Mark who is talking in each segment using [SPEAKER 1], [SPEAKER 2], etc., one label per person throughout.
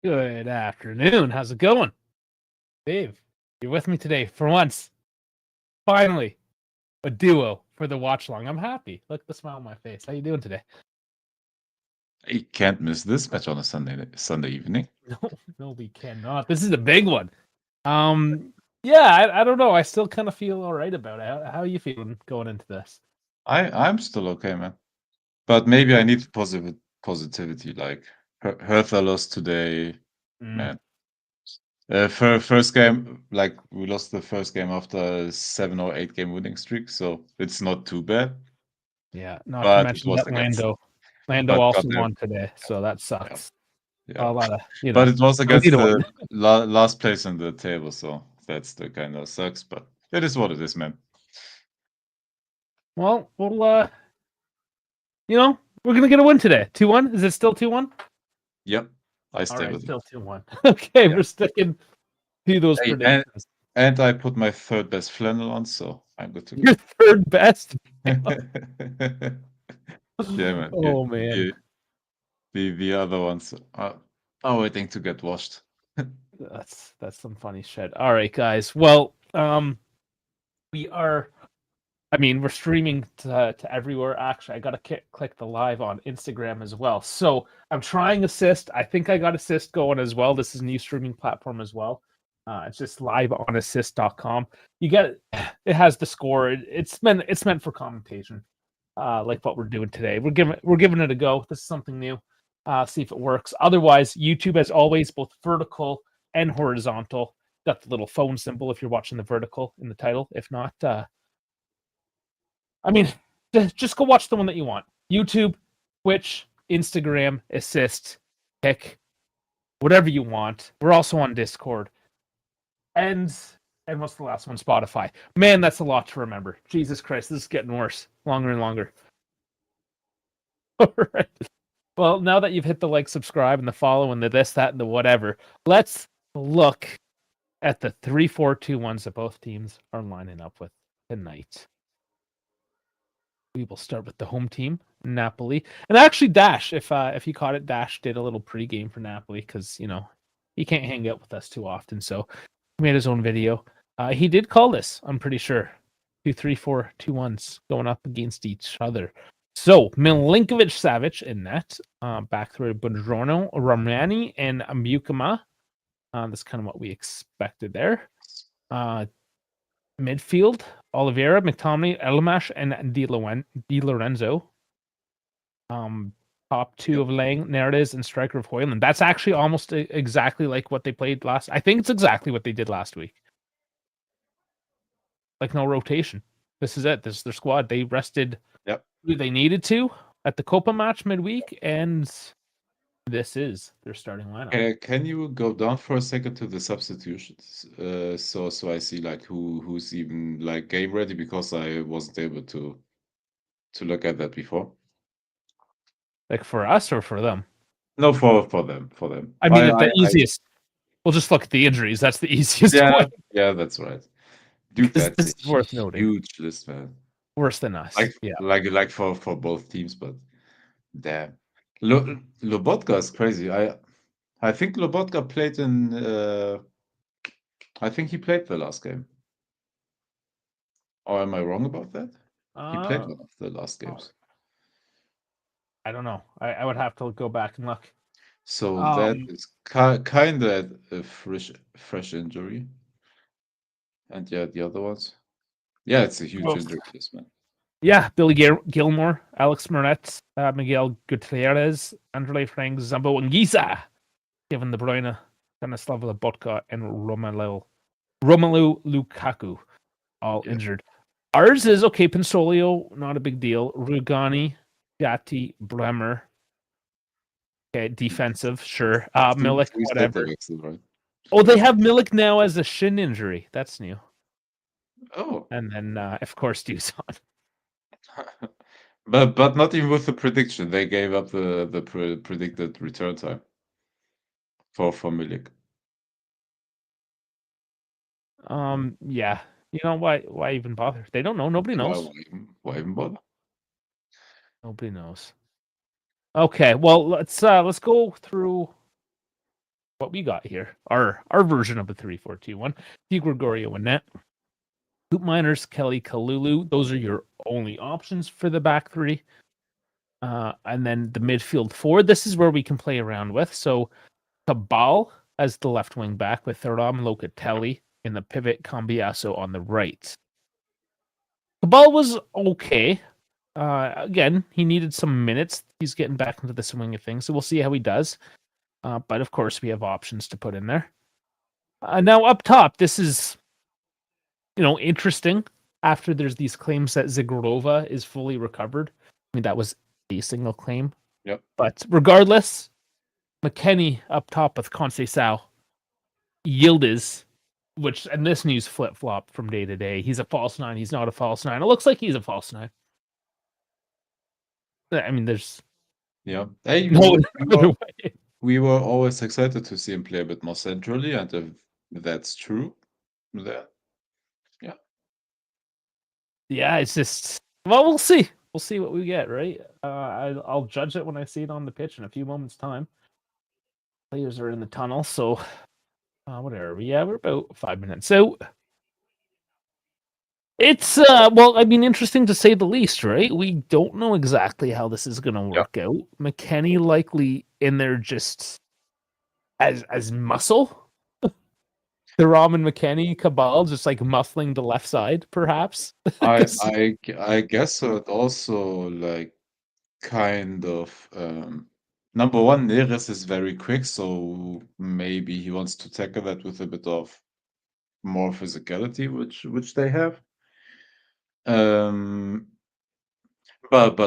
[SPEAKER 1] Good afternoon. How's it going? Dave, you're with me today for once. Finally, a duo for the watch long. I'm happy. Look at the smile on my face. How you doing today?
[SPEAKER 2] You can't miss this match on a Sunday evening.
[SPEAKER 1] No, we cannot. This is a big one. Yeah, I don't know. I still kind of feel all right about it. How are you feeling going into this?
[SPEAKER 2] I'm still okay, man. But maybe I need positivity. Like Hertha lost today,
[SPEAKER 1] Mm,
[SPEAKER 2] man. First game, like we lost the first game after a 7 or 8 game winning streak, so it's not too bad.
[SPEAKER 1] yeah, not to
[SPEAKER 2] But it
[SPEAKER 1] mention
[SPEAKER 2] was
[SPEAKER 1] that
[SPEAKER 2] against.
[SPEAKER 1] Lando
[SPEAKER 2] But
[SPEAKER 1] also
[SPEAKER 2] goddamn,
[SPEAKER 1] won today, so that
[SPEAKER 2] yeah,
[SPEAKER 1] sucks.
[SPEAKER 2] yeah.
[SPEAKER 1] A lot of,
[SPEAKER 2] But it was
[SPEAKER 1] we need
[SPEAKER 2] against
[SPEAKER 1] to win.
[SPEAKER 2] the last place in the table, so that's the kind of sucks. But it is what it is, man.
[SPEAKER 1] Well, we're gonna get a win today. 2-1. Is it still 2-1?
[SPEAKER 2] Yep, I
[SPEAKER 1] All
[SPEAKER 2] stay
[SPEAKER 1] right,
[SPEAKER 2] with it.
[SPEAKER 1] still 2-1. Okay,
[SPEAKER 2] Yeah.
[SPEAKER 1] we're sticking to those
[SPEAKER 2] Hey,
[SPEAKER 1] predictions.
[SPEAKER 2] and I put my third best flannel on, so I'm good to
[SPEAKER 1] Your
[SPEAKER 2] go.
[SPEAKER 1] third best.
[SPEAKER 2] Yeah, man.
[SPEAKER 1] Oh man,
[SPEAKER 2] The other ones are waiting to get washed.
[SPEAKER 1] that's some funny shit. All right, guys. Well, we are. I mean, we're streaming to everywhere. Actually, I gotta click the live on Instagram as well. So I'm trying Assist. I think I got Assist going as well. This is a new streaming platform as well. It's just live on assist.com. You get it has the score. It's meant for commentation. Like what we're doing today. We're giving it a go. This is something new. See if it works. Otherwise, YouTube as always, both vertical and horizontal. Got the little phone symbol if you're watching the vertical in the title. If not, I mean, just go watch the one that you want. YouTube, Twitch, Instagram, Assist, pick whatever you want. We're also on Discord. And what's the last one? Spotify. Man, that's a lot to remember. Jesus Christ, this is getting worse. Longer and longer. All right. Well, now that you've hit the like, subscribe, and the follow, and the this, that, and the whatever, let's look at the 3-4-2-1s that both teams are lining up with tonight. We will start with the home team, Napoli, and actually Dash. If you caught it, Dash did a little pregame for Napoli because he can't hang out with us too often, so he made his own video. He did call this, I'm pretty sure. 2-3-4-2-1s going up against each other. So Milinkovic Savic in net, back through Buongiorno, Romani, and Mukama. That's kind of what we expected there. Midfield, Oliveira, McTominay, Elmash, and Di Lorenzo. Top two
[SPEAKER 2] Yep.
[SPEAKER 1] of Lang, there it is, and striker of Hoyland. That's actually almost exactly like what they played last. I think it's exactly what they did last week. Like no rotation. This is it. This is their squad. They rested
[SPEAKER 2] Yep.
[SPEAKER 1] who they needed to at the Copa match midweek, and this is their starting lineup.
[SPEAKER 2] Can you go down for a second to the substitutions? So I see like who's even like game ready because I wasn't able to look at that before.
[SPEAKER 1] Like for us or for them?
[SPEAKER 2] No, for them, for them.
[SPEAKER 1] I mean, the easiest. We'll just look at the injuries. That's the easiest
[SPEAKER 2] Yeah,
[SPEAKER 1] way
[SPEAKER 2] yeah, that's right. Dude,
[SPEAKER 1] because
[SPEAKER 2] that's
[SPEAKER 1] this
[SPEAKER 2] a
[SPEAKER 1] is worth noting.
[SPEAKER 2] huge list, man.
[SPEAKER 1] Worse than us.
[SPEAKER 2] Like
[SPEAKER 1] Yeah.
[SPEAKER 2] like for both teams, but damn. Lobotka is crazy. I think Lobotka played in I think he played the last game. Or am I wrong about that? He played
[SPEAKER 1] Uh,
[SPEAKER 2] one of the last games.
[SPEAKER 1] I don't know. I would have to go back and look.
[SPEAKER 2] So that
[SPEAKER 1] Um,
[SPEAKER 2] is kind of a fresh injury. And yeah, the other ones. Yeah, it's a huge
[SPEAKER 1] well,
[SPEAKER 2] injury list, man.
[SPEAKER 1] yeah, Billy Gilmore, Alex Moretz, Miguel Gutierrez, Andrei Frank, Zambo Anguissa, Kevin De Bruyne, Stanislav Lobotka, and Romelu Lukaku, all
[SPEAKER 2] Yeah.
[SPEAKER 1] injured. Ours is okay. Pinsolio, not a big deal. Rugani, Gatti, Bremer. Okay, defensive, sure. Milik,
[SPEAKER 2] Three center
[SPEAKER 1] whatever.
[SPEAKER 2] backs, right?
[SPEAKER 1] Oh, they have Milik now as a shin injury. That's new.
[SPEAKER 2] Oh.
[SPEAKER 1] And then, of course, Dusan.
[SPEAKER 2] But not even with the prediction. They gave up the predicted return time for Milik.
[SPEAKER 1] Yeah. You know why even bother? They don't know. Nobody knows.
[SPEAKER 2] Why even bother?
[SPEAKER 1] Nobody knows. Okay, well let's go through what we got here. Our version of a 3-4-2-1. Di Gregorio and net. Hoop Miners, Kelly, Kalulu. Those are your only options for the back three. And then the midfield four. This is where we can play around with. So Cabal as the left wing back with Thuram Locatelli in the pivot, Cambiaso on the right. Cabal was okay. Again, he needed some minutes. He's getting back into the swing of things, so we'll see how he does. But of course, we have options to put in there. Now up top, this is, interesting. After there's these claims that Zagorova is fully recovered. I mean, that was a single claim.
[SPEAKER 2] Yep.
[SPEAKER 1] But regardless, McKennie up top with Conceição, Yildiz, and this news flip flop from day to day. He's a false nine. He's not a false nine. It looks like he's a false nine. I mean, there's
[SPEAKER 2] Hey,
[SPEAKER 1] no other way.
[SPEAKER 2] we were always excited to see him play a bit more centrally, and if that's true, then
[SPEAKER 1] Yeah, it's just, well, we'll see. We'll see what we get, right? I'll judge it when I see it on the pitch in a few moments' time. Players are in the tunnel, so whatever. Yeah, we're about 5 minutes out. It's interesting to say the least, right? We don't know exactly how this is going to work out. McKennie likely in there just as muscle. The Ramen McKennie Cabal just like muffling the left side, perhaps.
[SPEAKER 2] I guess so. It also like kind of number one, Neres is very quick, so maybe he wants to tackle that with a bit of more physicality, which they have. But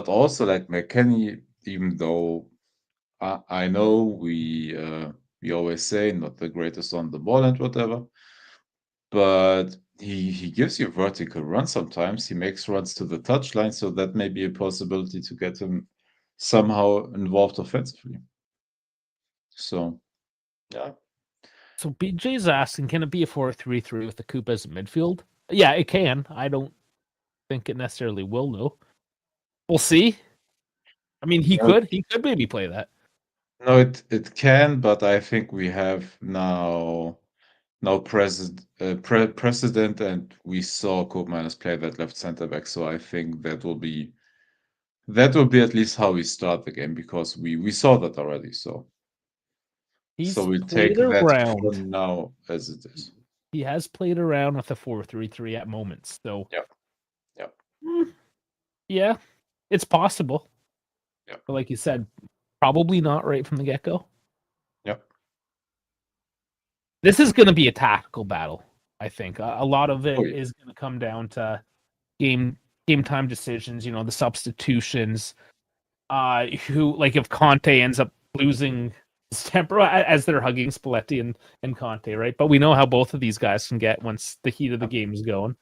[SPEAKER 2] also like McKennie, even though I know we always say not the greatest on the ball and whatever, but he gives you vertical runs sometimes. He makes runs to the touchline, so that may be a possibility to get him somehow involved offensively. So, yeah.
[SPEAKER 1] So BJ's asking, can it be a 4-3-3 with the Coupe as a midfield? Yeah, it can. I don't think it necessarily will, though. We'll see. I mean, he could maybe play that.
[SPEAKER 2] No, it can, but I think we have now precedent, and we saw Koopmeiners play that left center back. So I think that will be at least how we start the game, because we saw that already. So we take that for now as it is.
[SPEAKER 1] He has played around with a 4-3-3 at moments. So yeah, it's possible.
[SPEAKER 2] Yeah.
[SPEAKER 1] But like you said, probably not right from the get-go.
[SPEAKER 2] Yep.
[SPEAKER 1] This is going to be a tactical battle, I think. A lot of it is going to come down to game time decisions, the substitutions. If Conte ends up losing his temper as they're hugging Spalletti and Conte, right? But we know how both of these guys can get once the heat of the game is going.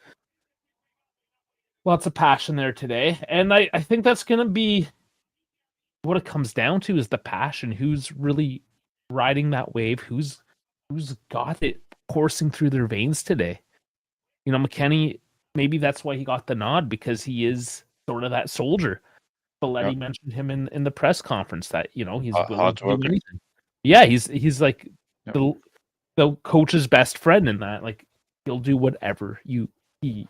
[SPEAKER 1] Lots of passion there today. And I think that's going to be what it comes down to, is the passion. Who's really riding that wave? Who's got it coursing through their veins today? McKennie, maybe that's why he got the nod, because he is sort of that soldier. Spalletti mentioned him in the press conference that, he's willing to do anything. Yeah, he's like the coach's best friend in that. Like, he'll do whatever he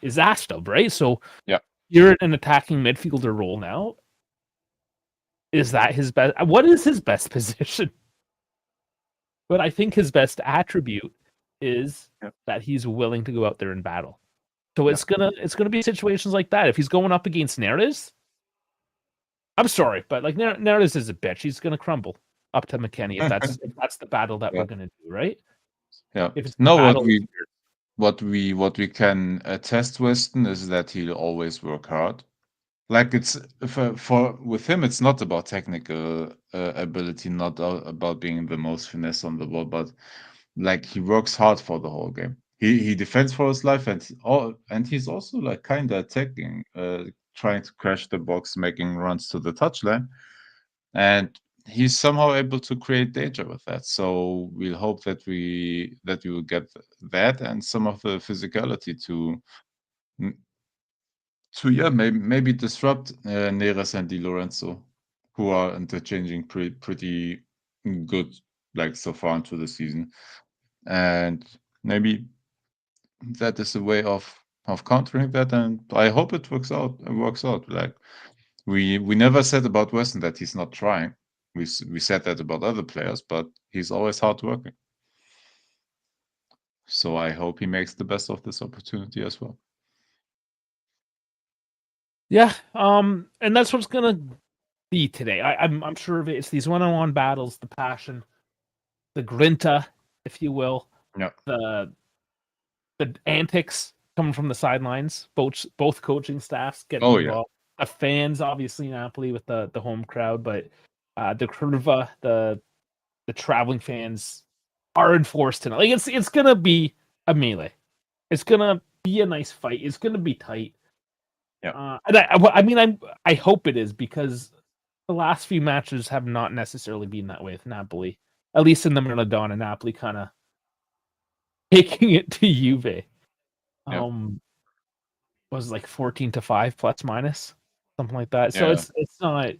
[SPEAKER 1] is asked of, right? So you're in an attacking midfielder role now. Is that his best? What is his best position? But I think his best attribute is that he's willing to go out there and battle. So it's gonna be situations like that. If he's going up against Neres, I'm sorry, but like Neres is a bitch. He's gonna crumble up to McKennie if that's the battle that we're gonna do, right?
[SPEAKER 2] Yeah.
[SPEAKER 1] If it's
[SPEAKER 2] what we can attest Weston is that he'll always work hard. Like, it's with him, it's not about technical ability, not about being the most finesse on the ball, but like he works hard for the whole game. He defends for his life, and he's also like kind of attacking, trying to crash the box, making runs to the touchline, and he's somehow able to create danger with that. So we'll hope that we will get that and some of the physicality to maybe disrupt Neres and Di Lorenzo, who are interchanging pretty good like so far into the season, and maybe that is a way of countering that, and I hope it works out. It works out. Like we never said about Weston that he's not trying. We said that about other players, but he's always hardworking. So I hope he makes the best of this opportunity as well.
[SPEAKER 1] Yeah, and that's what's gonna be today. I'm sure of it. It's these one-on-one battles, the passion, the grinta, if you will,
[SPEAKER 2] Yeah.
[SPEAKER 1] the antics coming from the sidelines, both coaching staffs getting involved. The fans, obviously, Napoli with the home crowd, but the curva, the traveling fans are enforced tonight. Like it's gonna be a melee. It's gonna be a nice fight. It's gonna be tight.
[SPEAKER 2] Yeah.
[SPEAKER 1] And I mean, I hope it is, because the last few matches have not necessarily been that way with Napoli. At least in the Maradona, Napoli kind of taking it to Juve.
[SPEAKER 2] Yeah.
[SPEAKER 1] Was like 14-5 plus minus, something like that. So
[SPEAKER 2] Yeah.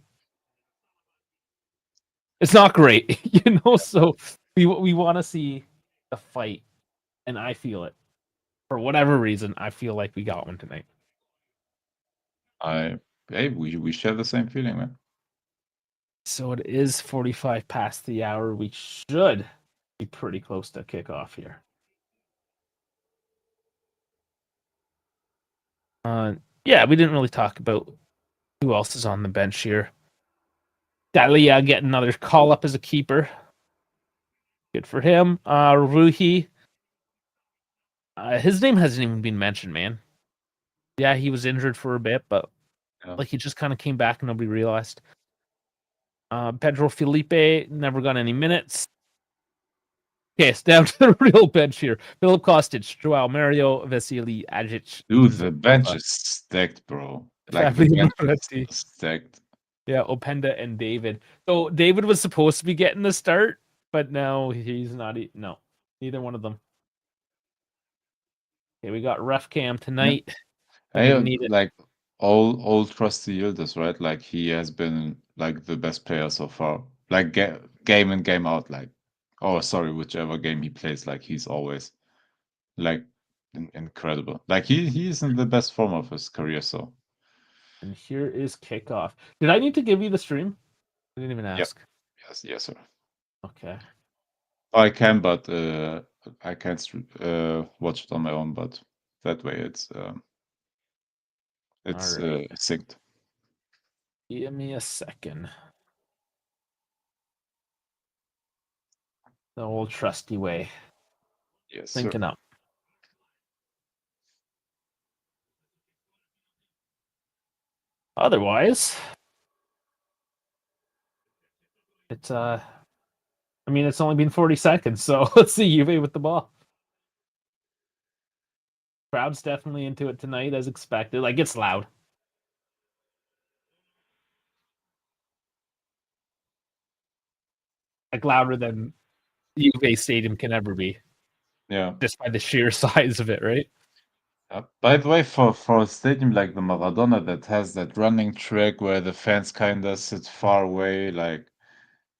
[SPEAKER 1] it's not great, you know. So we want to see the fight, and I feel it. For whatever reason, I feel like we got one tonight.
[SPEAKER 2] Hey, we share the same feeling, man.
[SPEAKER 1] So it is 45 past the hour. We should be pretty close to kickoff here. Yeah, we didn't really talk about who else is on the bench here. Dalia getting another call up as a keeper. Good for him. Ruhi. His name hasn't even been mentioned, man. Yeah, he was injured for a bit, but like he just kind of came back and nobody realized. Pedro Felipe never got any minutes. Okay, it's down to the real bench here. Filip Kostic, Joao Mario, Vasily Ajic.
[SPEAKER 2] Dude, the bench is stacked, bro. Like the
[SPEAKER 1] Fabio
[SPEAKER 2] bench
[SPEAKER 1] Moretti.
[SPEAKER 2] is stacked.
[SPEAKER 1] Yeah, Openda and David. So David was supposed to be getting the start, but no, he's not. No, neither one of them. Okay, we got ref cam tonight. They're
[SPEAKER 2] Hey,
[SPEAKER 1] gonna need it.
[SPEAKER 2] like all trusty Yildiz, right? Like he has been like the best player so far. Like game in, game out, like oh sorry, whichever game he plays, like he's always like incredible. Like he's in the best form of his career, so
[SPEAKER 1] And here is kickoff. Did I need to give you the stream? I didn't even
[SPEAKER 2] yep.
[SPEAKER 1] ask.
[SPEAKER 2] Yes, sir.
[SPEAKER 1] Okay.
[SPEAKER 2] I can, but I can't watch it on my own, but that way it's
[SPEAKER 1] All right.
[SPEAKER 2] synced.
[SPEAKER 1] Give me a second. The old trusty way.
[SPEAKER 2] Yes, sir.
[SPEAKER 1] Thinking up. Otherwise, it's I mean, it's only been 40 seconds, so let's see Juve with the ball. Crowd's definitely into it tonight, as expected. Like, it's loud. Like, louder than Juve Stadium can ever be.
[SPEAKER 2] Yeah.
[SPEAKER 1] Just by the sheer size of it, right?
[SPEAKER 2] By the way, for a stadium like the Maradona that has that running track where the fans kind of sit far away, like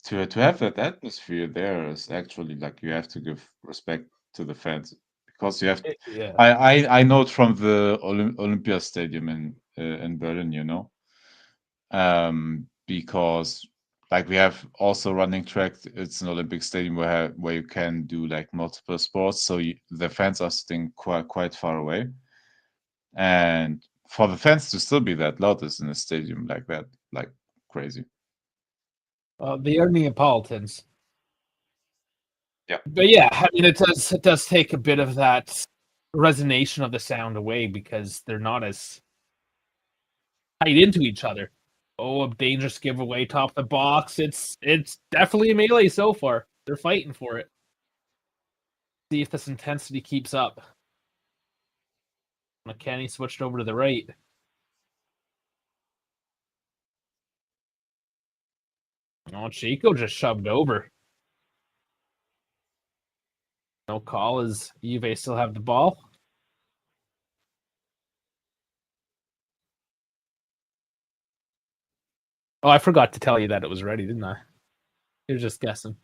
[SPEAKER 2] to have that atmosphere there is actually like you have to give respect to the fans because you have.
[SPEAKER 1] Yeah.
[SPEAKER 2] I know it from the Olympia Stadium in Berlin, you know, because like we have also running track. It's an Olympic stadium where you can do like multiple sports, so the fans are sitting quite far away. And for the fans to still be that loud is in a stadium like that, like crazy.
[SPEAKER 1] They are Neapolitans.
[SPEAKER 2] Yeah.
[SPEAKER 1] But yeah, I mean, it does take a bit of that resonation of the sound away, because they're not as tight into each other. Oh, a dangerous giveaway top the box. It's definitely a melee so far. They're fighting for it. See if this intensity keeps up. McKenny switched over to the right. Oh, Chico just shoved over. No call as Juve still have the ball. Oh, I forgot to tell you that it was ready, didn't I? You're just guessing.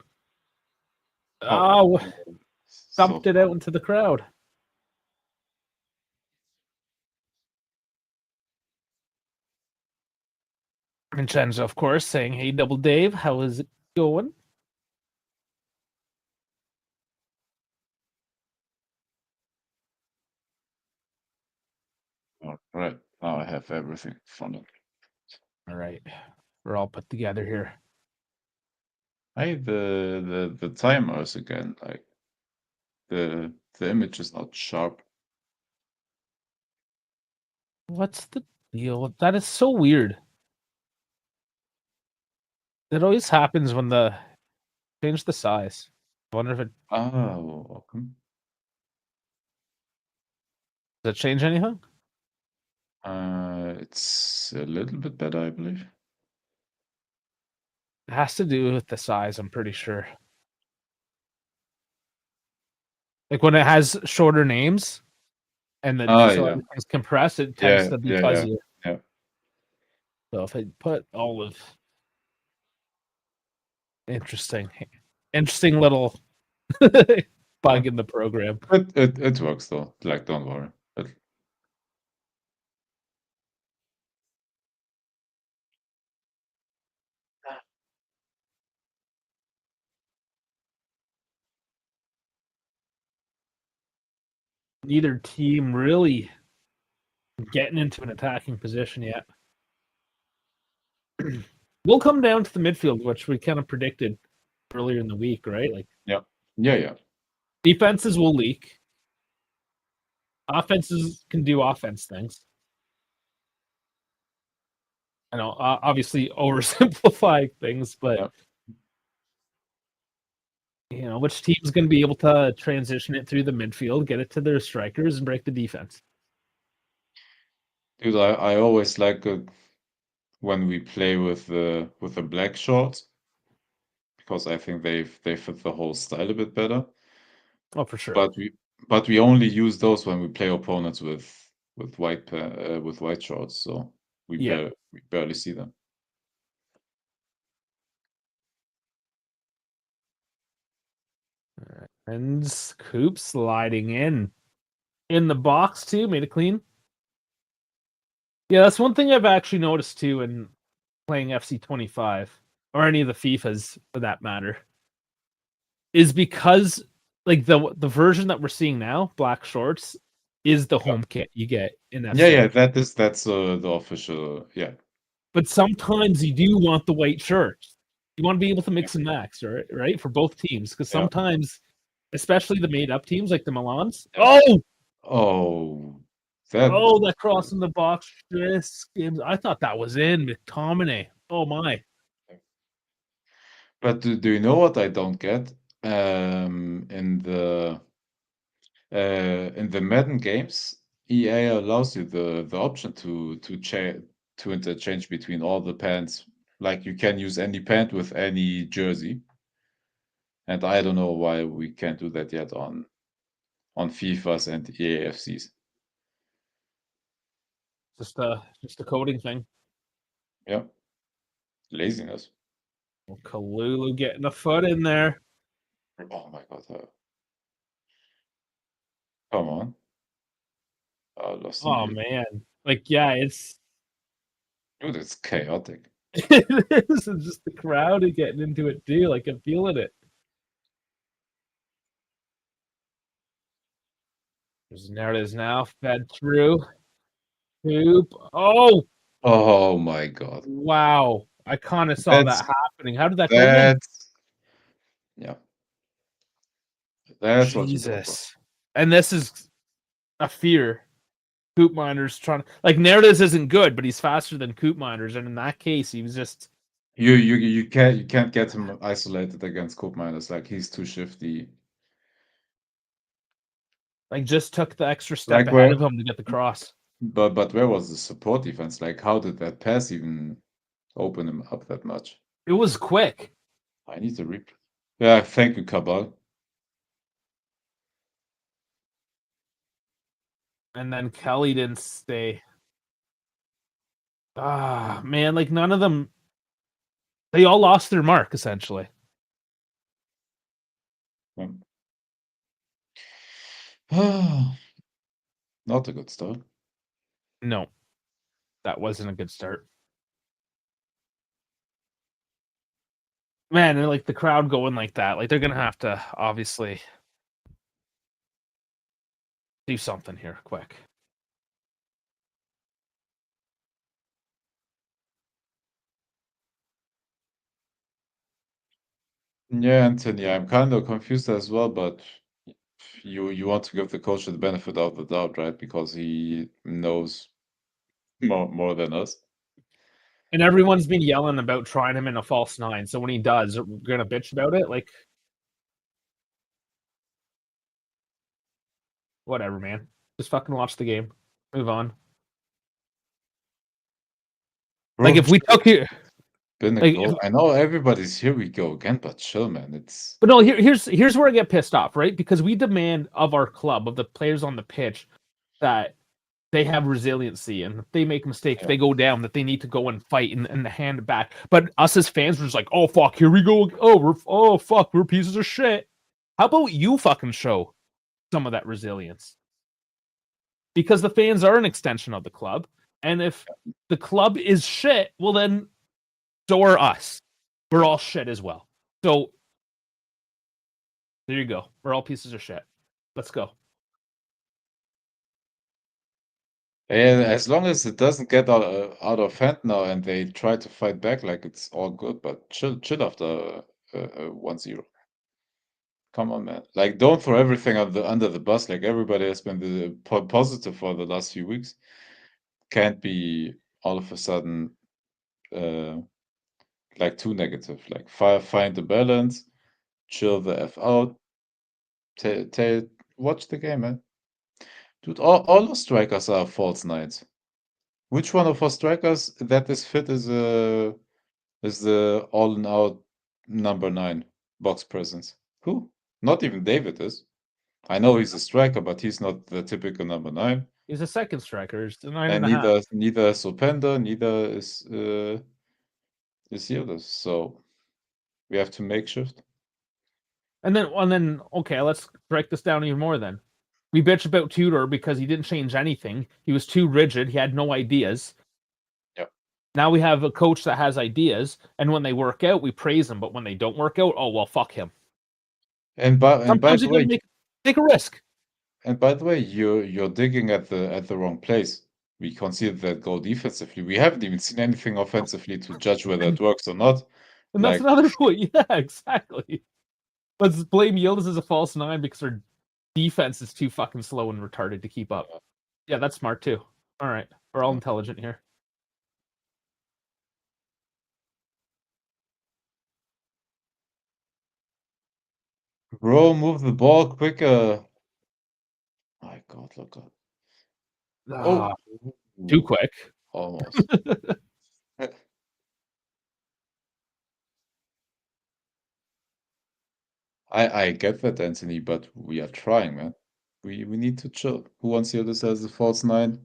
[SPEAKER 1] Oh,
[SPEAKER 2] so
[SPEAKER 1] thumped it out into the crowd. Vincenzo, of course, saying, "Hey, Double Dave, how is it going?"
[SPEAKER 2] all right. Now I have everything in front of me.
[SPEAKER 1] All right, we're all put together here.
[SPEAKER 2] Hey, the timers again, like the image is not sharp.
[SPEAKER 1] What's the deal? That is so weird. It always happens when the change the size. I wonder if it
[SPEAKER 2] Oh, okay.
[SPEAKER 1] does it change anything?
[SPEAKER 2] It's a little bit better, I believe.
[SPEAKER 1] It has to do with the size, I'm pretty sure. Like when it has shorter names and then
[SPEAKER 2] Ah,
[SPEAKER 1] so
[SPEAKER 2] yeah,
[SPEAKER 1] everything's compressed, it tends
[SPEAKER 2] yeah,
[SPEAKER 1] to be
[SPEAKER 2] yeah, yeah,
[SPEAKER 1] fuzzier.
[SPEAKER 2] yeah.
[SPEAKER 1] So if I put all of interesting, interesting little
[SPEAKER 2] Yeah.
[SPEAKER 1] bug in the program.
[SPEAKER 2] It works though. Like, don't worry.
[SPEAKER 1] Neither team really getting into an attacking position yet. We'll come down to the midfield, which we kind of predicted earlier in the week, right? Like
[SPEAKER 2] Yeah, yeah, yeah.
[SPEAKER 1] defenses will leak. Offenses can do offense things. I know, obviously oversimplifying things, but
[SPEAKER 2] Yeah.
[SPEAKER 1] which team's going to be able to transition it through the midfield, get it to their strikers, and break the defense?
[SPEAKER 2] Dude, I always like it when we play with the black shorts because I think they fit the whole style a bit better.
[SPEAKER 1] Oh, for sure.
[SPEAKER 2] But we only use those when we play opponents with with white shorts, so
[SPEAKER 1] Yeah.
[SPEAKER 2] we barely see them.
[SPEAKER 1] And Coop sliding in the box too, made it clean. Yeah, that's one thing I've actually noticed too in playing FC 25 or any of the FIFAs for that matter, is because like the version that we're seeing now, black shorts, is the
[SPEAKER 2] Yeah,
[SPEAKER 1] home kit you get in
[SPEAKER 2] yeah,
[SPEAKER 1] FC.
[SPEAKER 2] yeah. That's the official. Yeah,
[SPEAKER 1] But sometimes you do want the white shirts. You want to be able to
[SPEAKER 2] yeah,
[SPEAKER 1] mix and match, right? For both teams. Because
[SPEAKER 2] yeah,
[SPEAKER 1] sometimes, especially the made up teams like the Milans.
[SPEAKER 2] yeah.
[SPEAKER 1] Oh,
[SPEAKER 2] Oh, that.
[SPEAKER 1] oh, that cross in the box. I thought that was in McTominay. Oh my.
[SPEAKER 2] But do you know what I don't get? In the Madden games, EA allows you the option to interchange between all the pants. Like you can use any pant with any jersey, and I don't know why we can't do that yet on FIFAs and EAFCs.
[SPEAKER 1] Just a coding thing.
[SPEAKER 2] Yeah, laziness.
[SPEAKER 1] Well, Kalulu getting a foot in there.
[SPEAKER 2] Oh my God! Come on, lost in
[SPEAKER 1] Oh
[SPEAKER 2] the
[SPEAKER 1] man. Like, yeah, it's
[SPEAKER 2] dude, it's chaotic.
[SPEAKER 1] it is. It's just the crowd is getting into it too. Like I'm feeling it. There it is now. Fed through. Coop. Oh,
[SPEAKER 2] Oh my God,
[SPEAKER 1] wow. I kind of saw
[SPEAKER 2] that's
[SPEAKER 1] that happening. How did that go in?
[SPEAKER 2] that's yeah, that's what you talk about.
[SPEAKER 1] Jesus. And this is a fear. Coop Miners trying to like Nerdes isn't good, but he's faster than Coop Miners, and in that case, he was just
[SPEAKER 2] You can't get him isolated against Coop Miners. Like he's too shifty.
[SPEAKER 1] like just took the extra step
[SPEAKER 2] Like
[SPEAKER 1] ahead
[SPEAKER 2] where,
[SPEAKER 1] of him to get the cross.
[SPEAKER 2] but where was the support defense? Like how did that pass even open him up that much?
[SPEAKER 1] It was quick.
[SPEAKER 2] I need to replay. Yeah, thank you, Cabal.
[SPEAKER 1] And then Kelly didn't stay. Ah, man, like none of them they all lost their mark essentially.
[SPEAKER 2] Not a good start.
[SPEAKER 1] No, that wasn't a good start. Man, and like the crowd going like that, like they're gonna have to obviously do something here quick.
[SPEAKER 2] Yeah, Anthony, I'm kind of confused as well, but you want to give the coach the benefit of the doubt, right? Because he knows more than us.
[SPEAKER 1] And everyone's been yelling about trying him in a false nine. So when he does, we're gonna bitch about it. Like, whatever, man. Just fucking watch the game. Move on.
[SPEAKER 2] Bro,
[SPEAKER 1] Like if we took it,
[SPEAKER 2] been a
[SPEAKER 1] like,
[SPEAKER 2] goal. I know everybody's here we go again, but chill, man. It's
[SPEAKER 1] but no, here's where I get pissed off, right? Because we demand of our club, of the players on the pitch, that they have resiliency, and if they make mistakes,
[SPEAKER 2] Yeah.
[SPEAKER 1] they go down, that they need to go and fight and hand it back. But us as fans, we're just like, oh fuck, here we go. Oh fuck, we're pieces of shit. How about you fucking show some of that resilience? Because the fans are an extension of the club, and if the club is shit, well then so are us. We're all shit as well. So there you go. We're all pieces of shit. Let's go.
[SPEAKER 2] And as long as it doesn't get out of hand now and they try to fight back, like it's all good, but chill after 1-0. Come on, man. Like, don't throw everything under the bus. Like, everybody has been positive for the last few weeks. Can't be all of a sudden uh, like too negative. Like, find the balance, chill the F out, watch the game, man. Dude, all our strikers are false nines. Which one of our strikers that is fit is the all and out number 9 box presence? Who? Not even David is. I know he's a striker, but he's not the typical number 9.
[SPEAKER 1] He's a second striker. He's a nine
[SPEAKER 2] And
[SPEAKER 1] and a half.
[SPEAKER 2] neither is Openda, neither is Yildiz. So we have to make shift.
[SPEAKER 1] And then okay, let's break this down even more then. We bitch about Tudor because he didn't change anything. He was too rigid. He had no ideas.
[SPEAKER 2] Yep.
[SPEAKER 1] Now we have a coach that has ideas, and when they work out, we praise him. But when they don't work out, oh well, fuck him.
[SPEAKER 2] And by
[SPEAKER 1] Sometimes
[SPEAKER 2] the
[SPEAKER 1] you gotta
[SPEAKER 2] way,
[SPEAKER 1] take a risk.
[SPEAKER 2] you're digging at the wrong place. We conceded that goal defensively. We haven't even seen anything offensively to judge whether it works or not.
[SPEAKER 1] And that's
[SPEAKER 2] Like,
[SPEAKER 1] another point. Yeah, exactly. Let's blame Yildiz as a false nine because our defense is too fucking slow and retarded to keep up. Yeah, that's smart too. All right. We're all intelligent here.
[SPEAKER 2] bro, move the ball quicker. My God, look up. Oh,
[SPEAKER 1] Too quick.
[SPEAKER 2] almost. I get that, Anthony, but we are trying, man. We need to chill. Who wants to hear this as a false 9?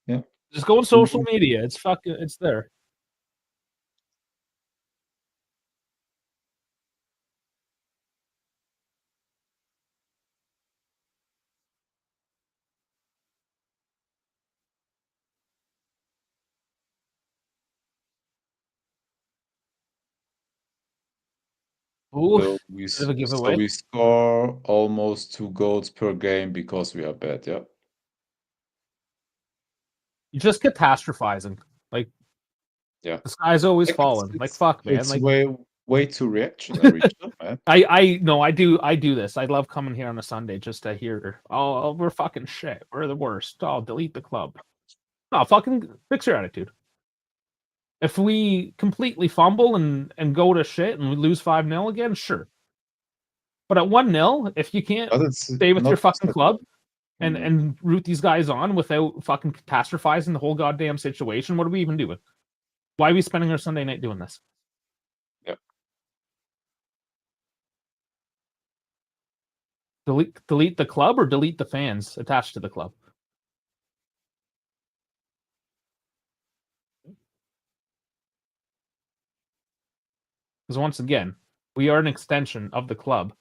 [SPEAKER 2] Yeah.
[SPEAKER 1] Just go on social media. It's there.
[SPEAKER 2] So
[SPEAKER 1] Oof.
[SPEAKER 2] we
[SPEAKER 1] Bit of a
[SPEAKER 2] so
[SPEAKER 1] giveaway.
[SPEAKER 2] we score almost 2 goals per game because we are bad, yeah?
[SPEAKER 1] You're just catastrophizing. Like
[SPEAKER 2] Yeah.
[SPEAKER 1] the sky's always
[SPEAKER 2] Like,
[SPEAKER 1] falling. Like fuck, man.
[SPEAKER 2] it's
[SPEAKER 1] Like
[SPEAKER 2] way too reactionary, chill, man.
[SPEAKER 1] I no, I do this. I love coming here on a Sunday just to hear, oh, we're fucking shit. We're the worst. Oh, delete the club. No, fucking fix your attitude. If we completely fumble and go to shit and we lose 5-0 again, sure. But at 1-0, if you can't
[SPEAKER 2] But it's
[SPEAKER 1] stay with
[SPEAKER 2] not
[SPEAKER 1] your
[SPEAKER 2] just
[SPEAKER 1] fucking
[SPEAKER 2] that.
[SPEAKER 1] club and
[SPEAKER 2] Mm,
[SPEAKER 1] and root these guys on without fucking catastrophizing the whole goddamn situation, what are we even doing? Why are we spending our Sunday night doing this?
[SPEAKER 2] yeah.
[SPEAKER 1] Delete the club or delete the fans attached to the club? Because once again, we are an extension of the club.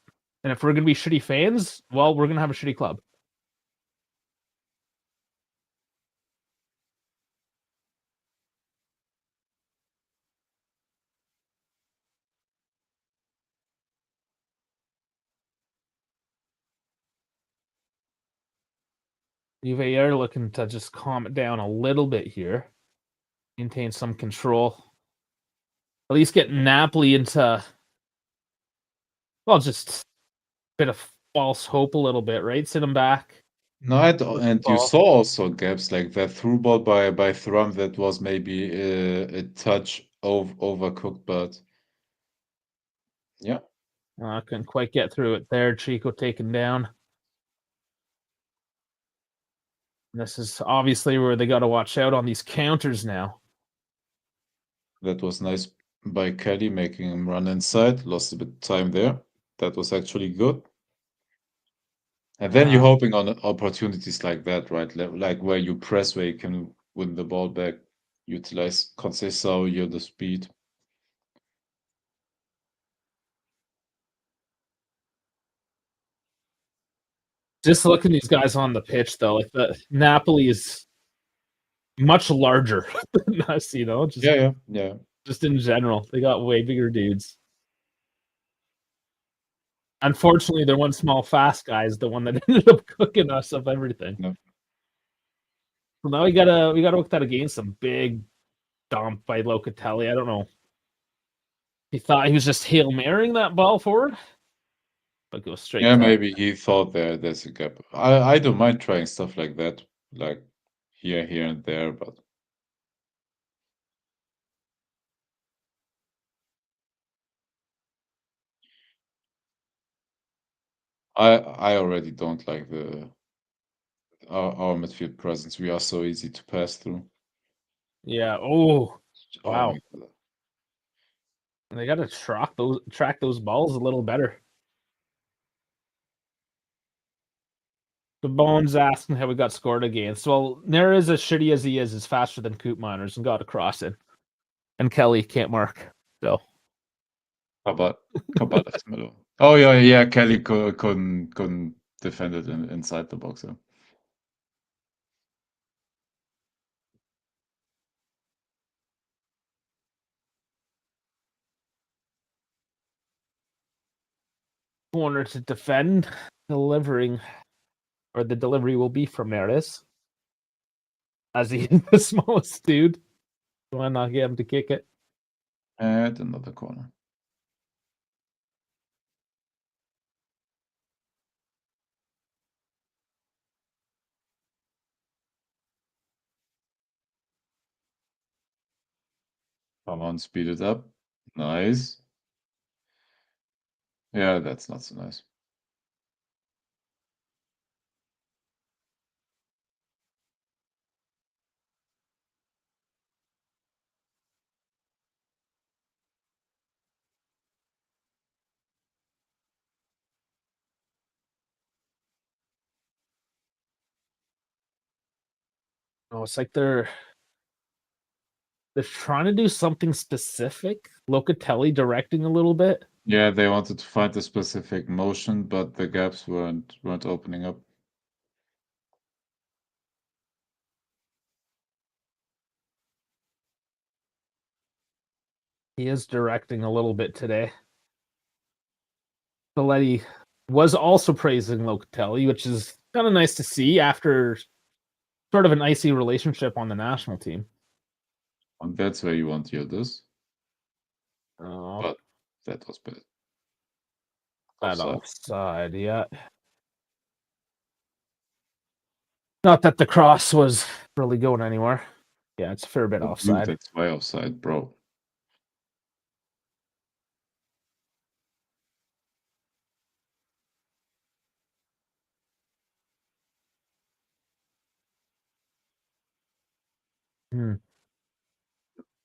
[SPEAKER 1] And if we're going to be shitty fans, well, we're going to have a shitty club. Juve are looking to just calm it down a little bit here, maintain some control. At least get Napoli into, well, just a bit of false hope a little bit, right? Sit them back.
[SPEAKER 2] No, and you
[SPEAKER 1] Ball.
[SPEAKER 2] saw also gaps like that through ball by Thuram that was maybe a touch overcooked, but yeah,
[SPEAKER 1] Couldn't quite get through it there. Chico taken down. This is obviously where they got to watch out on these counters now.
[SPEAKER 2] that was nice by Kelly making him run inside. Lost a bit of time there. That was actually good. And then you're hoping on opportunities like that, right? Like where you press, where you can win the ball back, utilize Conceição, you're the speed.
[SPEAKER 1] Just looking at these guys on the pitch, though, like the Napoli is much larger than us, you know. Just in general, they got way bigger dudes. Unfortunately, their one small fast guy is the one that ended up cooking us of everything.
[SPEAKER 2] No.
[SPEAKER 1] So now we gotta look that against some big dump by Locatelli. I don't know. He thought he was just Hail Marying that ball forward, but goes straight.
[SPEAKER 2] Yeah, maybe he thought there's a gap. I don't mind trying stuff like that, like here and there, but I already don't like our midfield presence. We are so easy to pass through.
[SPEAKER 1] Yeah. Oh,
[SPEAKER 2] Oh
[SPEAKER 1] wow.
[SPEAKER 2] my God.
[SPEAKER 1] They got to track those balls a little better. The Bones asking how we got scored against. Well, Nera's as shitty as he is faster than Coop Miners and got a cross in. And Kelly can't mark. So
[SPEAKER 2] How about left middle? Oh yeah. Kelly couldn't defend it inside the box. Yeah.
[SPEAKER 1] corner to defend, delivering, or the delivery will be from Neres. As he is the smallest dude. Why not get him to kick it?
[SPEAKER 2] And another corner. Come on, speed it up. Nice. Yeah, that's not so nice.
[SPEAKER 1] Oh, it's like they're trying to do something specific. Locatelli directing a little bit.
[SPEAKER 2] Yeah, they wanted to find a specific motion, but the gaps weren't opening up.
[SPEAKER 1] He is directing a little bit today. Belletti was also praising Locatelli, which is kind of nice to see after sort of an icy relationship on the national team.
[SPEAKER 2] And that's where you want Yildiz.
[SPEAKER 1] Oh,
[SPEAKER 2] But that was bad.
[SPEAKER 1] that
[SPEAKER 2] Offside.
[SPEAKER 1] offside, yeah. Not that the cross was really going anywhere. Yeah, it's a fair bit
[SPEAKER 2] Dude,
[SPEAKER 1] offside.
[SPEAKER 2] that's why offside, bro.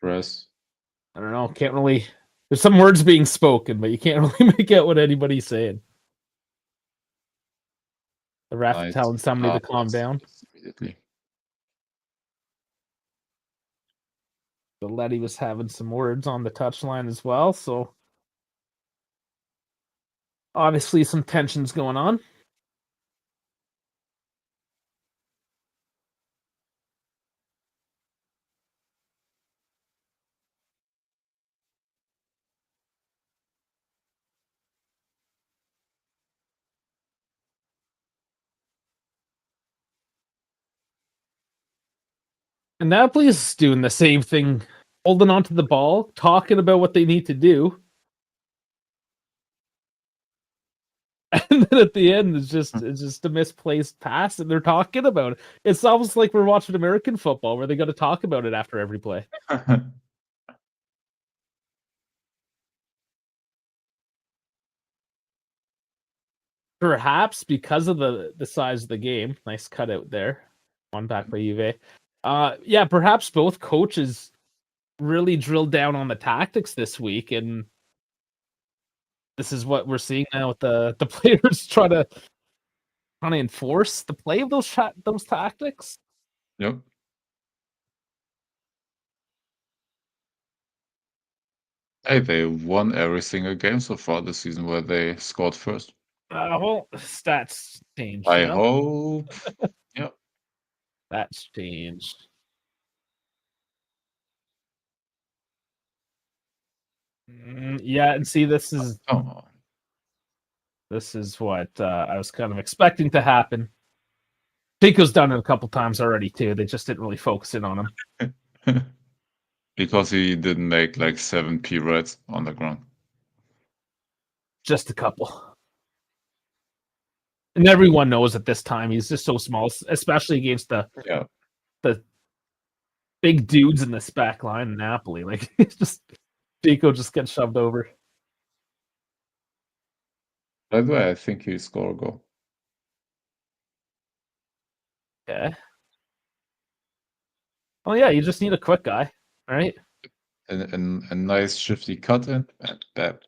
[SPEAKER 2] Press.
[SPEAKER 1] I don't know. Can't really. There's some words being spoken, but you can't really make out what anybody's saying. The ref
[SPEAKER 2] Nice.
[SPEAKER 1] telling somebody to calm down.
[SPEAKER 2] Immediately.
[SPEAKER 1] The Letty was having some words on the touchline as well, so Obviously, some tensions going on. And Napoli's doing the same thing, holding onto the ball, talking about what they need to do. And then at the end, it's just a misplaced pass, and they're talking about it. It's almost like we're watching American football, where they got to talk about it after every play. Perhaps because of the size of the game. Nice cutout there. One back by Juve. Yeah, perhaps both coaches really drilled down on the tactics this week, and this is what we're seeing now with the players trying to enforce the play of those tactics.
[SPEAKER 2] Yep. Hey, they won every single game so far this season where they scored first.
[SPEAKER 1] Well, stats changed.
[SPEAKER 2] I hope. Yep.
[SPEAKER 1] That's changed. Yeah, and see, this is
[SPEAKER 2] Oh.
[SPEAKER 1] what I was kind of expecting to happen. Pico's done it a couple times already too. They just didn't really focus in on him.
[SPEAKER 2] Because he didn't make like 7 P-Reds on the ground.
[SPEAKER 1] Just a couple. And everyone knows at this time he's just so small, especially against the big dudes in this back line in Napoli. Like, it's just Pico just gets shoved over.
[SPEAKER 2] By the way, I think he scored a goal.
[SPEAKER 1] Okay. Oh yeah, you just need a quick guy, right?
[SPEAKER 2] And a nice shifty cut in and bam.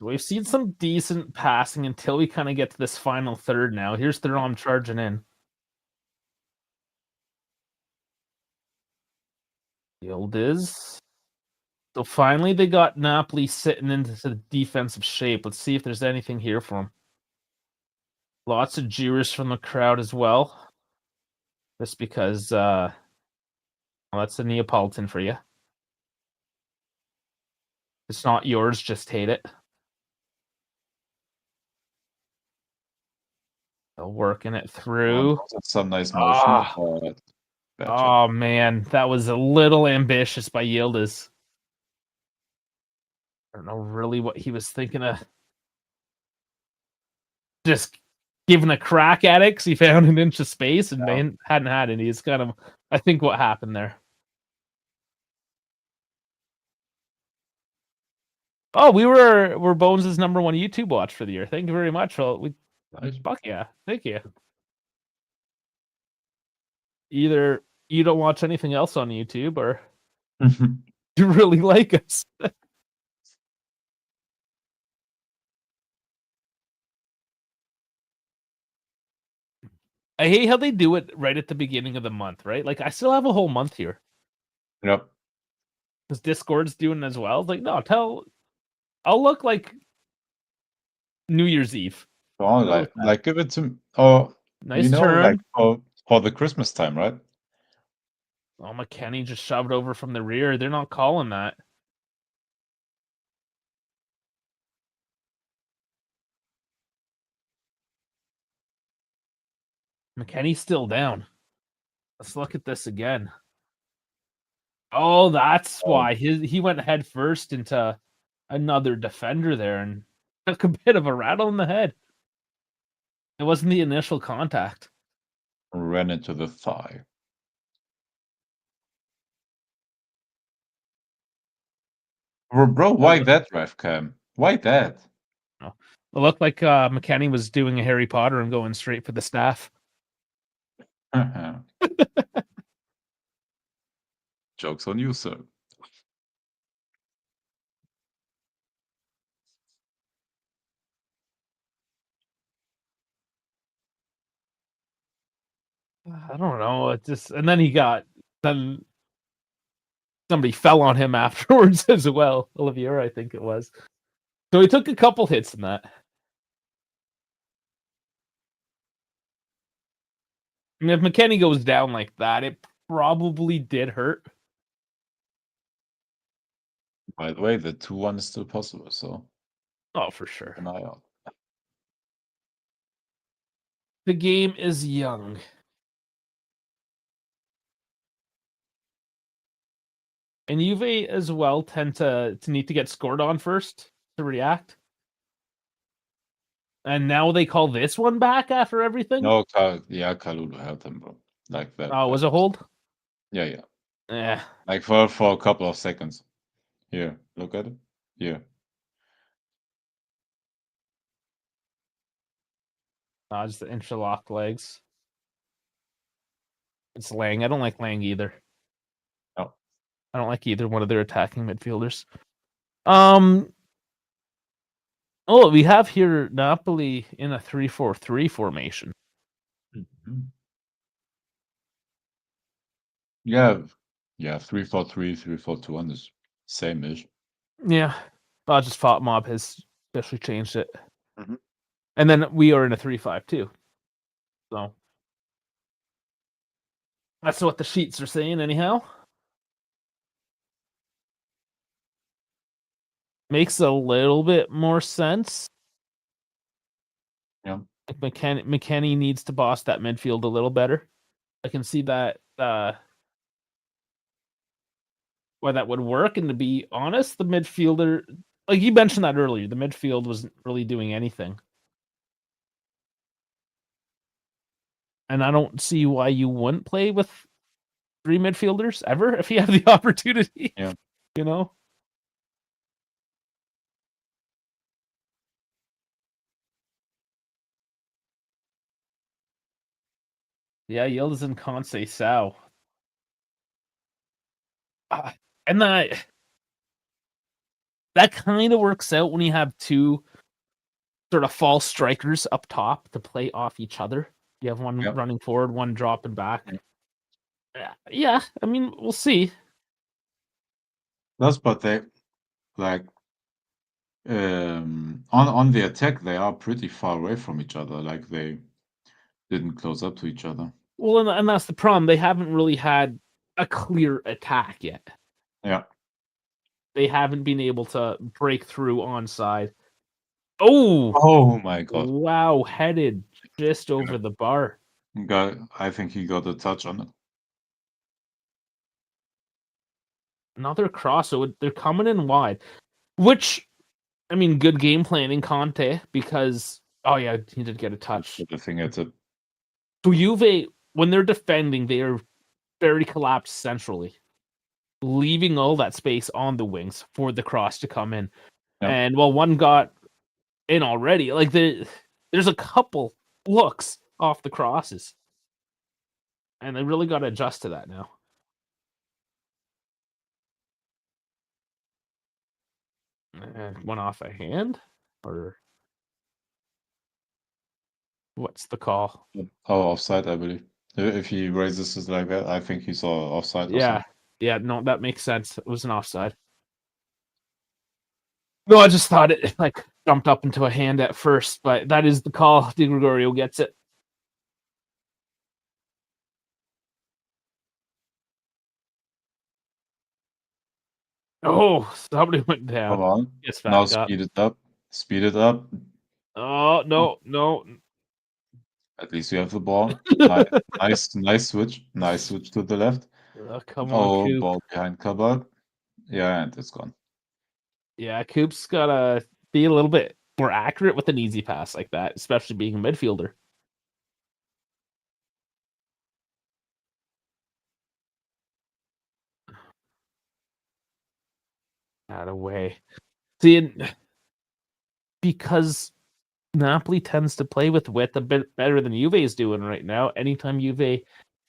[SPEAKER 1] We've seen some decent passing until we kind of get to this final third now. Here's Thuram charging in. Yildiz. So finally they got Napoli sitting into the defensive shape. Let's see if there's anything here for him. Lots of jeers from the crowd as well. Just because well, that's a Neapolitan for you. It's not yours, just hate it. Still working it through.
[SPEAKER 2] Some nice motion.
[SPEAKER 1] Oh man, that was a little ambitious by Yildiz. I don't know really what he was thinking of. Just giving a crack at it because he found an inch of space and hadn't had any. It's kind of, I think, what happened there. Oh, we're Bones' #1 YouTube watch for the year. Thank you very much. Well, fuck yeah, thank you. Either you don't watch anything else on YouTube, or you really like us. I hate how they do it right at the beginning of the month, right? Like, I still have a whole month here.
[SPEAKER 2] Yep.
[SPEAKER 1] Because Discord's doing it as well. It's like, no, I'll look like New Year's Eve.
[SPEAKER 2] Oh, like give it to
[SPEAKER 1] nice turn.
[SPEAKER 2] Like for the Christmas time, right?
[SPEAKER 1] Oh, McKennie just shoved over from the rear. They're not calling that. McKennie's still down. Let's look at this again. Oh, that's why he went head first into another defender there and took a bit of a rattle in the head. It wasn't the initial contact.
[SPEAKER 2] Ran into the thigh. Bro, why that ref cam? Why that?
[SPEAKER 1] It looked like McKennie was doing a Harry Potter and going straight for the staff.
[SPEAKER 2] Joke's on you, sir.
[SPEAKER 1] I don't know. It just, and then he got then somebody fell on him afterwards as well. Oliveira, I think it was. So he took a couple hits in that. I mean, if McKennie goes down like that, it probably did hurt.
[SPEAKER 2] By the way, the 2-1 is still possible, so
[SPEAKER 1] Oh, for sure.
[SPEAKER 2] an eye out.
[SPEAKER 1] The game is young. And Juve as well tend to need to get scored on first to react. And now they call this one back after everything?
[SPEAKER 2] No, Kalulu held him, bro. Like that.
[SPEAKER 1] Oh, was it hold?
[SPEAKER 2] Yeah.
[SPEAKER 1] Yeah.
[SPEAKER 2] Like for a couple of seconds. Here, look at it. Here.
[SPEAKER 1] Just the interlock legs. It's Lang. I don't like Lang either.
[SPEAKER 2] No.
[SPEAKER 1] I don't like either one of their attacking midfielders. Oh, we have here Napoli in a 3-4-3 formation.
[SPEAKER 2] Mm-hmm. Yeah, 3-4-3, 3-4-2 on this same-ish.
[SPEAKER 1] Yeah. I just thought Mob has especially changed it.
[SPEAKER 2] Mm-hmm.
[SPEAKER 1] And then we are in a 3-5-2. So that's what the sheets are saying anyhow. Makes a little bit more sense.
[SPEAKER 2] Yeah.
[SPEAKER 1] Like McKennie needs to boss that midfield a little better. I can see that why that would work. And to be honest, the midfielder, like you mentioned that earlier, the midfield wasn't really doing anything. And I don't see why you wouldn't play with 3 midfielders ever if you have the opportunity.
[SPEAKER 2] Yeah.
[SPEAKER 1] You know? Yeah, Yildiz and Conceição. And that kind of works out when you have 2 sort of false strikers up top to play off each other. You have one running forward, one dropping back. Yeah, I mean, we'll see.
[SPEAKER 2] That's but they like on the attack they are pretty far away from each other. Like they didn't close up to each other.
[SPEAKER 1] Well, and that's the problem. They haven't really had a clear attack yet.
[SPEAKER 2] Yeah.
[SPEAKER 1] They haven't been able to break through onside. Oh!
[SPEAKER 2] Oh my god.
[SPEAKER 1] Wow, headed just over the bar.
[SPEAKER 2] I think he got a touch on it.
[SPEAKER 1] Another cross, so they're coming in wide. Which, I mean, good game planning, Conte, because, oh yeah, he did get a touch.
[SPEAKER 2] The thing at it.
[SPEAKER 1] So Juve, when they're defending, they are very collapsed centrally, leaving all that space on the wings for the cross to come in.
[SPEAKER 2] Yep.
[SPEAKER 1] And well, one got in already. Like there's a couple looks off the crosses, and they really got to adjust to that now. One off a hand, or what's the call?
[SPEAKER 2] Oh, offside, I believe. If he raises it like that, I think he's offside.
[SPEAKER 1] Yeah, no, that makes sense. It was an offside. No, I just thought it like jumped up into a hand at first, but that is the call. Di Gregorio gets it. Oh, somebody went down.
[SPEAKER 2] Come on.
[SPEAKER 1] Yes,
[SPEAKER 2] Now
[SPEAKER 1] back up.
[SPEAKER 2] speed it up. Speed it up.
[SPEAKER 1] Oh, no.
[SPEAKER 2] At least you have the ball. Nice switch. Nice switch to the left.
[SPEAKER 1] Come on, Coop.
[SPEAKER 2] Ball behind Kabak. Yeah, and it's gone.
[SPEAKER 1] Yeah, Coop's gotta be a little bit more accurate with an easy pass like that, especially being a midfielder. Out of way. See, because Napoli tends to play with width a bit better than Juve is doing right now. Anytime Juve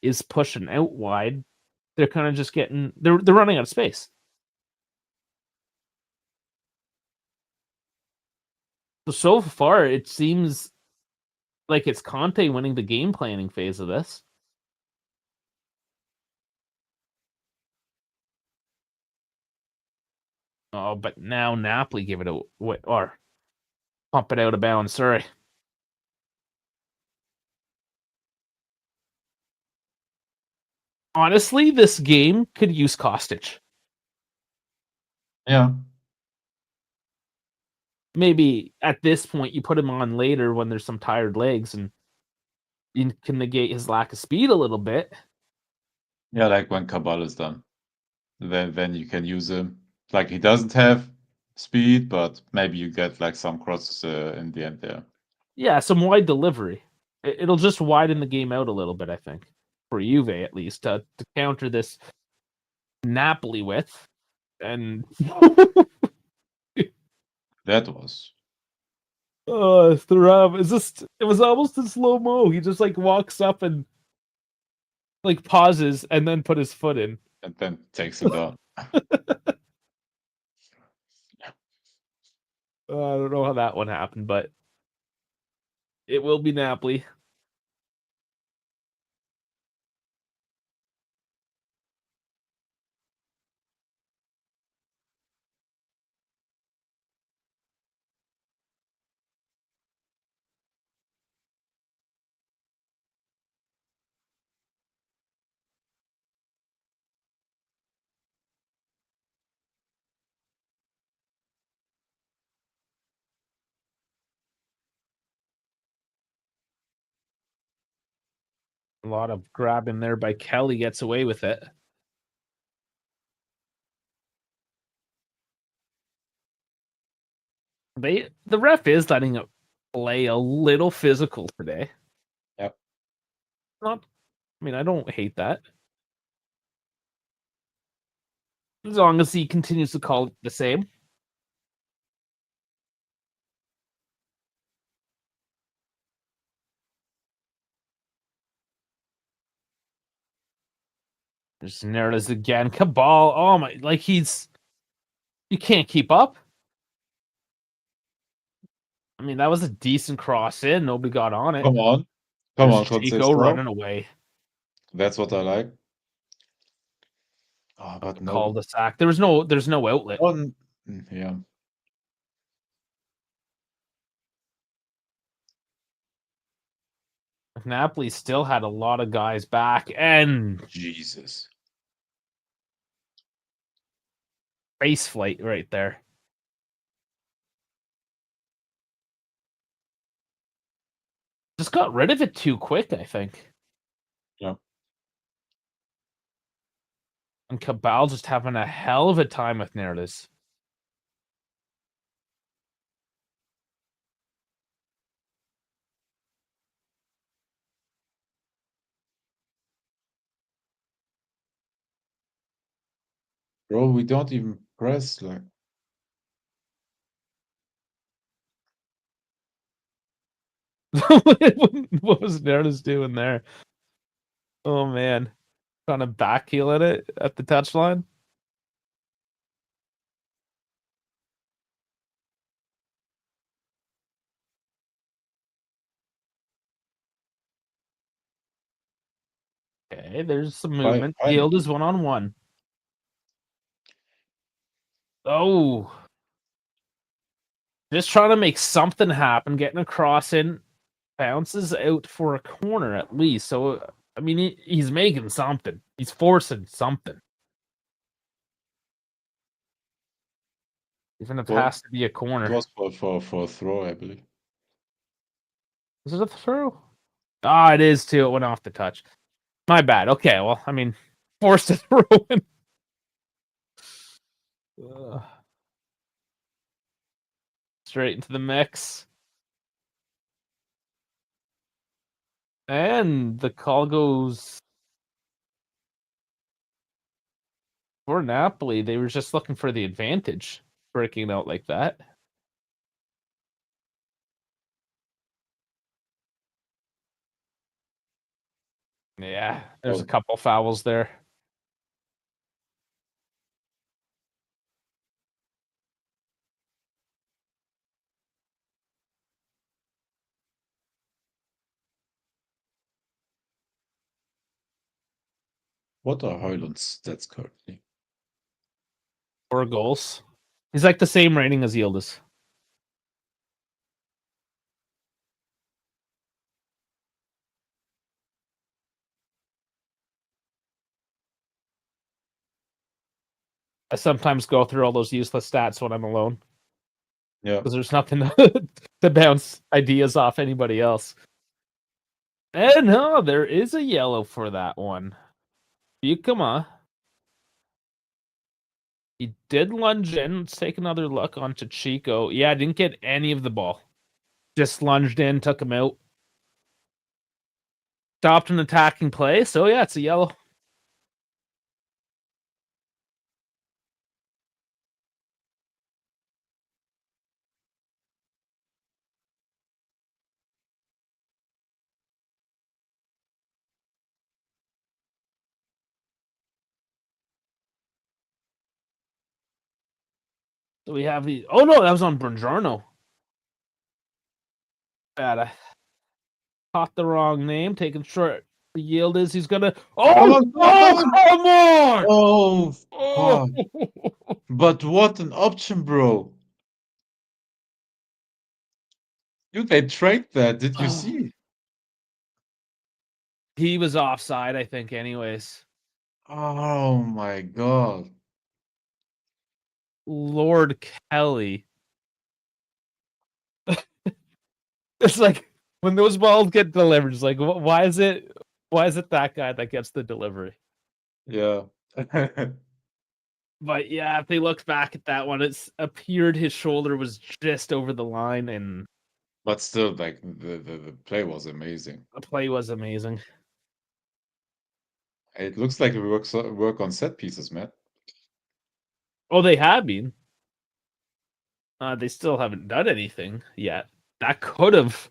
[SPEAKER 1] is pushing out wide, they're kind of just getting they're running out of space. So far, it seems like it's Conte winning the game planning phase of this. Oh, but now Napoli give it a or pump it out of bounds. Sorry. Honestly, this game could use Kostic.
[SPEAKER 2] Yeah.
[SPEAKER 1] Maybe at this point you put him on later when there's some tired legs and you can negate his lack of speed a little bit.
[SPEAKER 2] Yeah, like when Cabal is done. Then you can use him. Like he doesn't have speed, but maybe you get like some crosses in the end there.
[SPEAKER 1] Yeah, some wide delivery. It'll just widen the game out a little bit, I think, for Juve at least to counter this Napoli with. And
[SPEAKER 2] That was
[SPEAKER 1] Thuram is just it was almost in slow mo. He just like walks up and like pauses and then put his foot in.
[SPEAKER 2] and then takes him down.
[SPEAKER 1] I don't know how that one happened, but it will be Napoli. A lot of grabbing there by Kelly gets away with it. The ref is letting it play a little physical today.
[SPEAKER 2] Yep.
[SPEAKER 1] Not, I mean, I don't hate that. As long as he continues to call it the same. There's Nerdas again. Cabal. Oh my, like you can't keep up. I mean, that was a decent cross in. Nobody got on it.
[SPEAKER 2] Come on. Come
[SPEAKER 1] There's
[SPEAKER 2] on,
[SPEAKER 1] Chico
[SPEAKER 2] Conceição.
[SPEAKER 1] running away.
[SPEAKER 2] That's what I like. Oh, but no.
[SPEAKER 1] Cul-de-sac. There's no outlet.
[SPEAKER 2] Yeah.
[SPEAKER 1] Napoli still had a lot of guys back and
[SPEAKER 2] Jesus.
[SPEAKER 1] face flight right there. Just got rid of it too quick, I think.
[SPEAKER 2] Yeah.
[SPEAKER 1] And Cabal just having a hell of a time with Nerdas.
[SPEAKER 2] Bro, we don't even press like
[SPEAKER 1] What was Nerdas doing there? Oh man. Trying to backheel at it at the touchline. Okay, there's some movement.
[SPEAKER 2] finally.
[SPEAKER 1] Yield is 1-on-1. Oh. Just trying to make something happen, getting a cross in, bounces out for a corner at least. So I mean, he's making something. He's forcing something, even if it
[SPEAKER 2] Well,
[SPEAKER 1] has to be a
[SPEAKER 2] it
[SPEAKER 1] corner.
[SPEAKER 2] was for a throw, I believe.
[SPEAKER 1] Is it a throw? Ah, it is too. It went off the touch. My bad. Okay, well, I mean, forced to throw in. Ugh. Straight into the mix. And the call goes for Napoli. They were just looking for the advantage, breaking out like that. Yeah, there's a
[SPEAKER 2] Oh,
[SPEAKER 1] couple fouls there.
[SPEAKER 2] what are Hoyland's stats currently?
[SPEAKER 1] 4 goals. He's like the same rating as Yildiz. I sometimes go through all those useless stats when I'm alone
[SPEAKER 2] Yeah.
[SPEAKER 1] because there's nothing to bounce ideas off anybody else. And no, there is a yellow for that one. Yukama. He did lunge in. Let's take another look onto Chico. Yeah, didn't get any of the ball. Just lunged in, took him out. Stopped an attacking play. So yeah, it's a yellow. So we have the. Oh no, that was on Buongiorno. Bad. I caught the wrong name. Taking short. The yield is he's gonna. Oh,
[SPEAKER 2] Come on!
[SPEAKER 1] come on!
[SPEAKER 2] Oh,
[SPEAKER 1] Oh.
[SPEAKER 2] fuck. But what an option, bro. Dude, they tracked that. Did you see?
[SPEAKER 1] He was offside, I think, anyways.
[SPEAKER 2] Oh my god.
[SPEAKER 1] Lord Kelly. It's like when those balls get delivered, it's like, why is it that guy that gets the delivery?
[SPEAKER 2] Yeah.
[SPEAKER 1] But yeah, if they look back at that one, it's appeared his shoulder was just over the line, and
[SPEAKER 2] But still, like, the play was amazing.
[SPEAKER 1] the play was amazing.
[SPEAKER 2] It looks like we work on set pieces, man.
[SPEAKER 1] Oh, they have been. They still haven't done anything yet. That could have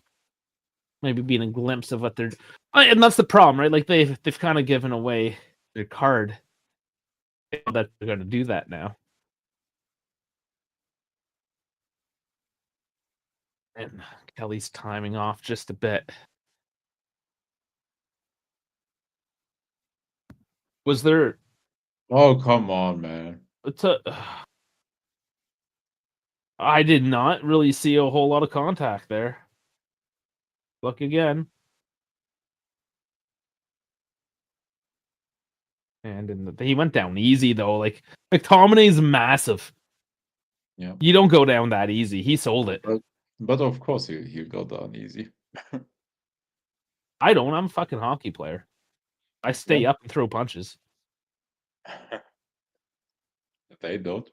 [SPEAKER 1] maybe been a glimpse of what they're. And that's the problem, right? Like they've kind of given away their card that they're going to do that now. And Kelly's timing off just a bit. Was there?
[SPEAKER 2] Oh, come on, man.
[SPEAKER 1] It's a. I did not really see a whole lot of contact there. Look again. And he went down easy though. Like McTominay's massive.
[SPEAKER 2] Yeah.
[SPEAKER 1] You don't go down that easy. He sold it.
[SPEAKER 2] But of course he'll go down easy.
[SPEAKER 1] I don't. I'm a fucking hockey player. I stay
[SPEAKER 2] Yeah.
[SPEAKER 1] up and throw punches.
[SPEAKER 2] They don't.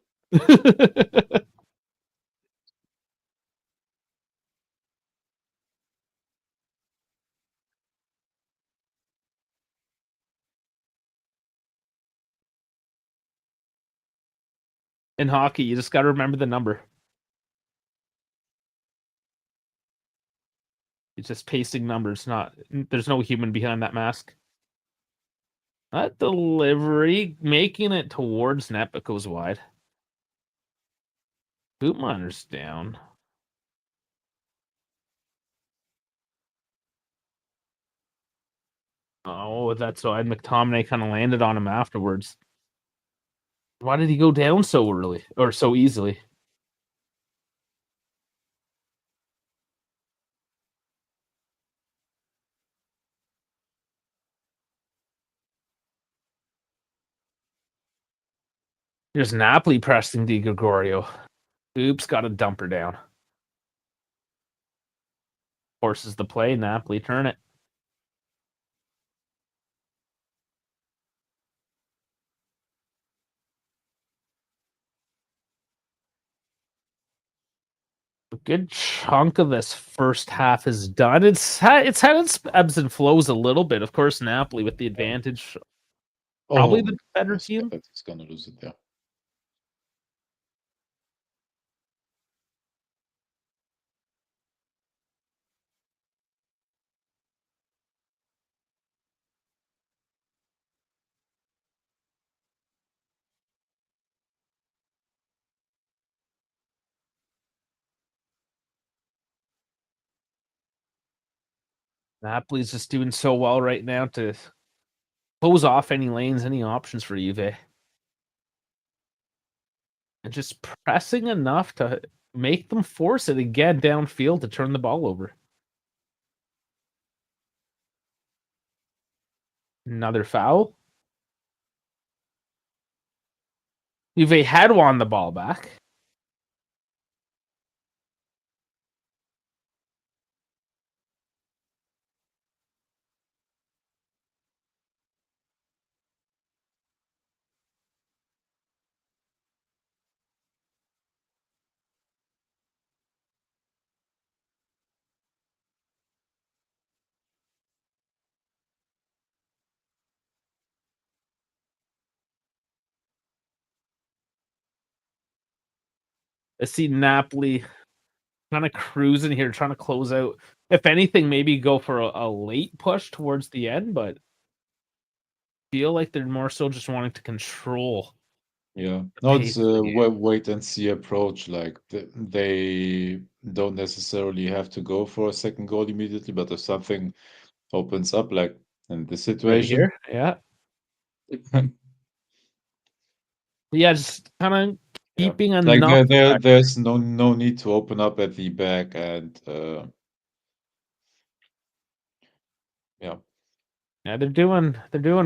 [SPEAKER 1] In hockey, you just got to remember the number. It's just pasting numbers. Not there's no human behind that mask. That delivery making it towards net, but goes wide. Boot miner's down. Oh, that's why McTominay kind of landed on him afterwards. Why did he go down so early or so easily? There's Napoli pressing Di Gregorio. Oops, got a dumper down. Forces the play. Napoli turn it. A good chunk of this first half is done. It's had its ebbs and flows a little bit. Of course, Napoli with the advantage, probably
[SPEAKER 2] Oh,
[SPEAKER 1] the better
[SPEAKER 2] yes,
[SPEAKER 1] team.
[SPEAKER 2] he's gonna lose it, yeah.
[SPEAKER 1] Napoli's just doing so well right now to close off any lanes, any options for Juve. and just pressing enough to make them force it again downfield to turn the ball over. Another foul. Juve had won the ball back. I see Napoli kind of cruising here, trying to close out. If anything, maybe go for a late push towards the end, but feel like they're more so just wanting to control
[SPEAKER 2] Yeah.
[SPEAKER 1] the
[SPEAKER 2] No, it's
[SPEAKER 1] pace of the
[SPEAKER 2] a
[SPEAKER 1] game.
[SPEAKER 2] wait and see approach. Like they don't necessarily have to go for a second goal immediately, but if something opens up, like in this
[SPEAKER 1] Right
[SPEAKER 2] situation,
[SPEAKER 1] here, yeah. Yeah, just kind of
[SPEAKER 2] yeah,
[SPEAKER 1] keeping
[SPEAKER 2] like
[SPEAKER 1] enough pressure.
[SPEAKER 2] there's no need to open up at the back and yeah.
[SPEAKER 1] Yeah, they're doing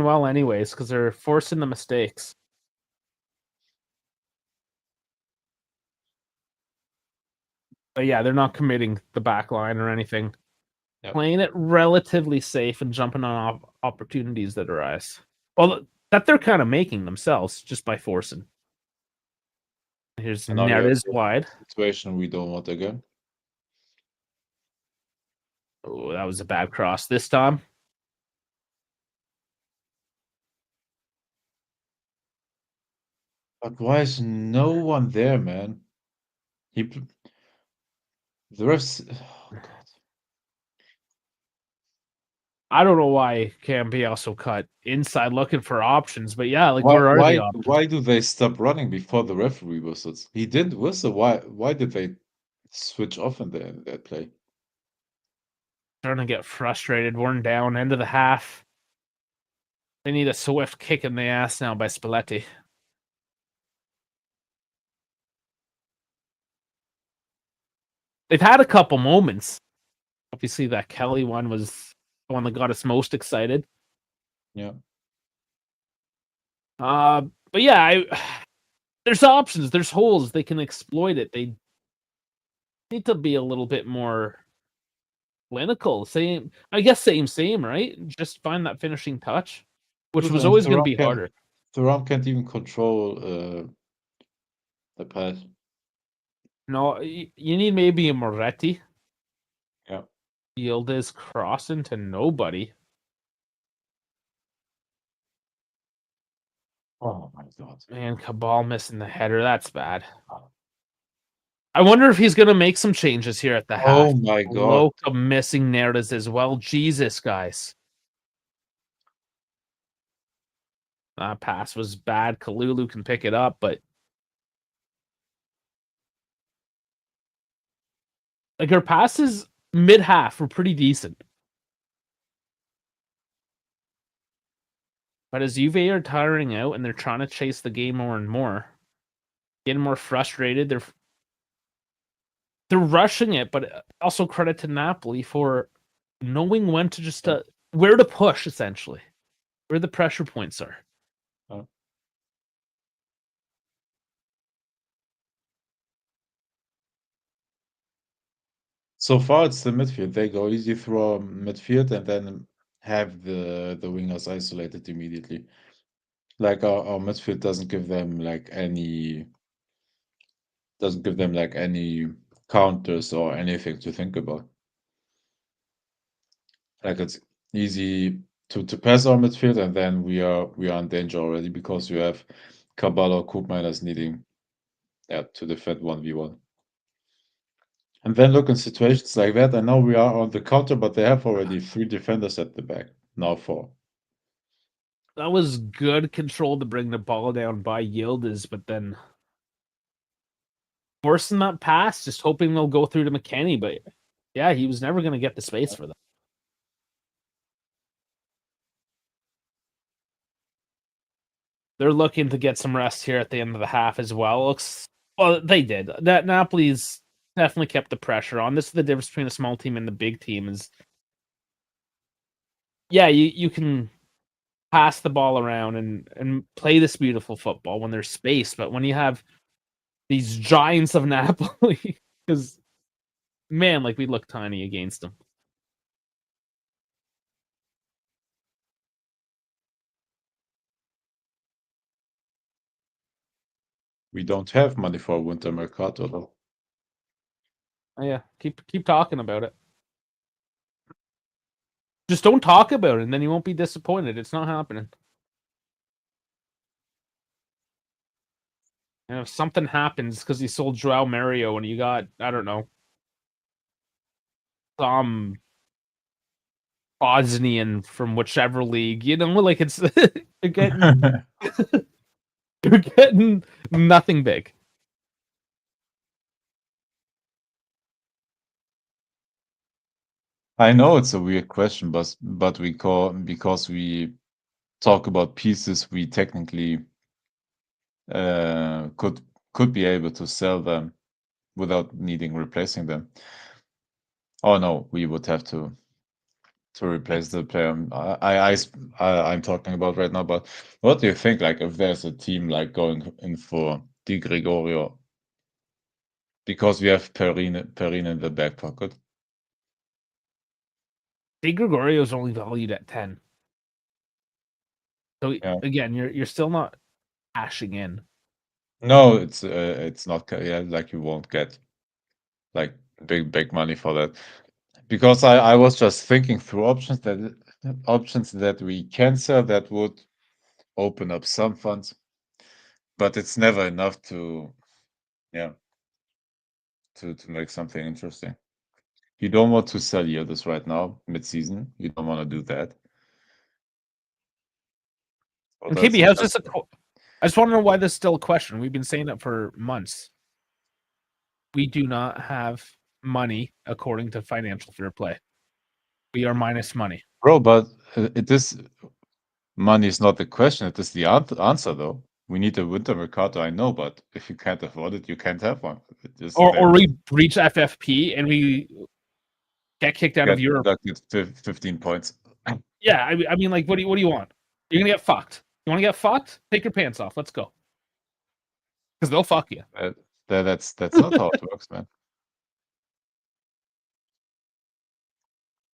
[SPEAKER 1] well anyways because they're forcing the mistakes. But yeah, they're not committing the back line or anything.
[SPEAKER 2] Yep.
[SPEAKER 1] Playing it relatively safe and jumping on opportunities that arise. Well, that they're kind of making themselves just by forcing. Here's
[SPEAKER 2] And now we have
[SPEAKER 1] Neres
[SPEAKER 2] a
[SPEAKER 1] wide.
[SPEAKER 2] situation we don't want again.
[SPEAKER 1] Oh, that was a bad cross this time.
[SPEAKER 2] But why is no one there, man? He the refs. Oh God.
[SPEAKER 1] I don't know why Cambi also cut inside looking for options, but yeah, like
[SPEAKER 2] Why
[SPEAKER 1] where are the
[SPEAKER 2] why
[SPEAKER 1] options?
[SPEAKER 2] why do they stop running before the referee whistles? He didn't whistle. Why did they switch off in that play?
[SPEAKER 1] Starting to get frustrated, worn down, end of the half. They need a swift kick in the ass now by Spalletti. They've had a couple moments. Obviously, that Kelly one was the one that got us most excited.
[SPEAKER 2] Yeah.
[SPEAKER 1] Uh, but yeah, there's options, there's holes, they can exploit it. They need to be a little bit more clinical. Same, I guess, same, right? Just find that finishing touch, which
[SPEAKER 2] Dude,
[SPEAKER 1] was
[SPEAKER 2] and
[SPEAKER 1] always going to be harder.
[SPEAKER 2] Thuram can't even control the pass.
[SPEAKER 1] No, you need maybe a Moretti.
[SPEAKER 2] Yeah.
[SPEAKER 1] Yildiz crossing to nobody.
[SPEAKER 2] Oh my God.
[SPEAKER 1] Man, Cabal missing the header. That's bad. I wonder if he's going to make some changes here at the half.
[SPEAKER 2] Oh my God.
[SPEAKER 1] Loca missing narratives as well. Jesus, guys. That pass was bad. Kalulu can pick it up, but like her passes mid half were pretty decent. But as Juve are tiring out and they're trying to chase the game more and more, getting more frustrated, they're rushing it, but also credit to Napoli for knowing when to just where to push, essentially, where the pressure points are.
[SPEAKER 2] So far, it's the midfield. They go easy through midfield and then have the wingers isolated immediately. Like our midfield doesn't give them like any counters or anything to think about. Like it's easy to pass our midfield and then we are in danger already because you have Cabal or Koopmeiners needing to defend 1v1. And then look in situations like that, and now we are on the counter, but they have already 3 defenders at the back. Now 4.
[SPEAKER 1] That was good control to bring the ball down by Yildiz, but then forcing that pass, just hoping they'll go through to McKennie. But yeah, he was never going to get the space for them. they're looking to get some rest here at the end of the half as well. Well, they did. That Napoli's definitely kept the pressure on. This is the difference between a small team and the big team is, yeah, you can pass the ball around and play this beautiful football when there's space, but when you have these giants of Napoli, because man, like we look tiny against them.
[SPEAKER 2] We don't have money for a winter mercato though.
[SPEAKER 1] Oh, yeah, keep talking about it. Just don't talk about it, and then you won't be disappointed. It's not happening. And if something happens because you sold Joao Mario and you got, I don't know, some Bosnian from whichever league, like it's you're getting you're getting nothing big.
[SPEAKER 2] I know it's a weird question, but because we talk about pieces we technically could be able to sell them without needing replacing them. Oh no, we would have to replace the player I'm talking about right now. But what do you think? Like, if there's a team like going in for Di Gregorio, because we have Perrine in the back pocket.
[SPEAKER 1] Di Gregorio is only valued at 10. So
[SPEAKER 2] Yeah.
[SPEAKER 1] again, you're still not cashing in.
[SPEAKER 2] No, it's not. Yeah, like you won't get like big money for that. Because I was just thinking through options that we can sell that would open up some funds, but it's never enough to make something interesting. You don't want to sell Yildiz right now, mid-season. You don't want to do that. So
[SPEAKER 1] And
[SPEAKER 2] that's
[SPEAKER 1] KB, how's this?
[SPEAKER 2] just
[SPEAKER 1] I just want to know why this is still a question. We've been saying it for months. We do not have money according to financial fair play. We are minus money.
[SPEAKER 2] bro, but it is money is not the question. It is the answer, though. We need a winter mercato, I know, but if you can't afford it, you can't have one. It is
[SPEAKER 1] Or we breach FFP and we get kicked out of Europe.
[SPEAKER 2] Get 15 points.
[SPEAKER 1] Yeah, I mean, like, what do you want? You're gonna get fucked. You want to get fucked? Take your pants off. Let's go. Because they'll fuck you.
[SPEAKER 2] That's not how it works, man.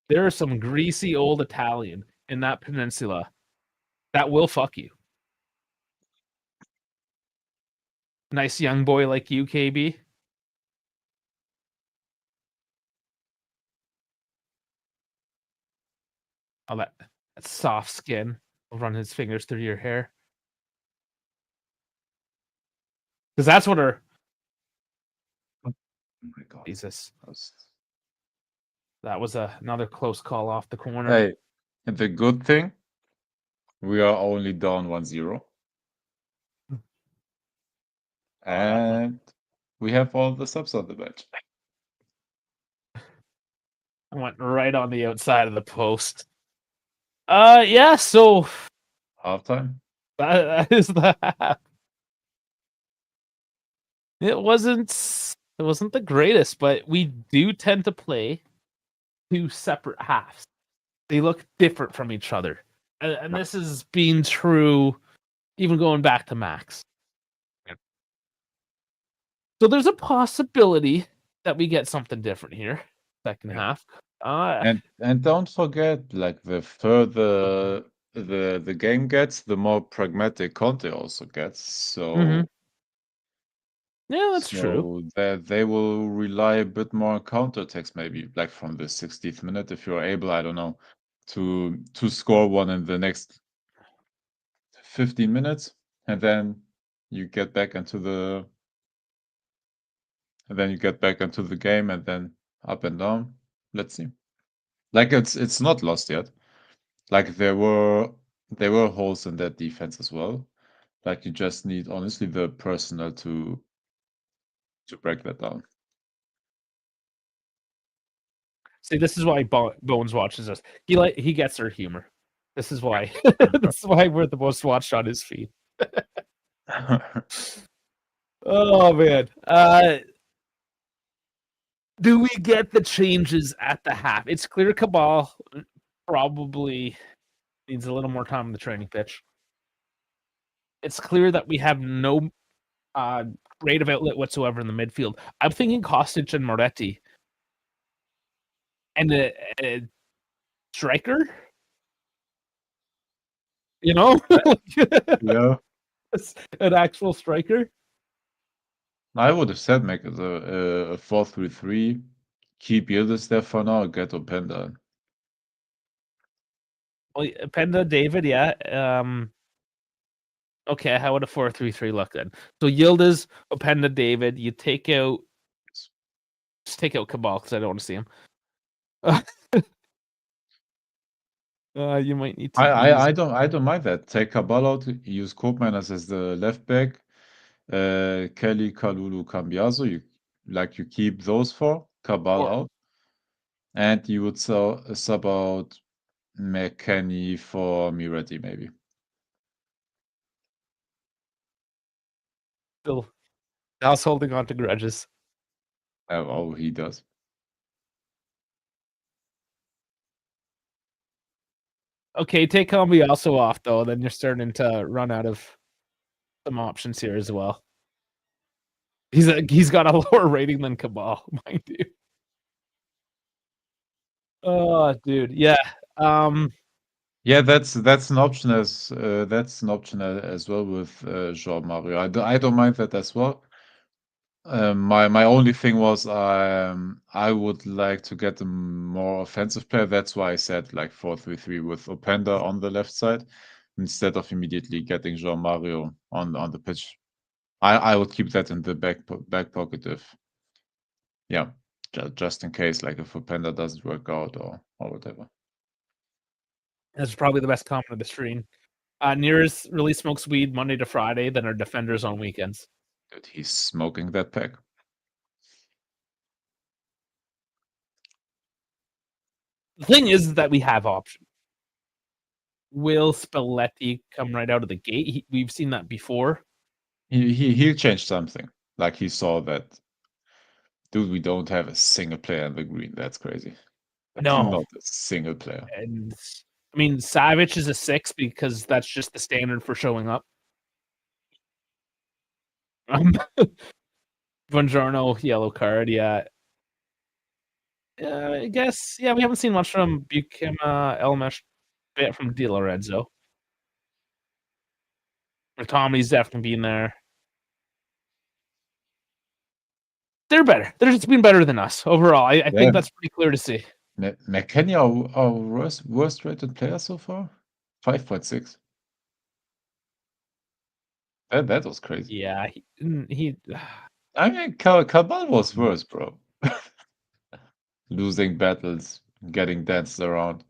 [SPEAKER 1] There are some greasy old Italian in that peninsula that will fuck you. Nice young boy like you, KB. Oh, that soft skin will run his fingers through your hair. Because that's what our...
[SPEAKER 2] Oh my God.
[SPEAKER 1] Jesus. That was another close call off the corner.
[SPEAKER 2] Hey, and the good thing, we are only down 1-0. And we have all the subs on the bench.
[SPEAKER 1] I went right on the outside of the post. Yeah, so
[SPEAKER 2] Halftime.
[SPEAKER 1] that is the half. It wasn't the greatest, but we do tend to play two separate halves. They look different from each other. And this has been true even going back to Max.
[SPEAKER 2] Yep.
[SPEAKER 1] So there's a possibility that we get something different here, second half.
[SPEAKER 2] And don't forget, like, the further the game gets, the more pragmatic Conte also gets. So
[SPEAKER 1] yeah, that's true.
[SPEAKER 2] that they will rely a bit more on counterattacks, maybe like from the 60th minute, if you're able, I don't know, to score one in the next 15 minutes, and then you get back into the game, and then up and down. Let's see. Like, it's not lost yet. Like, there were holes in that defense as well. Like, you just need, honestly, the personnel to break that down.
[SPEAKER 1] See, this is why Bones watches us. He gets our humor. This is why. This is why we're the most watched on his feed. Oh man. Do we get the changes at the half? It's clear Cabal probably needs a little more time on the training pitch. It's clear that we have no creative outlet whatsoever in the midfield. I'm thinking Kostic and Moretti. And a striker? You know?
[SPEAKER 2] Yeah.
[SPEAKER 1] An actual striker?
[SPEAKER 2] I would have said make it a 4-3-3. Keep Yildiz there for now, get Openda.
[SPEAKER 1] Well, Penda, David, yeah. Okay, how would a 4-3-3 look then? So Yildiz, Openda, David. You take out, just take out Cabal because I don't want to see him. You might need to use.
[SPEAKER 2] I don't mind that. Take Cabal out, use Koopmeiners as the left back. Kelly, Kalulu, Cambiaso. You keep those four. Cabal
[SPEAKER 1] Or,
[SPEAKER 2] out. And you would sub out McKenny for Miretti, maybe.
[SPEAKER 1] still, Dal's holding on to grudges.
[SPEAKER 2] Oh, he does.
[SPEAKER 1] Okay, take Cambiaso off though. Then you're starting to run out of some options here as well. He's got a lower rating than Cabal, mind you. Oh, dude, yeah.
[SPEAKER 2] Yeah, that's an option as well with João Mario. I don't mind that as well. My only thing was I would like to get a more offensive player. That's why I said like 4-3-3 with Openda on the left side instead of immediately getting João Mario on the pitch. I would keep that in the back pocket if just in case, like if Openda doesn't work out or whatever.
[SPEAKER 1] That's probably the best comment of the stream. Nearest really smokes weed Monday to Friday, then our defenders on weekends.
[SPEAKER 2] Dude, he's smoking that pack.
[SPEAKER 1] The thing is that we have options. Will Spalletti come right out of the gate? We've seen that before.
[SPEAKER 2] He'll change something. Like he saw that, dude, we don't have a single player in the green. That's crazy.
[SPEAKER 1] No,
[SPEAKER 2] Not a single player.
[SPEAKER 1] and I mean Savage is a 6 because that's just the standard for showing up. Buongiorno, yellow card, yeah. I guess, yeah, we haven't seen much from Bukim Elmesh, bit from Di Lorenzo. Tommy's definitely been there. They're better. They're just been better than us overall. I think that's pretty clear to see.
[SPEAKER 2] McKenny, our worst rated player so far? 5.6. That was crazy.
[SPEAKER 1] Yeah, he
[SPEAKER 2] I mean, Cabal was worse, bro. Losing battles, getting danced around.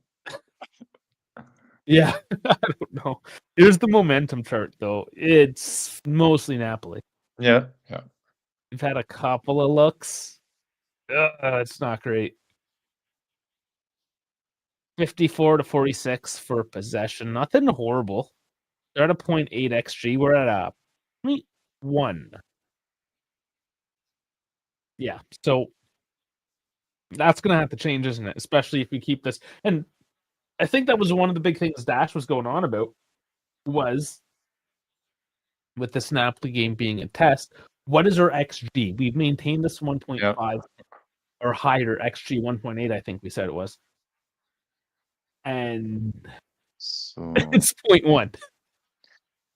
[SPEAKER 1] yeah, I don't know. Here's the momentum chart, though. It's mostly Napoli.
[SPEAKER 2] Yeah.
[SPEAKER 1] We've had a couple of looks. It's not great. 54 to 46 for possession. Nothing horrible. They're at a 0.8 XG. We're at a 0.1. Yeah, so that's going to have to change, isn't it? Especially if we keep this. And I think that was one of the big things Dash was going on about, was with this Napoli game being a test, what is our XG? We've maintained this 1.5 or higher XG 1.8, I think we said it was. And
[SPEAKER 2] So
[SPEAKER 1] it's 0.1.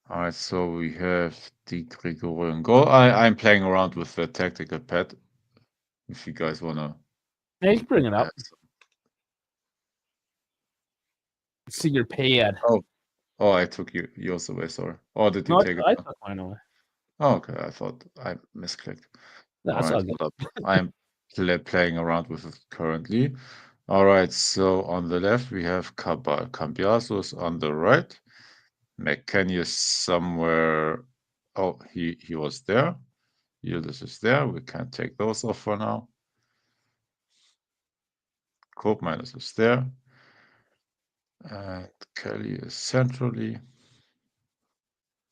[SPEAKER 2] all right, so we have the Gregorian goal. I'm playing around with the tactical pad. If you guys wanna
[SPEAKER 1] Yeah, you bring it up. See your pay ad.
[SPEAKER 2] Oh, I took yours away, sorry. Or did you
[SPEAKER 1] No,
[SPEAKER 2] take it?
[SPEAKER 1] I took mine away.
[SPEAKER 2] Oh, okay. I thought I misclicked.
[SPEAKER 1] That's all good.
[SPEAKER 2] I'm playing around with it currently. All right, so on the left we have Cambiaso is on the right. McKenny is somewhere. Oh, he was there. Yildiz is there. We can't take those off for now. Cope minus is there. And Kelly is centrally.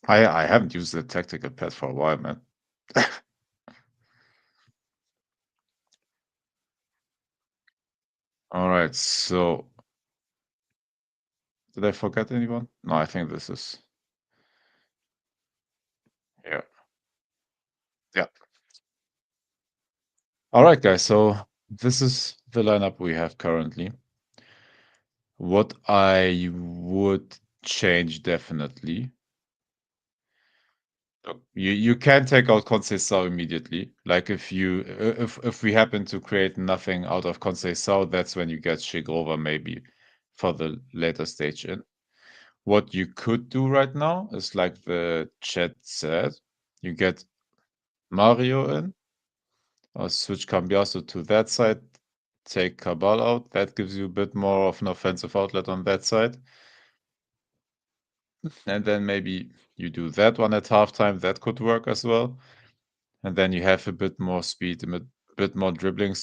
[SPEAKER 2] I haven't used the tactical pad for a while, man. All right, so did I forget anyone? No, I think this is yeah. Yeah. All right, guys. So this is the lineup we have currently. What I would change definitely. Look, you can take out Conceição immediately. Like if we happen to create nothing out of Conceição, that's when you get Shigrova maybe for the later stage in. What you could do right now is like the chat said, you get Mario in, or switch Cambiaso to that side, take Cabal out. That gives you a bit more of an offensive outlet on that side. And then maybe you do that one at halftime. That could work as well. And then you have a bit more speed, a bit more dribbling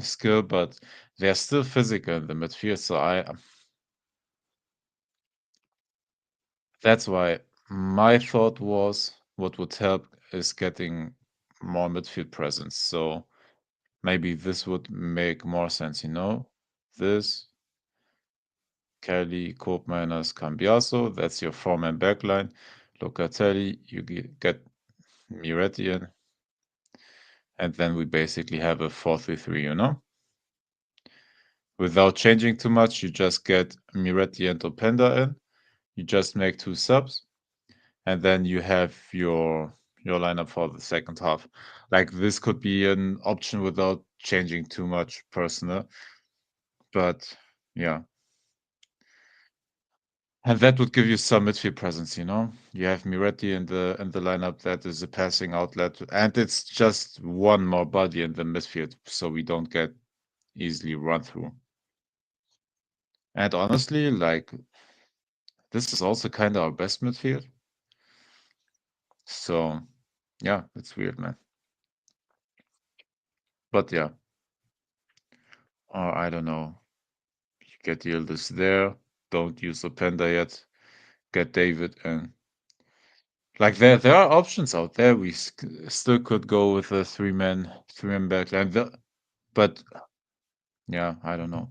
[SPEAKER 2] skill, but they're still physical in the midfield. So that's why my thought was what would help is getting more midfield presence. So maybe this would make more sense, you know? This, Kelly, Koopmeiners, Cambiaso, that's your four-man backline. Locatelli, you get Miretti in. And then we basically have a 4-3-3, you know? Without changing too much, you just get Miretti and Openda in. You just make two subs. And then you have your lineup for the second half. Like this could be an option without changing too much personnel. But yeah. And that would give you some midfield presence, you know? You have Miretti in the lineup that is a passing outlet, and it's just one more body in the midfield, so we don't get easily run through. And honestly, like this is also kind of our best midfield. So yeah, it's weird, man. But yeah. Or I don't know. You get Yildiz there. Don't use Openda yet. Get David and like there are options out there. We still could go with a three-man backline. But yeah, I don't know.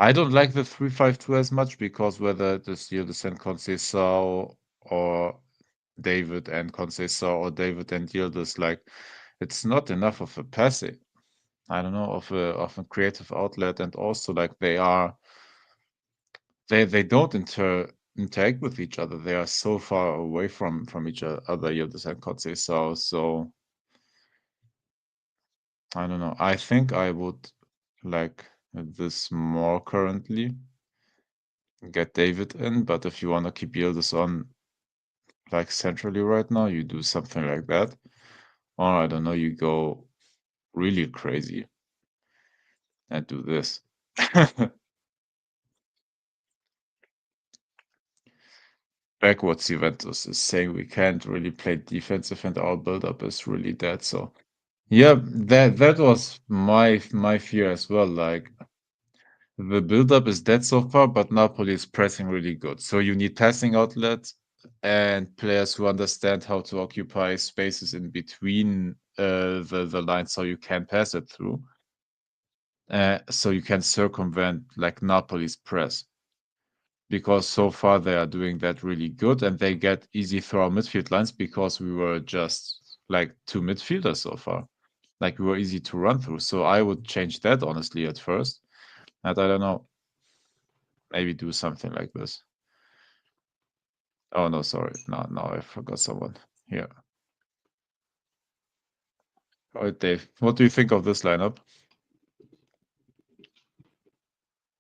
[SPEAKER 2] I don't like the 3-5-2 as much because whether it is Yildiz and Conceição or David and Conceição or David and Yildiz, like it's not enough of a passing. I don't know, of a creative outlet, and also like they don't interact with each other. They are so far away from each other, Yildiz and Conceição. So I don't know. I think I would like this more currently. Get David in, but if you want to keep Yildiz on like centrally right now, you do something like that. Or I don't know, you go really crazy and do this. Backwards Juventus is saying we can't really play defensive and our build-up is really dead. So yeah, that was my fear as well. Like the build-up is dead so far, but Napoli is pressing really good. So you need passing outlets and players who understand how to occupy spaces in between the lines so you can pass it through. So you can circumvent like Napoli's press. Because so far they are doing that really good and they get easy through our midfield lines because we were just like two midfielders so far. Like we were easy to run through. So I would change that honestly at first. And I don't know, maybe do something like this. Oh no, sorry. No, I forgot someone. Here. All right, Dave. What do you think of this lineup?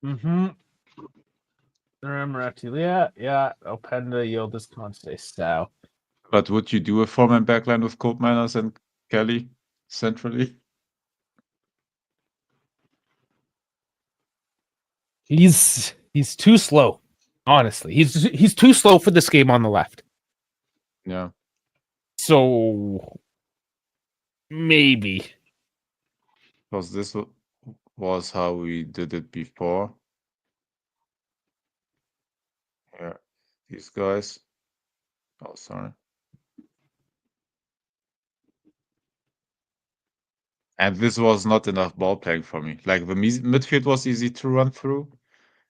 [SPEAKER 1] Mm-hmm. Yeah. Openda, Yildiz, Conceição.
[SPEAKER 2] But would you do a four-man backline with Koopmeiners and Kelly centrally?
[SPEAKER 1] He's too slow. Honestly, he's too slow for this game on the left.
[SPEAKER 2] Yeah.
[SPEAKER 1] So maybe.
[SPEAKER 2] Because this was how we did it before. Yeah, these guys. Oh, sorry. And this was not enough ball playing for me. Like the midfield was easy to run through,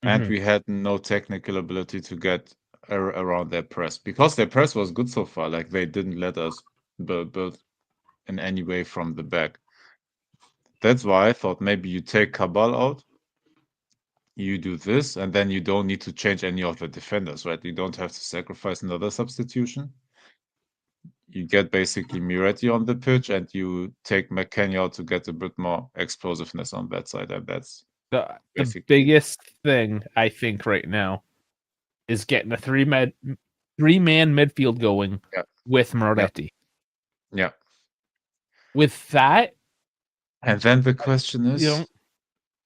[SPEAKER 2] and
[SPEAKER 1] Mhm.
[SPEAKER 2] we had no technical ability to get around their press because their press was good so far. Like they didn't let us build in any way from the back. That's why I thought maybe you take Cabal out, you do this, and then you don't need to change any of the defenders, right? You don't have to sacrifice another substitution. You get basically Miretti on the pitch, and you take McKenny out to get a bit more explosiveness on that side, and that's
[SPEAKER 1] The
[SPEAKER 2] basically
[SPEAKER 1] biggest thing I think right now is getting a three-man midfield going
[SPEAKER 2] yeah,
[SPEAKER 1] with
[SPEAKER 2] yeah,
[SPEAKER 1] Moretti.
[SPEAKER 2] yeah.
[SPEAKER 1] With that,
[SPEAKER 2] And then the question
[SPEAKER 1] you know,
[SPEAKER 2] is,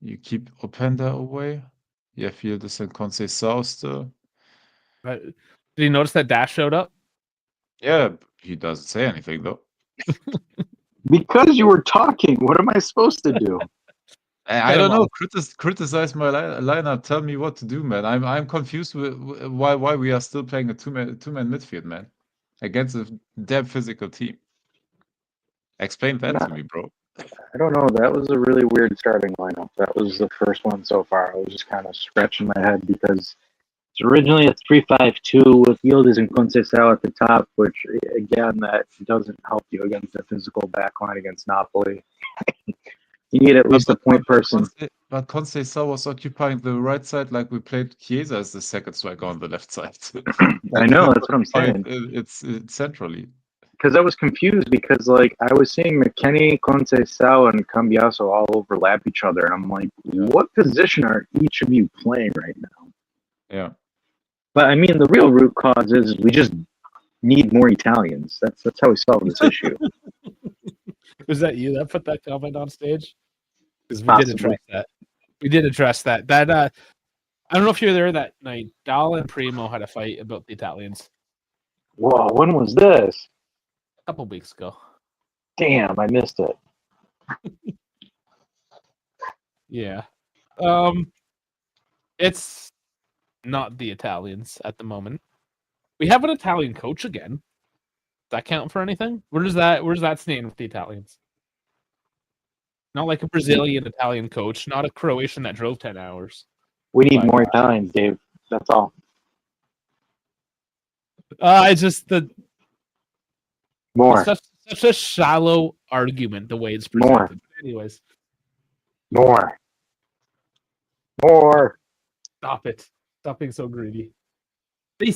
[SPEAKER 2] you keep Openda away? You feel this in Conceição still?
[SPEAKER 1] did you notice that Dash showed up?
[SPEAKER 2] Yeah, he doesn't say anything though.
[SPEAKER 3] Because you were talking. What am I supposed to do?
[SPEAKER 2] I don't know. Criticize my lineup. Tell me what to do, man. I'm confused with why we are still playing a two-man midfield, man, against a damn physical team. Explain that to me, bro.
[SPEAKER 3] I don't know. That was a really weird starting lineup. That was the first one so far. I was just kind of scratching my head because it's originally a 3-5-2 with Yildiz and Conceição at the top, which, again, that doesn't help you against a physical backline against Napoli. You need at least a point person.
[SPEAKER 2] But Conceição was occupying the right side like we played Chiesa as the second striker on the left side.
[SPEAKER 3] I know, that's what I'm saying.
[SPEAKER 2] It's centrally.
[SPEAKER 3] Because I was confused because, like, I was seeing McKenny, Conceição, and Cambiaso all overlap each other, and I'm like, what position are each of you playing right now?
[SPEAKER 2] Yeah.
[SPEAKER 3] But, I mean, the real root cause is we just need more Italians. That's how we solve this issue.
[SPEAKER 1] Was that you that put that comment on stage? Because we
[SPEAKER 3] Possibly.
[SPEAKER 1] did address that. We did address that. That I don't know if you were there that night. Dal and Primo had a fight about the Italians
[SPEAKER 3] Whoa, when was this?
[SPEAKER 1] a couple weeks ago.
[SPEAKER 3] Damn, I missed it.
[SPEAKER 1] Yeah. It's not the Italians at the moment. We have an Italian coach again. Does that count for anything? Where's that stand with the Italians? Not like a Brazilian Italian coach, not a Croatian that drove 10 hours.
[SPEAKER 3] We need more Italians, Dave. That's all.
[SPEAKER 1] It's just
[SPEAKER 3] More.
[SPEAKER 1] such a shallow argument the way it's presented.
[SPEAKER 3] More.
[SPEAKER 1] Anyways,
[SPEAKER 3] More.
[SPEAKER 1] stop it. Stop being so greedy. They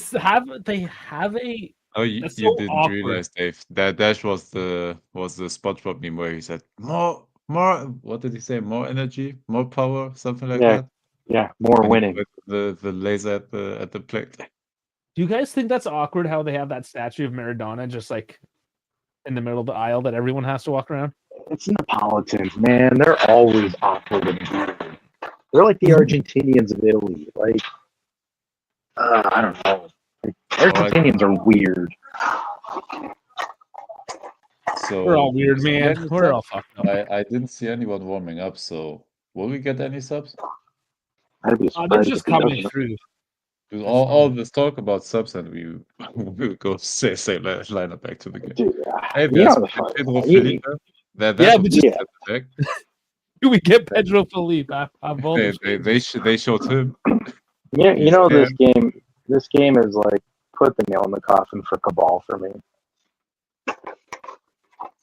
[SPEAKER 1] have a.
[SPEAKER 2] Oh, you
[SPEAKER 1] That's so
[SPEAKER 2] didn't
[SPEAKER 1] awkward.
[SPEAKER 2] realize, Dave. That Dash was the SpongeBob meme where he said more. What did he say? More energy, more power, something like that.
[SPEAKER 3] Yeah, more
[SPEAKER 2] And
[SPEAKER 3] winning.
[SPEAKER 2] with the laser at the plate.
[SPEAKER 1] Do you guys think that's awkward how they have that statue of Maradona just like in the middle of the aisle that everyone has to walk around?
[SPEAKER 3] It's Neapolitans, man. They're always awkward and weird. They're like the Argentinians of Italy. Like, I don't know. Like, Argentinians are weird.
[SPEAKER 2] So
[SPEAKER 1] We're all weird, man. We're all fucked up.
[SPEAKER 2] I didn't see anyone warming up. So will we get any subs?
[SPEAKER 3] I'd be
[SPEAKER 1] They're
[SPEAKER 3] surprised
[SPEAKER 1] just
[SPEAKER 3] if he
[SPEAKER 1] coming
[SPEAKER 3] doesn't.
[SPEAKER 1] through.
[SPEAKER 2] Because all this talk about subs, and we will go say lineup back to the game.
[SPEAKER 3] Dude,
[SPEAKER 2] Hey,
[SPEAKER 3] you
[SPEAKER 2] there's
[SPEAKER 3] know the fuck.
[SPEAKER 2] Pedro Felipe. That
[SPEAKER 1] Yeah,
[SPEAKER 2] would
[SPEAKER 1] but
[SPEAKER 2] be
[SPEAKER 1] just-
[SPEAKER 2] back.
[SPEAKER 1] Do we get Pedro Felipe?
[SPEAKER 2] They showed him.
[SPEAKER 3] Yeah, you
[SPEAKER 2] He's
[SPEAKER 3] know
[SPEAKER 2] there.
[SPEAKER 3] this game is like put the nail in the coffin for Cabal for me.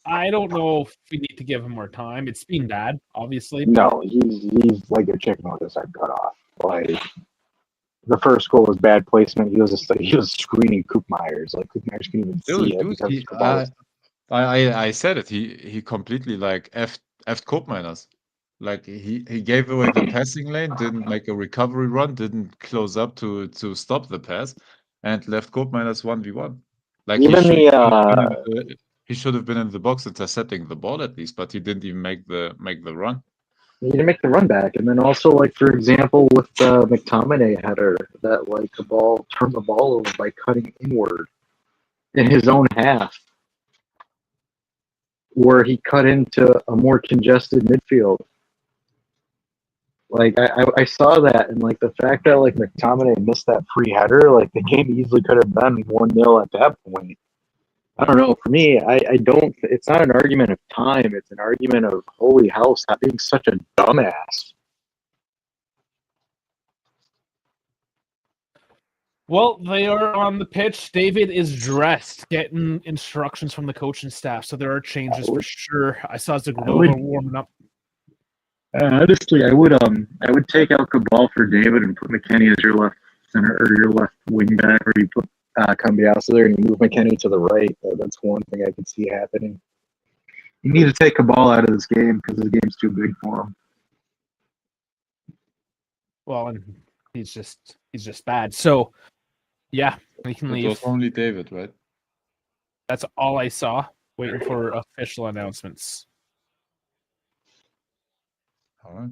[SPEAKER 1] I don't know if we need to give him more time. It's been bad, obviously.
[SPEAKER 3] No, he's like a chicken with his head cut off. Like, the first goal was bad placement. He was screening Coop Myers. Like, Coop Myers couldn't even see it because Cabal was.
[SPEAKER 2] I said it. He completely like effed Koopmeiners. Like he gave away the passing lane, didn't make a recovery run, didn't close up to stop the pass, and left Koopmeiners 1v1. Like
[SPEAKER 3] Even
[SPEAKER 2] he should have been in the box intercepting the ball at least, but he didn't even make the run.
[SPEAKER 3] He didn't make the run back. And then also, like, for example, with the McTominay header, that like Cabal turned the ball over by cutting inward in his own half, where he cut into a more congested midfield. Like I saw that, and like the fact that like McTominay missed that free header, like the game easily could have been 1-0 at that point. I don't know. For me, I don't. It's not an argument of time. It's an argument of holy hell, stop being such a dumbass.
[SPEAKER 1] Well, they are on the pitch. David is dressed, getting instructions from the coaching staff, so there are changes for sure. I saw Zagrova warming up.
[SPEAKER 3] Honestly, I would take out Cabal for David and put McKennie as your left center or your left wing back, or you put Cambiasso there and you move McKennie to the right. That's one thing I could see happening. You need to take Cabal out of this game because this game's too big for him.
[SPEAKER 1] Well, and he's just bad. So, yeah, we can leave.
[SPEAKER 2] It was only David, right?
[SPEAKER 1] That's all I saw. Waiting for official announcements.
[SPEAKER 2] All right.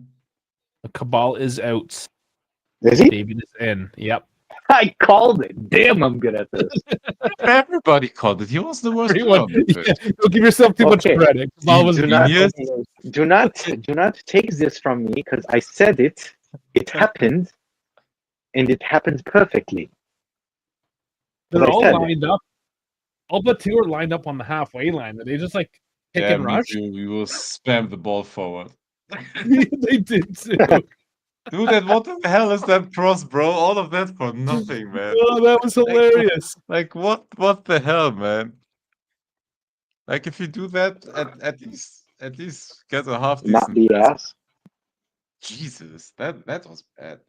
[SPEAKER 1] The Cabal is out.
[SPEAKER 3] Is he?
[SPEAKER 1] David is in. Yep.
[SPEAKER 3] I called it. Damn, I'm good at this.
[SPEAKER 2] Everybody called it. He was the worst.
[SPEAKER 1] Everyone, yeah, don't give yourself too much
[SPEAKER 3] Okay.
[SPEAKER 1] credit. Cabal was
[SPEAKER 3] do not
[SPEAKER 1] genius.
[SPEAKER 3] do not take this from me because I said it. It happened, and it happened perfectly.
[SPEAKER 1] They're
[SPEAKER 3] I
[SPEAKER 1] all
[SPEAKER 3] said
[SPEAKER 1] lined up. All but two are lined up on the halfway line. They just like kick and rush.
[SPEAKER 2] We will spam the ball forward.
[SPEAKER 1] They did too.
[SPEAKER 2] Dude, and what the hell is that cross, bro? All of that for nothing, man.
[SPEAKER 1] Oh, that was hilarious.
[SPEAKER 2] Like what the hell, man? Like if you do that, at least get a half decent
[SPEAKER 3] Not the
[SPEAKER 2] pass.
[SPEAKER 3] ass.
[SPEAKER 2] Jesus, that was bad.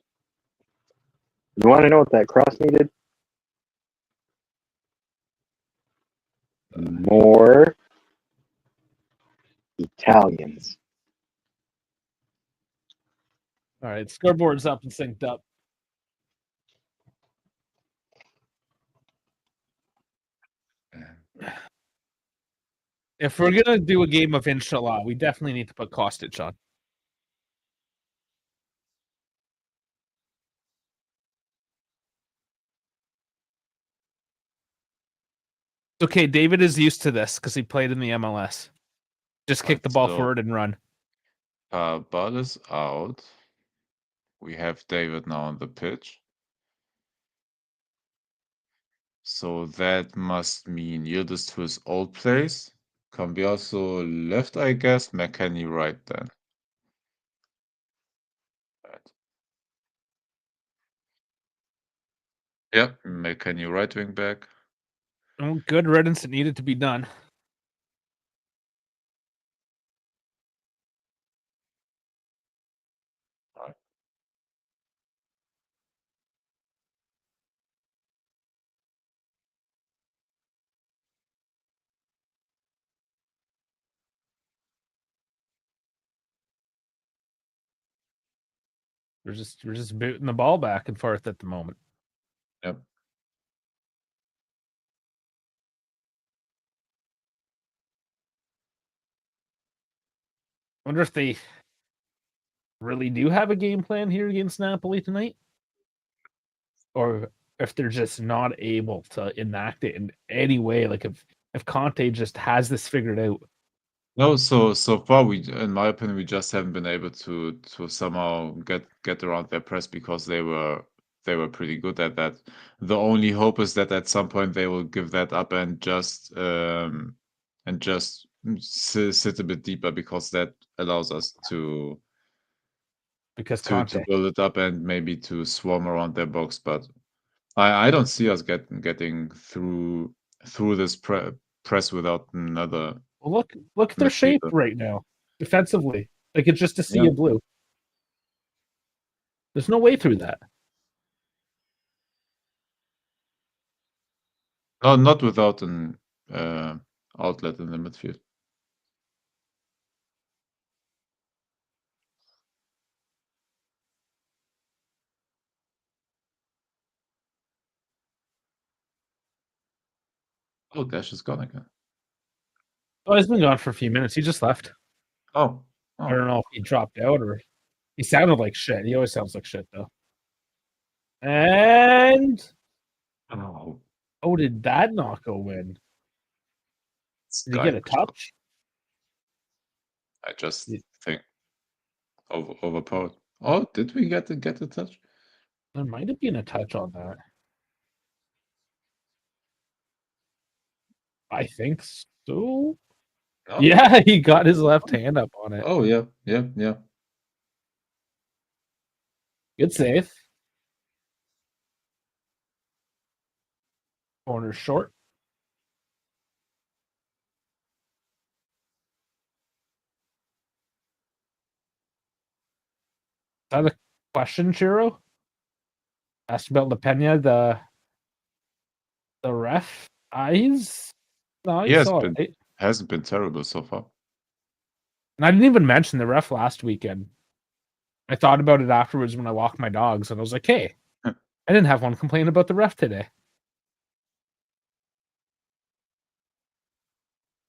[SPEAKER 3] You want to know what that cross needed? More Italians.
[SPEAKER 1] All right, scoreboard's up and synced up. If we're gonna do a game of Inshallah, we definitely need to put Kostic on. Okay, David is used to this because he played in the MLS. Just kick the ball forward and run.
[SPEAKER 2] Ball is out. We have David now on the pitch. So that must mean Yildiz to his old place. Cambiasso left, I guess. McKennie right then. Right. Yep, McKennie right wing back.
[SPEAKER 1] Oh, good riddance. It needed to be done.
[SPEAKER 2] Right.
[SPEAKER 1] We're just booting the ball back and forth at the moment.
[SPEAKER 2] Yep.
[SPEAKER 1] I wonder if they really do have a game plan here against Napoli tonight, or if they're just not able to enact it in any way. Like if Conte just has this figured out.
[SPEAKER 2] No, so far in my opinion, we just haven't been able to somehow get around their press because they were pretty good at that. The only hope is that at some point they will give that up and just sit a bit deeper because that allows us to build it up and maybe to swarm around their box. But I don't see us getting through this press without another.
[SPEAKER 1] Well, look at their shape right now, defensively. Like it's just a sea of blue. There's no way through that.
[SPEAKER 2] No, not without an outlet in the midfield. Oh, Dash is gone again.
[SPEAKER 1] Oh, he's been gone for a few minutes. He just left.
[SPEAKER 2] Oh.
[SPEAKER 1] I don't know if he dropped out or he sounded like shit. He always sounds like shit though. And did that not go in? Did he get a touch?
[SPEAKER 2] I just think overpowered. Oh, did we get a touch?
[SPEAKER 1] There might have been a touch on that. I think so.
[SPEAKER 2] No?
[SPEAKER 1] Yeah, he got his left hand up on it.
[SPEAKER 2] Oh, yeah.
[SPEAKER 1] Good save. Corner short. Is that a question, Chiro? Asked about LaPena, the ref eyes. No,
[SPEAKER 2] He
[SPEAKER 1] he saw it. Right?
[SPEAKER 2] hasn't been terrible so far.
[SPEAKER 1] And I didn't even mention the ref last weekend. I thought about it afterwards when I walked my dogs, and I was like, "Hey, I didn't have one complain about the ref today."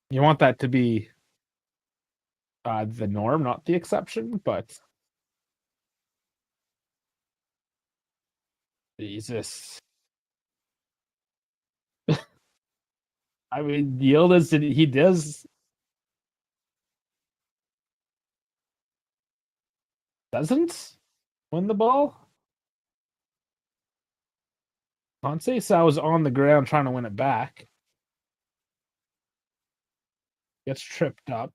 [SPEAKER 1] You want that to be the norm, not the exception, but Jesus. I mean, Yildiz, he doesn't win the ball. Conceição was on the ground trying to win it back. Gets tripped up.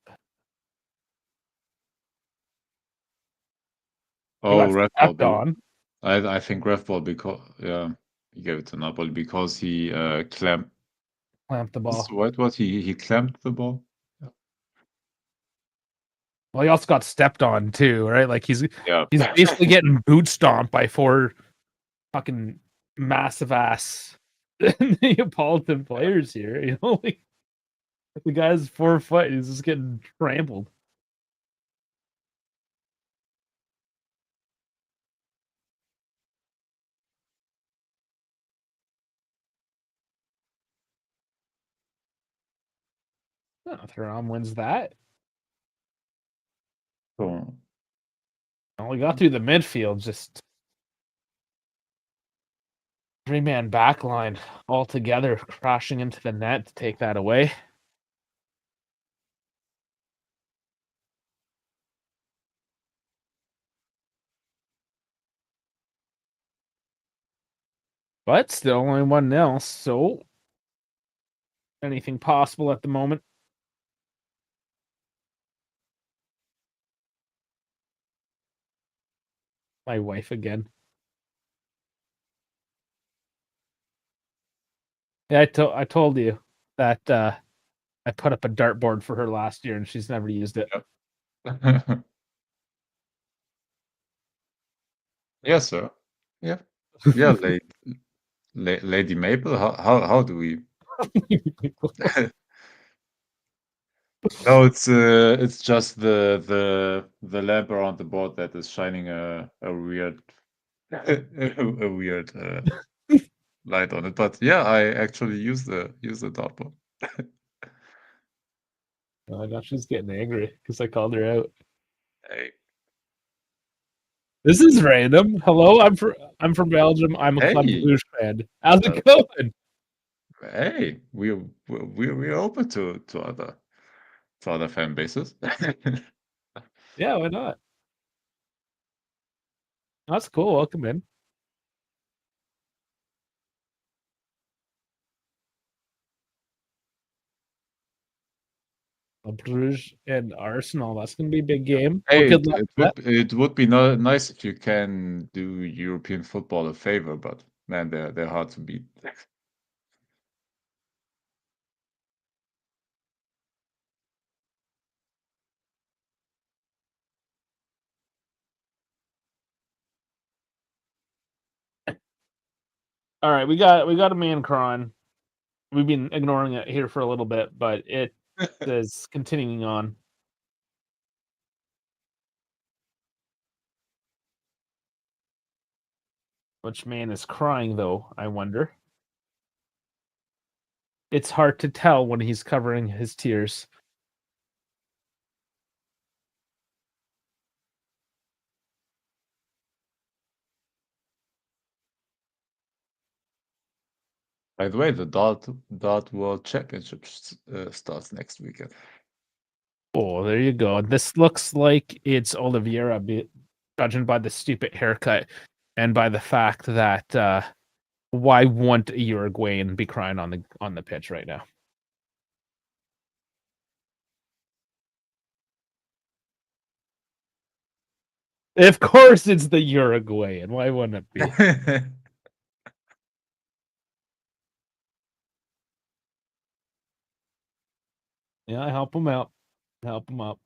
[SPEAKER 2] Oh, ref
[SPEAKER 1] Stepped
[SPEAKER 2] ball.
[SPEAKER 1] on.
[SPEAKER 2] I think ref ball because he gave it to Napoli because he clamped
[SPEAKER 1] The ball.
[SPEAKER 2] That's right. What he clamped the ball.
[SPEAKER 1] Well, he also got stepped on too, right? Like he's
[SPEAKER 2] Yeah.
[SPEAKER 1] basically getting boot stomped by 4 fucking massive ass Neapolitan players here. You know, like the guy's 4 foot, he's just getting trampled. Oh, Thuram wins that.
[SPEAKER 2] So,
[SPEAKER 1] Well, we got through the midfield, just 3-man back line all together, crashing into the net to take that away. But still only 1-0, so anything possible at the moment. My wife again. Yeah, I told you that I put up a dartboard for her last year and she's never used it.
[SPEAKER 2] yes, sir. Yeah. Yeah, Lady Maple. How do we? No, it's just the lamp around the board that is shining a weird a weird light on it. But yeah, I actually use the dartboard.
[SPEAKER 1] Now she's getting angry because I called her out.
[SPEAKER 2] Hey,
[SPEAKER 1] This is random. Hello, I'm from Belgium. I'm a Club
[SPEAKER 2] Hey.
[SPEAKER 1] Brugge fan. How's it going?
[SPEAKER 2] hey, we're open to other fan bases.
[SPEAKER 1] Yeah, why not? That's cool. Welcome in. Bruges and Arsenal. That's gonna be a big game. Well,
[SPEAKER 2] Hey,
[SPEAKER 1] good luck with that.
[SPEAKER 2] it would be nice if you can do European football a favor, but man, they're hard to beat.
[SPEAKER 1] All right, we got a man crying. We've been ignoring it here for a little bit, but it is continuing on. Which man is crying though, I wonder? It's hard to tell when he's covering his tears.
[SPEAKER 2] By the way, the Dart World Championship starts next weekend.
[SPEAKER 1] Oh, there you go. This looks like it's Oliveira judging by the stupid haircut and by the fact that why wouldn't a Uruguayan be crying on the pitch right now? Of course, it's the Uruguayan. Why wouldn't it be? Yeah, help him out. Help him out.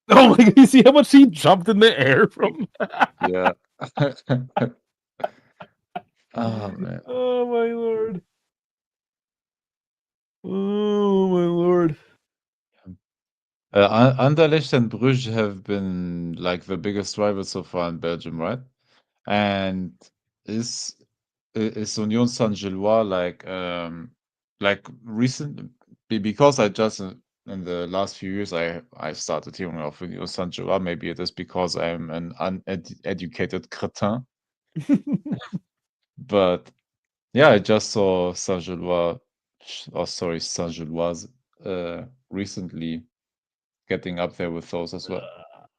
[SPEAKER 1] Oh my God! You see how much he jumped in the air from?
[SPEAKER 2] Yeah. Oh man.
[SPEAKER 1] Oh my lord. Oh my lord.
[SPEAKER 2] Anderlecht and Bruges have been like the biggest rivals so far in Belgium, right? And is Union Saint-Gillois like recent because I just in the last few years I started hearing of Union Saint-Gillois. Maybe it is because I'm an uneducated crétin, but yeah, I just saw Saint-Gillois, Saint-Gilloise recently getting up there with those as well.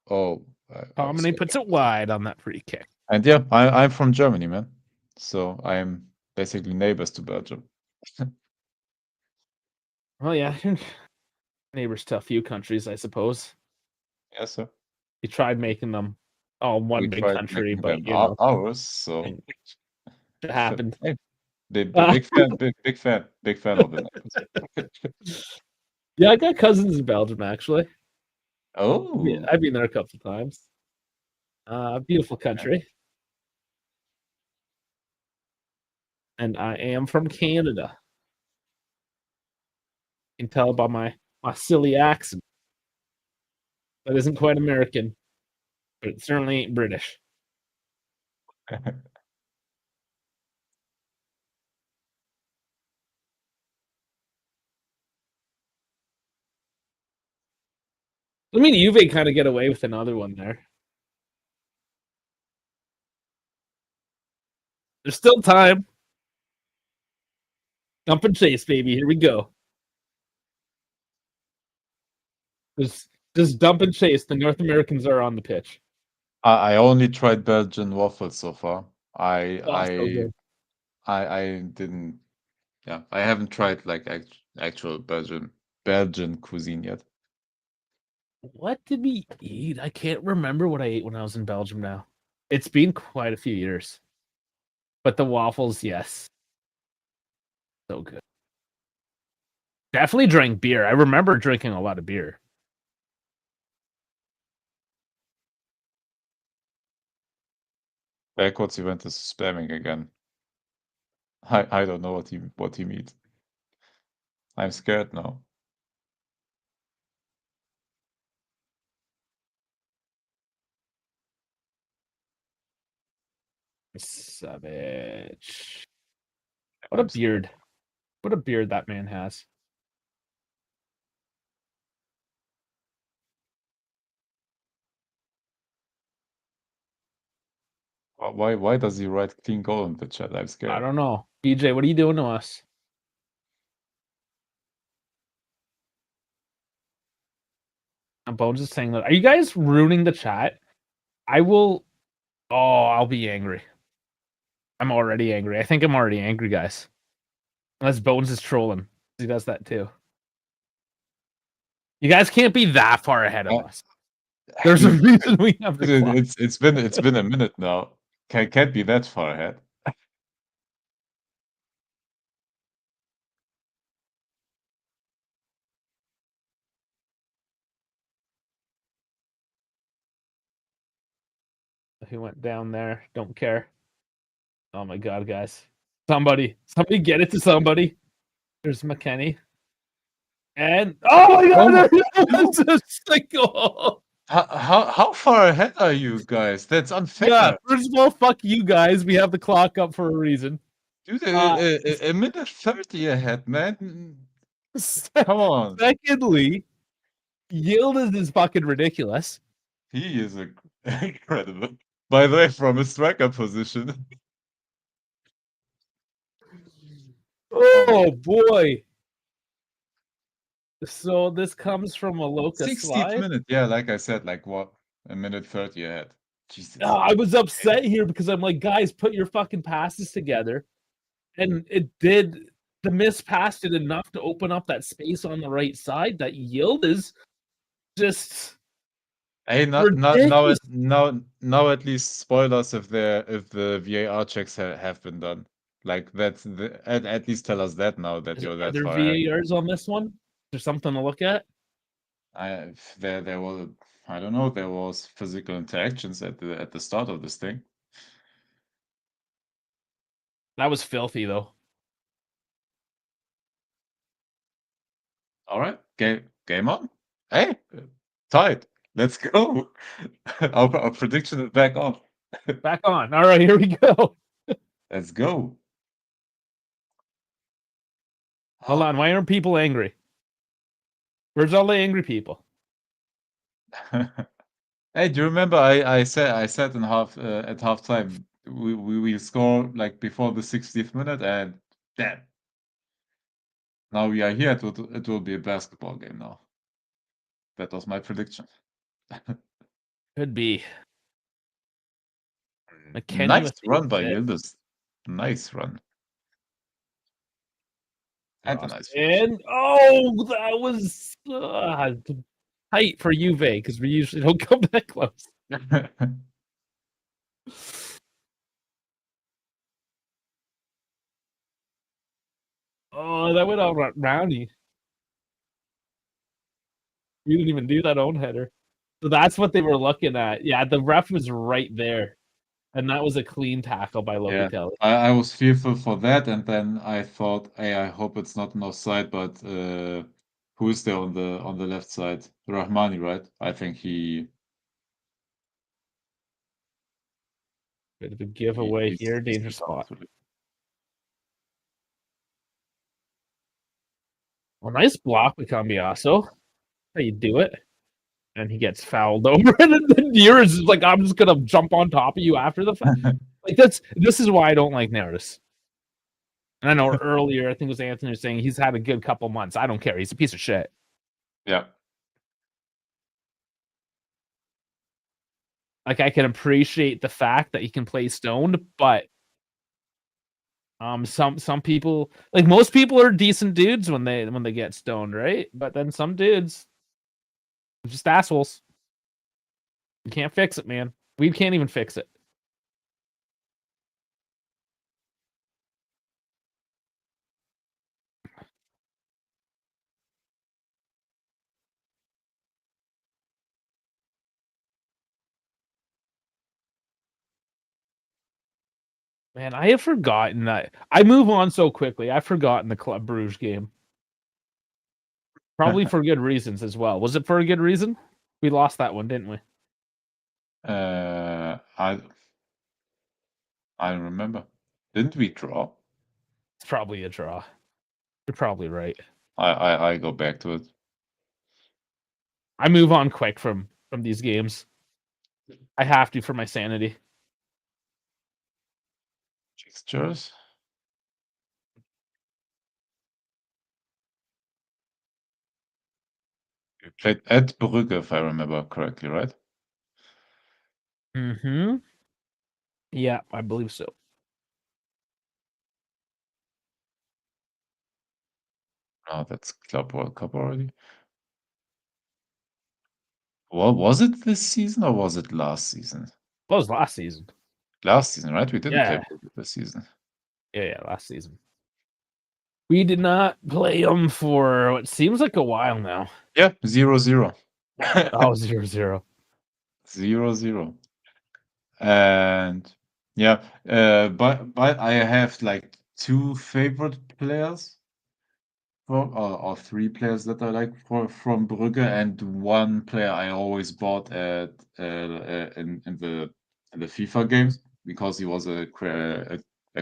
[SPEAKER 2] Oh, I was
[SPEAKER 1] Dominic puts it wide on that free kick.
[SPEAKER 2] And yeah, I'm from Germany, man. So I'm basically neighbors to Belgium.
[SPEAKER 1] Well, yeah, neighbors to a few countries, I suppose.
[SPEAKER 2] Yes, sir.
[SPEAKER 1] You tried making them all one
[SPEAKER 2] We
[SPEAKER 1] big
[SPEAKER 2] tried
[SPEAKER 1] country,
[SPEAKER 2] making
[SPEAKER 1] but
[SPEAKER 2] them
[SPEAKER 1] you know,
[SPEAKER 2] ours, so
[SPEAKER 1] it happened.
[SPEAKER 2] hey, big fan, big fan of the neighbors.
[SPEAKER 1] Yeah, I got cousins in Belgium actually.
[SPEAKER 2] Oh,
[SPEAKER 1] Yeah, I've been there a couple of times. Beautiful country. And I am from Canada. You can tell by my silly accent. That isn't quite American, but it certainly ain't British. I mean, Juve kind of get away with another one there. There's still time. Dump and chase, baby. Here we go. Just dump and chase. The North Americans are on the pitch.
[SPEAKER 2] I only tried Belgian waffles so far. I
[SPEAKER 1] Oh, so
[SPEAKER 2] I
[SPEAKER 1] good.
[SPEAKER 2] I didn't. Yeah, I haven't tried like actual Belgian cuisine yet.
[SPEAKER 1] What did we eat? I can't remember what I ate when I was in Belgium now. It's been quite a few years. But the waffles, yes. So good. Definitely drank beer. I remember drinking a lot of beer.
[SPEAKER 2] Backwards Juventus is spamming again. I don't know what he means. I'm scared now.
[SPEAKER 1] Savage. What a beard. What a beard that man has.
[SPEAKER 2] Why does he write clean goal in the chat? I'm
[SPEAKER 1] I
[SPEAKER 2] scared.
[SPEAKER 1] don't know. BJ, what are you doing to us? Bones is saying that. Are you guys ruining the chat? I will. Oh, I'll be angry. I'm already angry. I think I'm already angry, guys. Unless Bones is trolling. He does that too. You guys can't be that far ahead of us. There's a reason we have the clock.
[SPEAKER 2] It's been a minute now. Can't be that far ahead.
[SPEAKER 1] Who went down there? Don't care. Oh my god, guys. Somebody get it to somebody. There's McKenny. And oh my god, that's a single.
[SPEAKER 2] How far ahead are you guys? That's unfair.
[SPEAKER 1] Yeah, first of all, fuck you guys. We have the clock up for a reason.
[SPEAKER 2] Dude, a minute 30 ahead, man. Come on.
[SPEAKER 1] Secondly, Yildiz is fucking ridiculous.
[SPEAKER 2] He is incredible. By the way, from a striker position.
[SPEAKER 1] Oh boy. So this comes from a Loca
[SPEAKER 2] 60th
[SPEAKER 1] slide.
[SPEAKER 2] minute. Yeah, like I said, like what, a minute 30 ahead. Jesus.
[SPEAKER 1] Oh, I was upset here because I'm like, guys, put your fucking passes together. And it did. The miss pass did enough to open up that space on the right side. That yield is just
[SPEAKER 2] Hey, now
[SPEAKER 1] ridiculous.
[SPEAKER 2] at least spoilers if the VAR checks have been done. Like at least tell us that now that you're
[SPEAKER 1] Are
[SPEAKER 2] that
[SPEAKER 1] there
[SPEAKER 2] far ahead.
[SPEAKER 1] VARs on this one? Is there something to look at?
[SPEAKER 2] There was, I don't know, there was physical interactions at the start of this thing.
[SPEAKER 1] That was filthy, though.
[SPEAKER 2] All right, game on. Hey, tied. Let's go. Our prediction is back on.
[SPEAKER 1] Back on. All right, here we go.
[SPEAKER 2] Let's go.
[SPEAKER 1] Hold on. Why aren't people angry? Where's all the angry people?
[SPEAKER 2] Hey, do you remember I said in at halftime we will score like before the 60th minute, and damn, now we are here. It will be a basketball game now. That was my prediction.
[SPEAKER 1] Could be. McKenny
[SPEAKER 2] Nice
[SPEAKER 1] with
[SPEAKER 2] run by
[SPEAKER 1] fit.
[SPEAKER 2] Yildiz. Nice run. And a
[SPEAKER 1] Cross.
[SPEAKER 2] nice finish.
[SPEAKER 1] And oh, that was tight for Juve because we usually don't come that close. Oh, that went all roundy. You didn't even do that own header. So that's what they were looking at. Yeah, the ref was right there. And that was a clean tackle by
[SPEAKER 2] Yeah,
[SPEAKER 1] Locatelli.
[SPEAKER 2] I was fearful for that, and then I thought, hey, I hope it's not an offside, but who is there on the left side? Rahmani, right? I think he
[SPEAKER 1] Bit of a giveaway
[SPEAKER 2] he's
[SPEAKER 1] here.
[SPEAKER 2] he's
[SPEAKER 1] Danger spot.
[SPEAKER 2] down to it.
[SPEAKER 1] Well, nice block with Cambiaso. How you do it? And he gets fouled over, and then Neres is like, "I'm just gonna jump on top of you after the fact." Like this is why I don't like Neres. And I know earlier, I think it was Anthony was saying he's had a good couple months. I don't care. He's a piece of shit.
[SPEAKER 2] Yeah.
[SPEAKER 1] Like I can appreciate the fact that he can play stoned, but some people, like most people, are decent dudes when they get stoned, right? But then some dudes are just assholes. You can't fix it, man. We can't even fix it. Man, I have forgotten that. I move on so quickly. I've forgotten the Club Bruges game. Probably for good reasons as well. Was it for a good reason? We lost that one, didn't we?
[SPEAKER 2] I don't remember. Didn't we draw?
[SPEAKER 1] It's probably a draw. You're probably right.
[SPEAKER 2] I go back to it.
[SPEAKER 1] I move on quick from these games. I have to for my sanity.
[SPEAKER 2] Fixtures. We played at Brugge, if I remember correctly, right?
[SPEAKER 1] Mm-hmm. Yeah, I believe so.
[SPEAKER 2] Oh, that's Club World Cup already. Well, was it this season or was it last season?
[SPEAKER 1] What was last season?
[SPEAKER 2] Last season, right? We didn't play
[SPEAKER 1] Yeah.
[SPEAKER 2] Brugge this season.
[SPEAKER 1] Yeah, last season. We did not play them for what seems like a while now.
[SPEAKER 2] Yeah, 0-0.
[SPEAKER 1] Oh, 0-0.
[SPEAKER 2] 0-0. And yeah, but I have like two favorite players or three players that I like from Brugge, and one player I always bought at in the FIFA games because he was a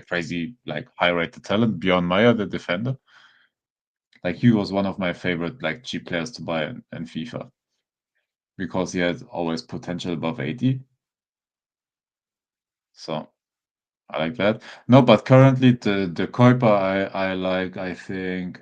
[SPEAKER 2] crazy like high rated talent. Bjorn Meyer, the defender. Like he was one of my favorite like cheap players to buy in FIFA because he had always potential above 80. So I like that. No, but currently the Kuiper I like, I think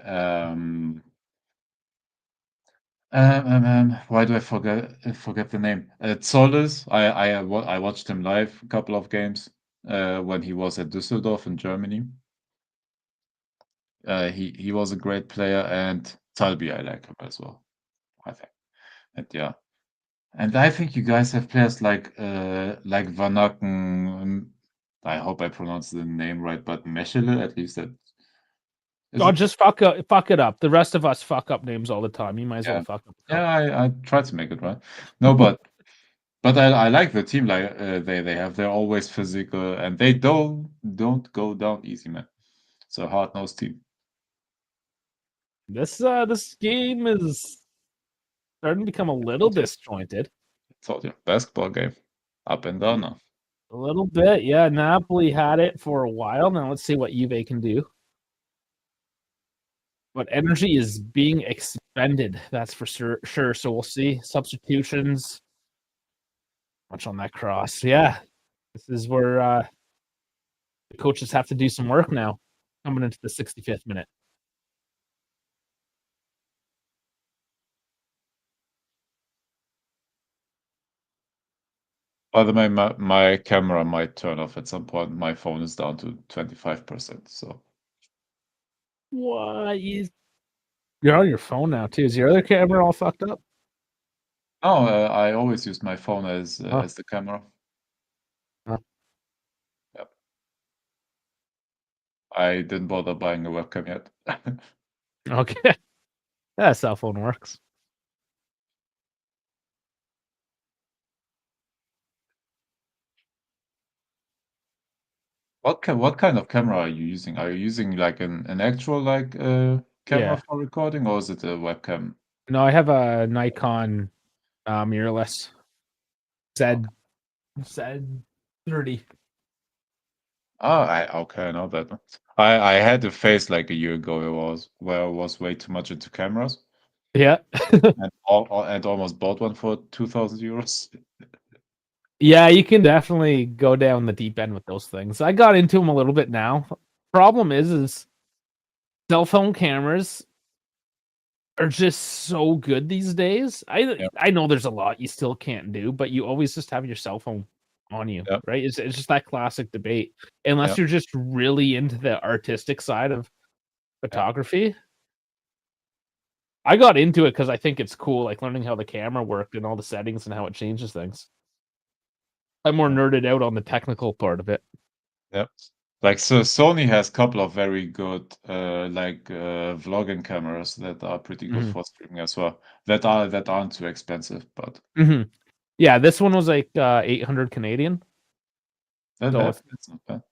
[SPEAKER 2] Why do I forget the name? Solis. I watched him live a couple of games when he was at Düsseldorf in Germany. He was a great player, and Talbi, I like him as well, I think. And yeah. And I think you guys have players like Van Aken. I hope I pronounced the name right, but Mechele, at least that is
[SPEAKER 1] Oh,
[SPEAKER 2] it?
[SPEAKER 1] just fuck it up. The rest of us fuck up names all the time. You might as well
[SPEAKER 2] Yeah.
[SPEAKER 1] fuck up.
[SPEAKER 2] Yeah, I tried to make it right. No, but I like the team. Like they're always physical, and they don't go down easy, man. It's a hard-nosed team.
[SPEAKER 1] This game is starting to become a little disjointed.
[SPEAKER 2] I told you, basketball game, up and down now.
[SPEAKER 1] A little bit, yeah. Napoli had it for a while. Now let's see what Juve can do. But energy is being expended, that's for sure. So we'll see. Substitutions. Much on that cross. Yeah. This is where the coaches have to do some work now, coming into the 65th minute.
[SPEAKER 2] By the way, my camera might turn off at some point. My phone is down to 25%. So
[SPEAKER 1] What? You're on your phone now too. Is your other camera all fucked up?
[SPEAKER 2] oh, I always use my phone as the camera.
[SPEAKER 1] Huh.
[SPEAKER 2] Yep. I didn't bother buying a webcam yet.
[SPEAKER 1] Okay. That cell phone works.
[SPEAKER 2] What kind of camera are you using? Are you using like an actual like camera
[SPEAKER 1] Yeah.
[SPEAKER 2] for recording, or is it a webcam?
[SPEAKER 1] No, I have a Nikon mirrorless Z 30.
[SPEAKER 2] Okay, I know that one. I had a phase like a year ago where I was way too much into cameras
[SPEAKER 1] Yeah.
[SPEAKER 2] and almost bought one for 2,000 euros.
[SPEAKER 1] Yeah, you can definitely go down the deep end with those things. I got into them a little bit now. Problem is cell phone cameras are just so good these days. I know there's a lot you still can't do, but you always just have your cell phone on you,
[SPEAKER 2] Yep.
[SPEAKER 1] right? It's just that classic debate. Unless you're just really into the artistic side of photography. I got into it because I think it's cool, like learning how the camera worked and all the settings and how it changes things. I'm more nerded out on the technical part of it.
[SPEAKER 2] Yep. Like so Sony has a couple of very good vlogging cameras that are pretty good for streaming as well. That aren't too expensive, but
[SPEAKER 1] yeah, this one was like 800 Canadian. So
[SPEAKER 2] that's not bad.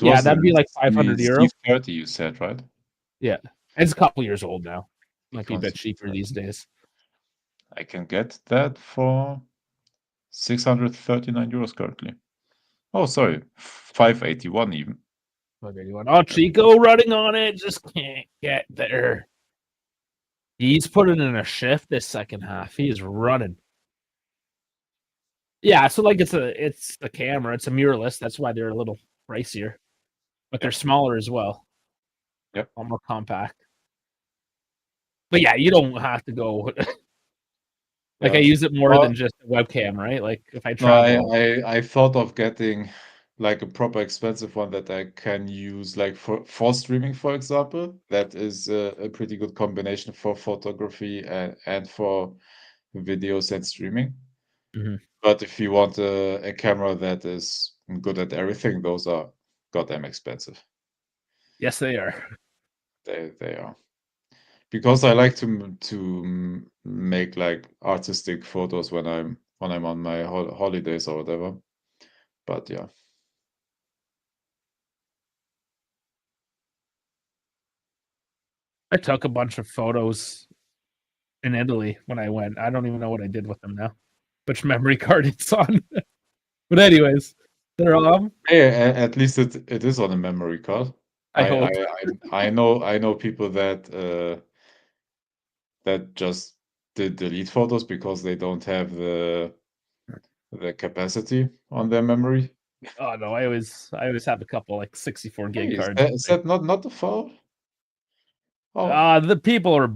[SPEAKER 1] Yeah, that'd be like 500 euro.
[SPEAKER 2] C30 you said, right?
[SPEAKER 1] Yeah. It's a couple years old now. Might be a bit cheaper these days.
[SPEAKER 2] I can get that for 639 euros currently. Oh, sorry, 581 even.
[SPEAKER 1] 581. Oh, Chico running on it. Just can't get there. He's putting in a shift this second half. He is running. Yeah, so like it's the camera. It's a mirrorless. That's why they're a little pricier. But they're smaller as well.
[SPEAKER 2] Yep.
[SPEAKER 1] A lot more compact. But yeah, you don't have to go. Like I use it more than just a webcam, right? Like if I travel.
[SPEAKER 2] I thought of getting like a proper expensive one that I can use like for streaming, for example. That is a pretty good combination for photography and for videos and streaming. But if you want a camera that is good at everything, those are goddamn expensive.
[SPEAKER 1] Yes, they are.
[SPEAKER 2] They are. Because I like to make like artistic photos when I'm on my holidays or whatever. But yeah.
[SPEAKER 1] I took a bunch of photos in Italy when I went. I don't even know what I did with them now. Which memory card it's on. But anyways, they're
[SPEAKER 2] Hey, at least it is on a memory card.
[SPEAKER 1] I hope.
[SPEAKER 2] I know people that just delete photos because they don't have the capacity on their memory.
[SPEAKER 1] Oh no, I always have a couple like 64 gig
[SPEAKER 2] Hey,
[SPEAKER 1] cards.
[SPEAKER 2] is that not the fault? Oh,
[SPEAKER 1] The people are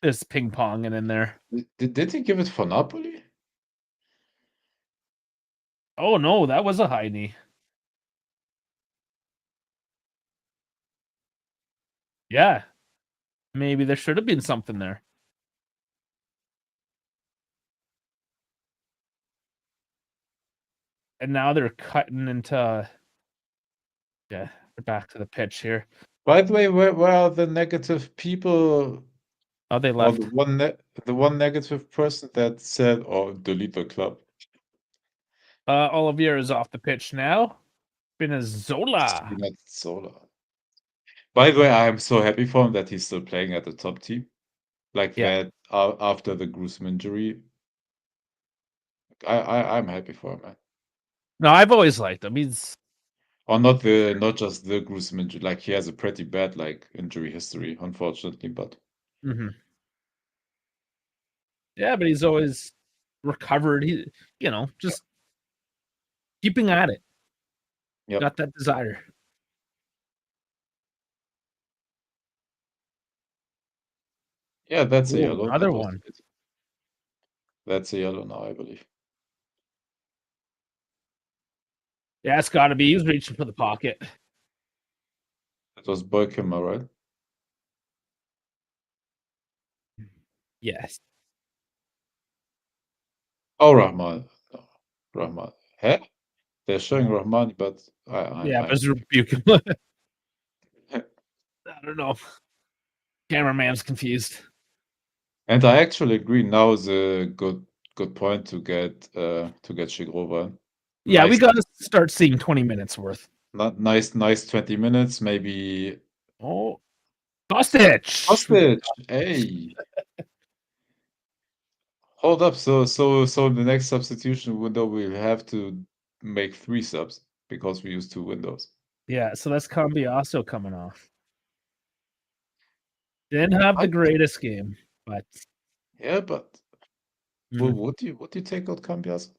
[SPEAKER 1] just ping ponging in there.
[SPEAKER 2] Did he give it for Napoli?
[SPEAKER 1] Oh no, that was a high knee. Yeah, maybe there should have been something there. And now they're cutting into. Yeah, we're back to the pitch here.
[SPEAKER 2] By the way, where are the negative people?
[SPEAKER 1] Oh, they
[SPEAKER 2] Or
[SPEAKER 1] left.
[SPEAKER 2] the one negative person that said, "Oh, delete the club."
[SPEAKER 1] Olivier is off the pitch now. Spinazzola.
[SPEAKER 2] Spinazzola. By the way, I am so happy for him that he's still playing at the top team. Like
[SPEAKER 1] Yeah.
[SPEAKER 2] that after the gruesome injury. I'm happy for him, man.
[SPEAKER 1] No, I've always liked him. He's
[SPEAKER 2] Or not just the gruesome injury. Like he has a pretty bad like injury history, unfortunately, but
[SPEAKER 1] yeah, but he's always recovered. He, just keeping at it.
[SPEAKER 2] Yep.
[SPEAKER 1] Got that desire.
[SPEAKER 2] Yeah, that's a
[SPEAKER 1] Ooh,
[SPEAKER 2] yellow.
[SPEAKER 1] another one.
[SPEAKER 2] That's a yellow now, I believe.
[SPEAKER 1] Yeah, it's got to be. He's reaching for the pocket.
[SPEAKER 2] It was Boykema, right?
[SPEAKER 1] Yes.
[SPEAKER 2] Oh, Rahman. No, Rahman. Huh? They're showing Rahmani, but
[SPEAKER 1] Yeah,
[SPEAKER 2] I
[SPEAKER 1] but it's rebuke him. I don't know. Cameraman's confused.
[SPEAKER 2] and I actually agree. Now is a good point to get Shigrova.
[SPEAKER 1] Yeah, we
[SPEAKER 2] Nice,
[SPEAKER 1] got to start seeing 20 minutes worth.
[SPEAKER 2] nice 20 minutes, maybe.
[SPEAKER 1] Oh, Kostic.
[SPEAKER 2] Hostage. Hey. Hold up. So the next substitution window we'll have to make 3 subs because we use 2 windows.
[SPEAKER 1] Yeah, so that's Cambiasso coming off. Didn't have the greatest game, but
[SPEAKER 2] Yeah, but well, would you take out Cambiaso?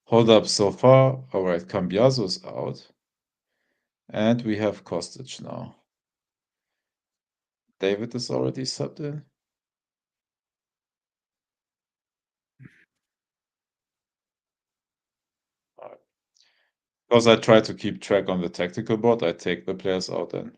[SPEAKER 2] Hold up. So far, all right. Cambiaso's out, and we have Kostic now. David is already subbed in. All right. Because I try to keep track on the tactical board, I take the players out then.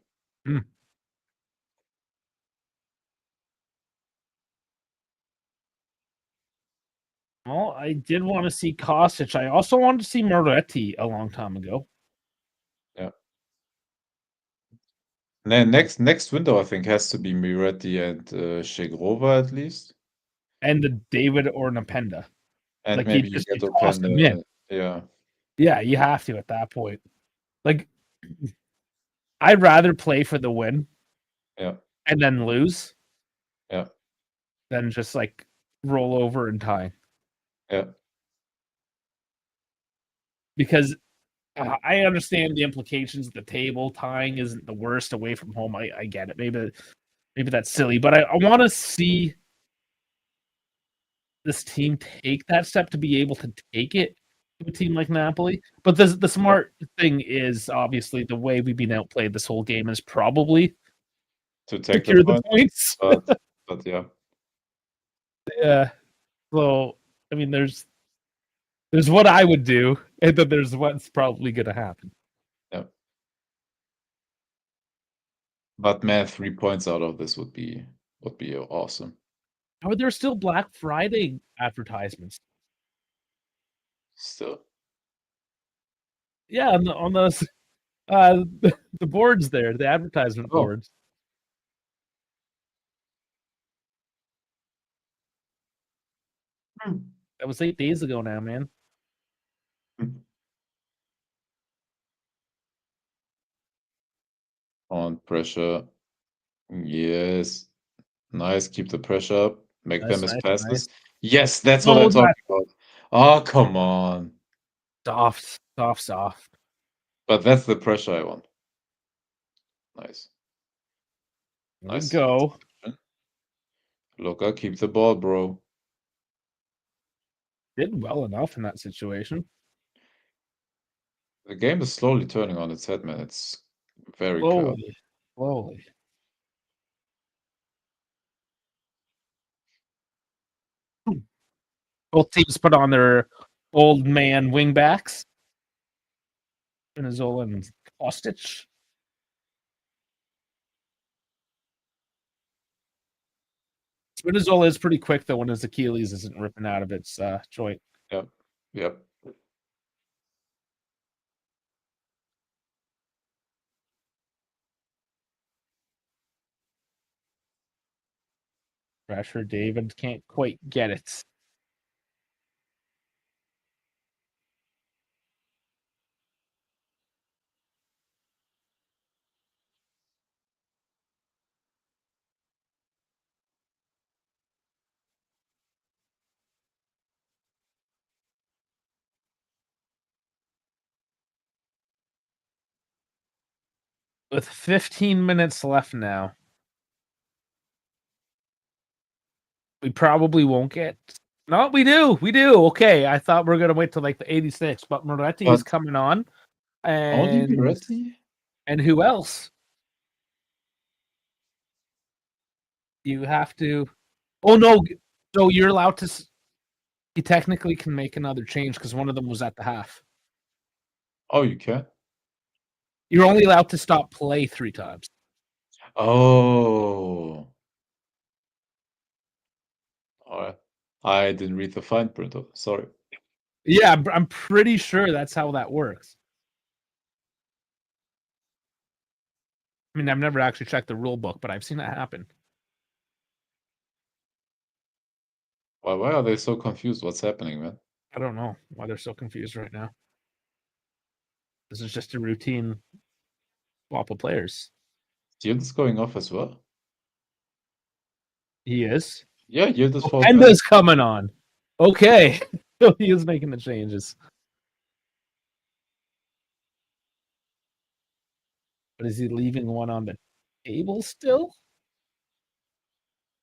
[SPEAKER 1] well, I did want to see Kostic. I also wanted to see Moretti a long time ago.
[SPEAKER 2] Yeah. Then next window, I think, has to be Miretti and Shegrova at least.
[SPEAKER 1] And David or Napenda.
[SPEAKER 2] And
[SPEAKER 1] Like,
[SPEAKER 2] maybe
[SPEAKER 1] you
[SPEAKER 2] you
[SPEAKER 1] just
[SPEAKER 2] get
[SPEAKER 1] toss him in.
[SPEAKER 2] Yeah.
[SPEAKER 1] Yeah, you have to at that point. Like, I'd rather play for the win
[SPEAKER 2] Yeah.
[SPEAKER 1] and then lose
[SPEAKER 2] Yeah.
[SPEAKER 1] than just like roll over and tie.
[SPEAKER 2] Yeah.
[SPEAKER 1] Because I understand the implications of the table. Tying isn't the worst away from home. I get it. Maybe that's silly, but I want to see this team take that step to be able to take it to a team like Napoli. But the smart thing is obviously the way we've been outplayed this whole game is probably
[SPEAKER 2] To take
[SPEAKER 1] secure
[SPEAKER 2] the
[SPEAKER 1] the points.
[SPEAKER 2] But yeah.
[SPEAKER 1] Yeah. So I mean, there's what I would do, and then there's what's probably going to happen.
[SPEAKER 2] Yeah. But man, 3 points out of this would be awesome.
[SPEAKER 1] Are there still Black Friday advertisements?
[SPEAKER 2] Still.
[SPEAKER 1] Yeah, on those the boards there, the advertisement boards. That was 8 days ago now, man.
[SPEAKER 2] On pressure. Yes. Nice. Keep the pressure up. Make them as passes.
[SPEAKER 1] Nice.
[SPEAKER 2] Yes, that's what I'm talking about. Oh, come on.
[SPEAKER 1] Soft.
[SPEAKER 2] But that's the pressure I want. Nice.
[SPEAKER 1] There we go.
[SPEAKER 2] Luka, keep the ball, bro.
[SPEAKER 1] Did well enough in that situation.
[SPEAKER 2] The game is slowly turning on its head, man. It's very
[SPEAKER 1] Slowly. Both teams put on their old man wingbacks. Venezuela and Kostic. Venezuela is pretty quick though when his Achilles isn't ripping out of its joint.
[SPEAKER 2] Yep. Yep.
[SPEAKER 1] Pressure, David can't quite get it. With 15 minutes left now, we probably won't get. No, we do. We do. Okay, I thought we are gonna wait till like the 86, but Moretti is
[SPEAKER 2] But
[SPEAKER 1] coming on,
[SPEAKER 2] only
[SPEAKER 1] and
[SPEAKER 2] Miretti?
[SPEAKER 1] and who else? You have to. Oh no! So you're allowed to. You technically can make another change because one of them was at the half.
[SPEAKER 2] Oh, you can?
[SPEAKER 1] You're only allowed to stop play 3 times.
[SPEAKER 2] Oh. All right. I didn't read the fine print. Sorry.
[SPEAKER 1] Yeah, I'm pretty sure that's how that works. I mean, I've never actually checked the rule book, but I've seen that happen.
[SPEAKER 2] Why are they so confused? What's happening, man?
[SPEAKER 1] I don't know why they're so confused right now. This is just a routine swap of players.
[SPEAKER 2] Yildiz going off as well?
[SPEAKER 1] He is.
[SPEAKER 2] Yeah, Yildiz falls
[SPEAKER 1] Enda's coming on. Okay. So he is making the changes. But is he leaving one on the table still?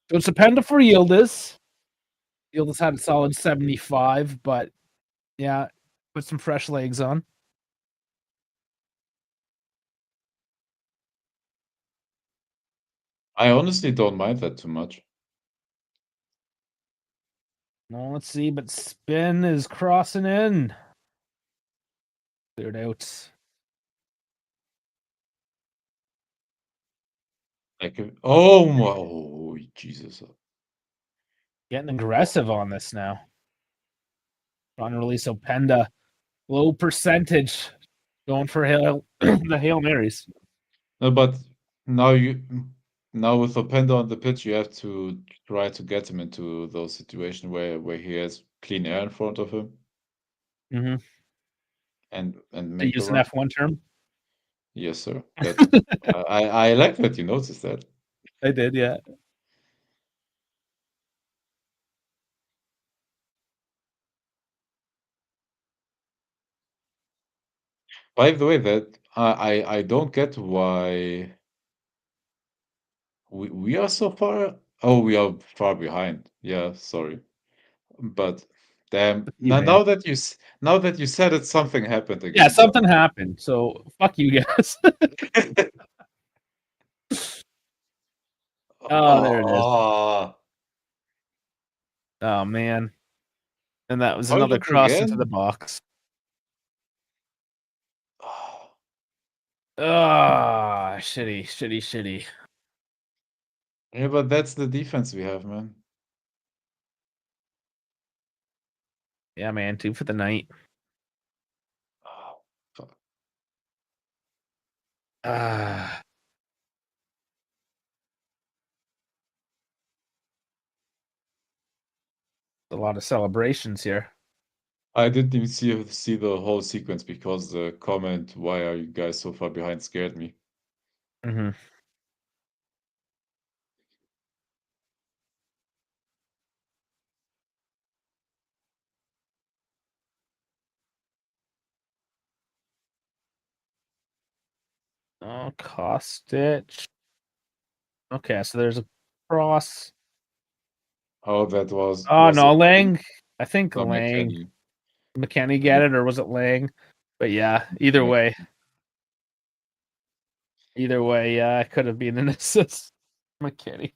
[SPEAKER 1] So it's a penda for Yildiz. Yildiz had a solid 75, but yeah, put some fresh legs on.
[SPEAKER 2] I honestly don't mind that too much.
[SPEAKER 1] No, let's see, but Spin is crossing in. Cleared out.
[SPEAKER 2] Like, oh Jesus!
[SPEAKER 1] Getting aggressive on this now. Trying to release Openda. Low percentage. Going for the Hail Marys.
[SPEAKER 2] No, but now with Openda on the pitch, you have to try to get him into those situations where he has clean air in front of him.
[SPEAKER 1] Mm-hmm.
[SPEAKER 2] And
[SPEAKER 1] I
[SPEAKER 2] make
[SPEAKER 1] use
[SPEAKER 2] a
[SPEAKER 1] an
[SPEAKER 2] run.
[SPEAKER 1] F1 term.
[SPEAKER 2] Yes, sir. That I like that you noticed that.
[SPEAKER 1] I did, yeah.
[SPEAKER 2] By the way, that I don't get why we are so far. Oh, we are far behind. Yeah, sorry, but damn.
[SPEAKER 1] You, man.
[SPEAKER 2] Now that you said it, something happened again.
[SPEAKER 1] Yeah, something happened. So fuck you guys. Oh, there it is. Oh man. And that was another
[SPEAKER 2] Toilet
[SPEAKER 1] cross
[SPEAKER 2] again?
[SPEAKER 1] into the box. Ah, shitty.
[SPEAKER 2] Yeah, but that's the defense we have, man.
[SPEAKER 1] Yeah, man. 2 for the night.
[SPEAKER 2] Oh, fuck.
[SPEAKER 1] Ah. A lot of celebrations here.
[SPEAKER 2] I didn't even see the whole sequence because the comment, "Why are you guys so far behind?" scared me.
[SPEAKER 1] Mm-hmm. Oh, Kostic. Okay, so there's a cross.
[SPEAKER 2] Oh, that was
[SPEAKER 1] Oh no,
[SPEAKER 2] it
[SPEAKER 1] Lang. I think
[SPEAKER 2] from
[SPEAKER 1] Lang.
[SPEAKER 2] McKennie?
[SPEAKER 1] McKennie get it, or was it Lang? But yeah, either way, yeah, it could have been an assist. McKennie.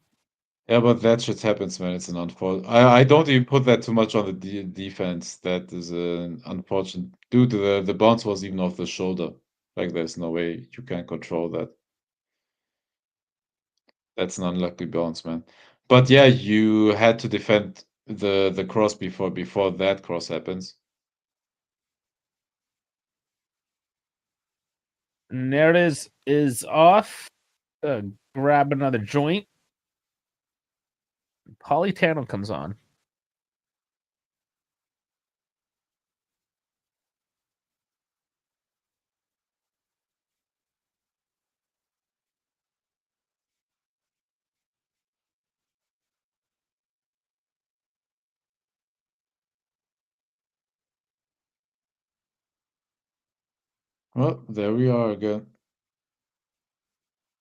[SPEAKER 2] Yeah, but that shit happens when it's an unfortunate. I don't even put that too much on the defense. That is an unfortunate. Due to the bounce was even off the shoulder. Like there's no way you can control that. That's an unlucky bounce, man. But yeah, you had to defend the cross before that cross happens.
[SPEAKER 1] And there it is off. Grab another joint. Politano comes on.
[SPEAKER 2] Well, there we are again.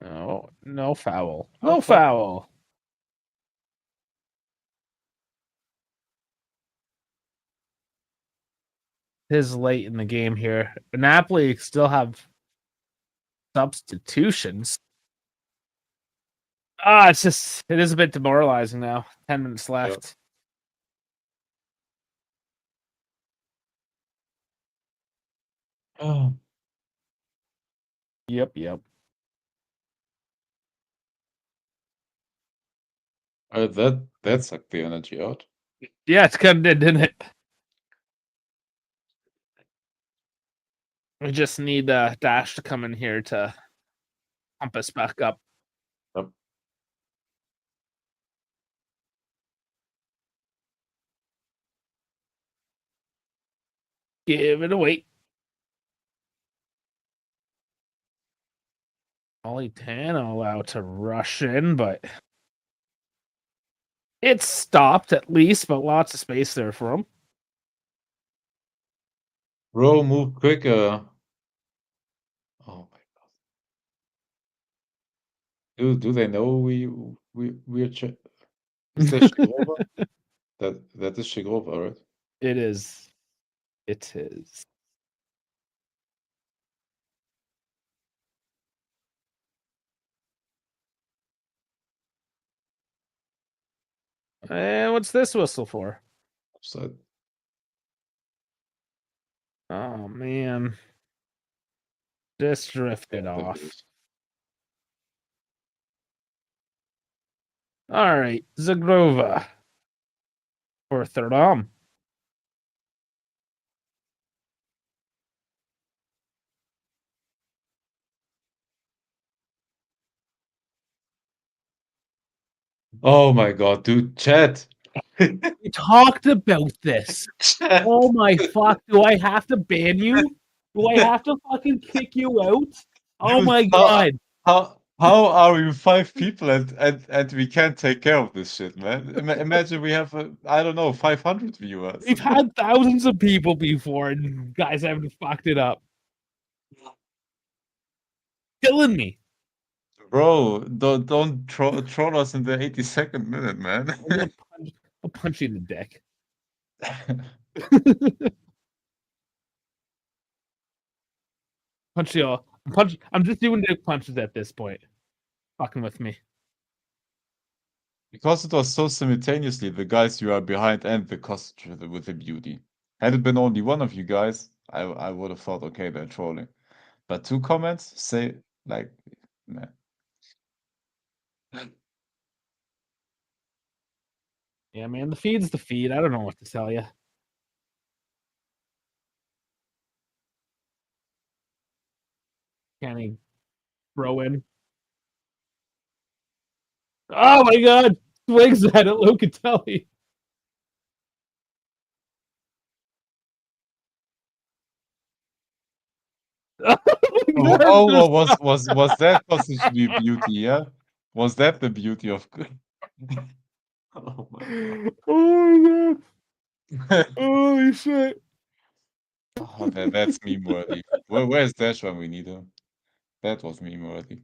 [SPEAKER 1] Oh, no foul.
[SPEAKER 2] No
[SPEAKER 1] No foul. It is late in the game here. Napoli still have substitutions. It is a bit demoralizing now. 10 minutes left.
[SPEAKER 2] Oh.
[SPEAKER 1] Yep.
[SPEAKER 2] That sucked the energy out.
[SPEAKER 1] Yeah, it's kind of did, didn't it? We just need Dash to come in here to pump us back up.
[SPEAKER 2] Yep.
[SPEAKER 1] Give it away. Politano allowed to rush in, but it stopped at least, but lots of space there for him.
[SPEAKER 2] Bro, move quicker. Oh my god. Do they know we're is there Shigrova? That is Shigrova, right?
[SPEAKER 1] It is. It is. And what's this whistle for?
[SPEAKER 2] Offside.
[SPEAKER 1] Oh man. Just drifted
[SPEAKER 2] Yeah, that
[SPEAKER 1] off.
[SPEAKER 2] is.
[SPEAKER 1] All right, Zagrova for third arm.
[SPEAKER 2] Oh my god, dude, chat.
[SPEAKER 1] We talked about this.
[SPEAKER 2] Chat.
[SPEAKER 1] Oh my fuck! Do I have to ban you? Do I have to fucking kick you out? Oh
[SPEAKER 2] Dude,
[SPEAKER 1] my god!
[SPEAKER 2] how are we 5 people and we can't take care of this shit, man? Imagine we have I don't know 500 viewers.
[SPEAKER 1] We've had thousands of people before, and guys haven't fucked it up. Killing me.
[SPEAKER 2] Bro, don't troll us in the 82nd minute, man.
[SPEAKER 1] I'll punch you in the dick. Punch you all. I'm just doing dick punches at this point. Fucking with me.
[SPEAKER 2] Because it was so simultaneously the guys you are behind and the cost with the beauty. Had it been only one of you guys, I would have thought, okay, they're trolling. But 2 comments say like, nah.
[SPEAKER 1] Yeah, man, the feed's the feed. I don't know what to tell you. Can he throw in? Oh my god! Swings at it, Locatelli.
[SPEAKER 2] Oh, was that possibly beauty? Yeah, was that the beauty of? Oh my god!
[SPEAKER 1] Oh my god! Holy shit!
[SPEAKER 2] Oh, that's meme worthy. Where's Dash when we need him? That was meme worthy.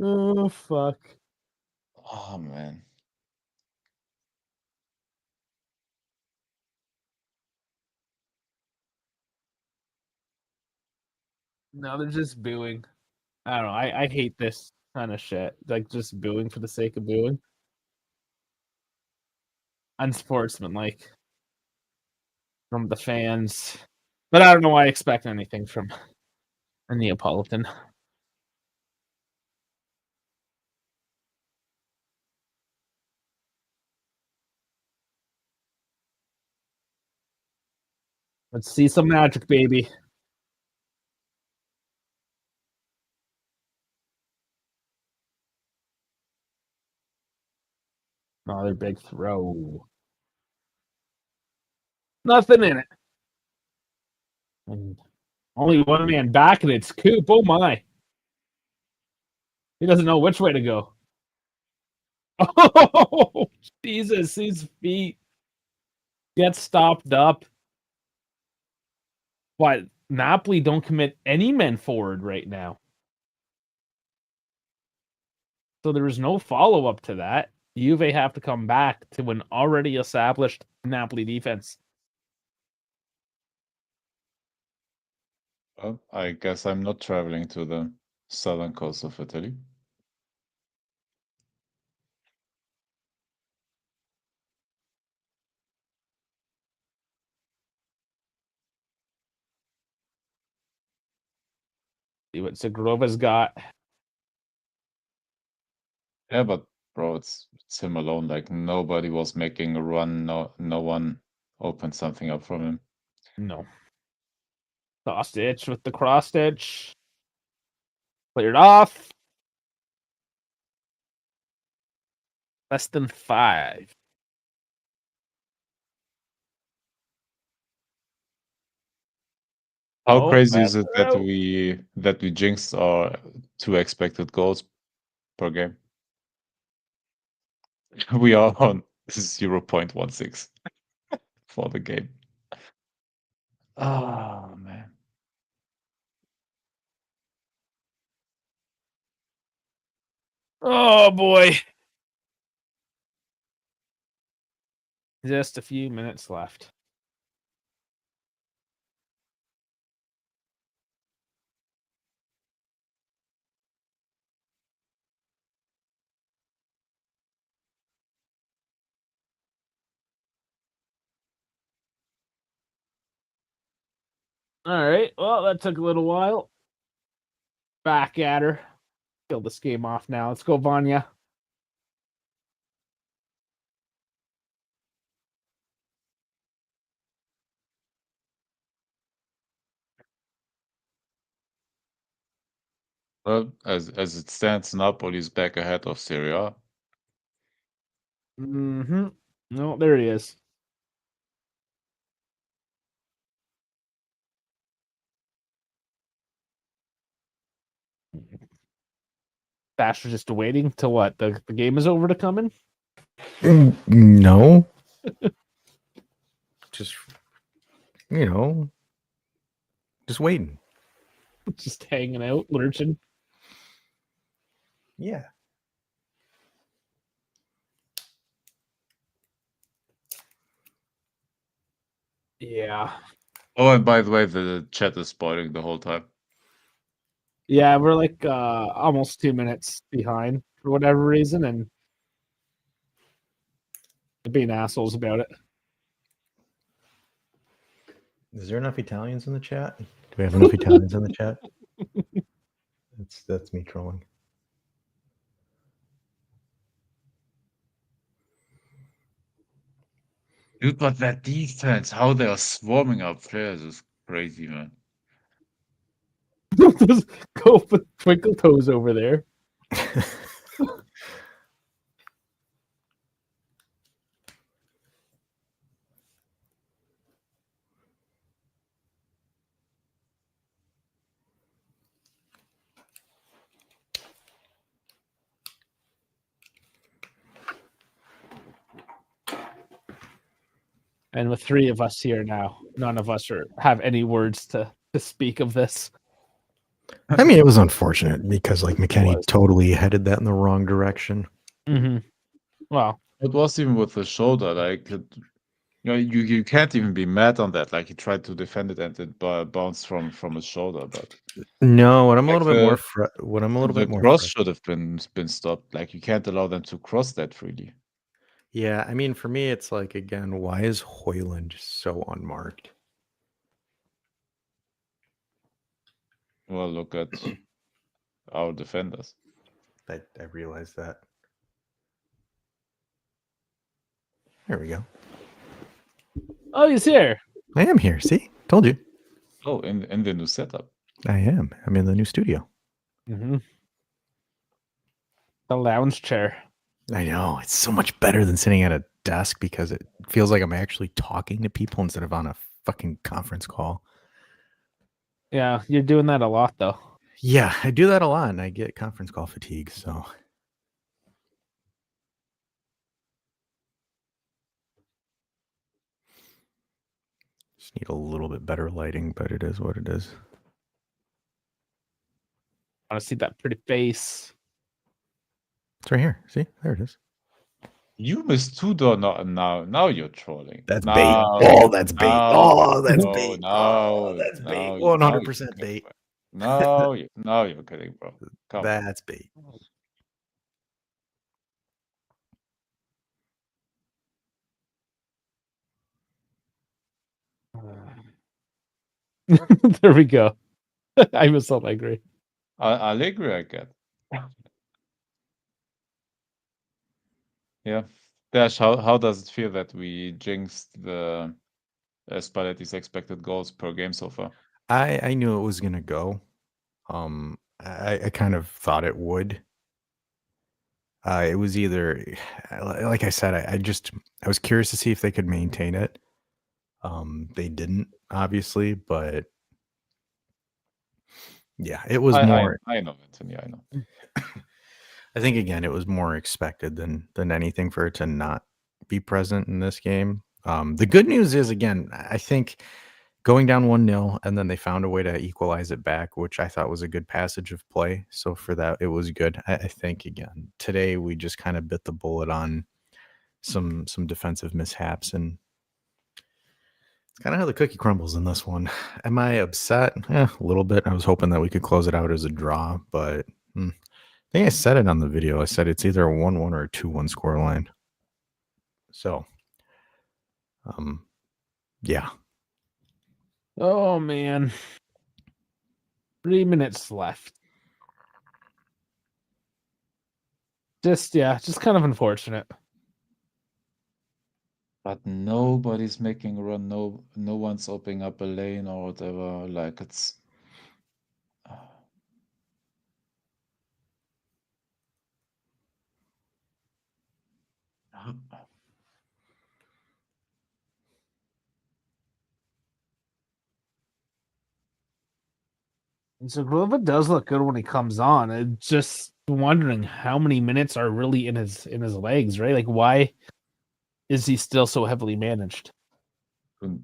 [SPEAKER 1] Oh fuck!
[SPEAKER 2] Oh man.
[SPEAKER 1] Now they're just booing. I don't know. I hate this. kind of shit. Like just booing for the sake of booing. Unsportsmanlike from the fans. But I don't know why I expect anything from a Neapolitan. Let's see some magic, baby. Another big throw. Nothing in it. And only one man back, and it's Coop. Oh my. He doesn't know which way to go. Oh, Jesus. His feet get stopped up. But Napoli don't commit any men forward right now. So there is no follow-up to that. Juve have to come back to an already established Napoli defense.
[SPEAKER 2] Well, I guess I'm not traveling to the southern coast of Italy. See what Zagrova's got. Yeah, but bro, it's him alone. Like nobody was making a run. No one opened something up from him.
[SPEAKER 1] No. Kostic with the cross stitch. Cleared off. Less than 5.
[SPEAKER 2] How
[SPEAKER 1] Oh,
[SPEAKER 2] crazy is it
[SPEAKER 1] out.
[SPEAKER 2] that we jinxed our 2 expected goals per game? We are on 0.16 for the game. Oh man.
[SPEAKER 1] Oh boy. Just a few minutes left. All right. Well, that took a little while. Back at her. Kill this game off now. Let's go, Vanya.
[SPEAKER 2] Well, as it stands, Napoli is back ahead of Serie A.
[SPEAKER 1] Mm-hmm. No, there he is. Basher just waiting till what? The game is over to come in?
[SPEAKER 4] No. Just, just waiting.
[SPEAKER 1] Just hanging out, lurching.
[SPEAKER 4] Yeah.
[SPEAKER 1] Yeah.
[SPEAKER 2] Oh, and by the way, the chat is spoiling the whole time.
[SPEAKER 1] Yeah, we're like almost 2 minutes behind for whatever reason, and they're being assholes about it.
[SPEAKER 4] Is there enough Italians in the chat? Do we have enough Italians in the chat? That's me trolling.
[SPEAKER 2] Dude, but that defense, how they are swarming up players is crazy, man.
[SPEAKER 1] Just go with twinkle toes over there. And with 3 of us here now, none of us have any words to speak of this.
[SPEAKER 4] I mean, it was unfortunate because like McKenny
[SPEAKER 1] was.
[SPEAKER 4] totally headed that in the wrong direction.
[SPEAKER 1] Mm-hmm. Well,
[SPEAKER 2] It was even with the shoulder, like You can't even be mad on that. Like he tried to defend it and it bounced from his shoulder, but
[SPEAKER 4] No, what I'm a
[SPEAKER 2] like
[SPEAKER 4] little bit more
[SPEAKER 2] the cross should have been stopped. Like you can't allow them to cross that freely.
[SPEAKER 4] Yeah, I mean, for me, it's like, again, why is Hoyland so unmarked?
[SPEAKER 2] Well, look at our defenders.
[SPEAKER 4] I realized that. There we go.
[SPEAKER 1] Oh, he's here.
[SPEAKER 4] I am here. See? Told you.
[SPEAKER 2] Oh, in the new setup.
[SPEAKER 4] I am. I'm in the new studio.
[SPEAKER 1] Mm-hmm. The lounge chair.
[SPEAKER 4] I know. It's so much better than sitting at a desk because it feels like I'm actually talking to people instead of on a fucking conference call.
[SPEAKER 1] Yeah, you're doing that a lot, though.
[SPEAKER 4] Yeah, I do that a lot, and I get conference call fatigue, so. Just need a little bit better lighting, but it is what it is.
[SPEAKER 1] I want to see that pretty face.
[SPEAKER 4] It's right here. See? There it is.
[SPEAKER 2] You missed 2 door now you're trolling.
[SPEAKER 4] That's
[SPEAKER 2] now,
[SPEAKER 4] bait. Oh, that's bait. Oh, that's
[SPEAKER 2] no,
[SPEAKER 4] bait.
[SPEAKER 2] no,
[SPEAKER 4] Oh, that's bait.
[SPEAKER 2] now
[SPEAKER 4] 100% bait.
[SPEAKER 2] Now you're kidding, bro. Come on.
[SPEAKER 4] That's bait.
[SPEAKER 1] There we go. I was so angry.
[SPEAKER 2] Allegri, I get. Yeah. Dash, how does it feel that we jinxed the Spalletti's expected goals per game so far?
[SPEAKER 4] I knew it was gonna go. I kind of thought it would. It was either, like I said, I was curious to see if they could maintain it. They didn't, obviously, but yeah, it was more.
[SPEAKER 2] I know, Anthony. I know.
[SPEAKER 4] I think again, it was more expected than anything for it to not be present in this game. The good news is, again, I think going down 1-0 and then they found a way to equalize it back, which I thought was a good passage of play. So for that, it was good. I think again today we just kind of bit the bullet on some defensive mishaps, and it's kind of how the cookie crumbles in this one. Am I upset? A little bit. I was hoping that we could close it out as a draw, but I think I said it on the video. I said it's either a 1-1 or a 2-1 scoreline. So, yeah.
[SPEAKER 1] Oh, man. 3 minutes left. Just kind of unfortunate.
[SPEAKER 2] But nobody's making a run. No one's opening up a lane or whatever. Like it's.
[SPEAKER 1] And so Glova does look good when he comes on. It's just wondering how many minutes are really in his legs, right? Like, why is he still so heavily managed?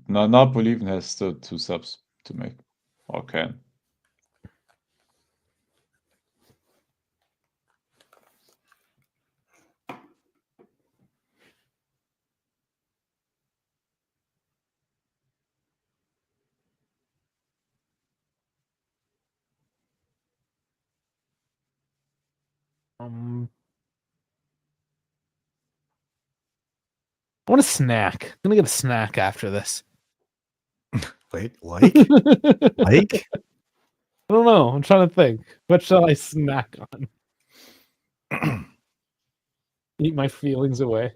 [SPEAKER 2] Napoli even has still 2 subs to make, or can.
[SPEAKER 1] I want a snack. I'm gonna get a snack after this.
[SPEAKER 4] Like?
[SPEAKER 1] I don't know. I'm trying to think. What shall I snack on? Eat my feelings away.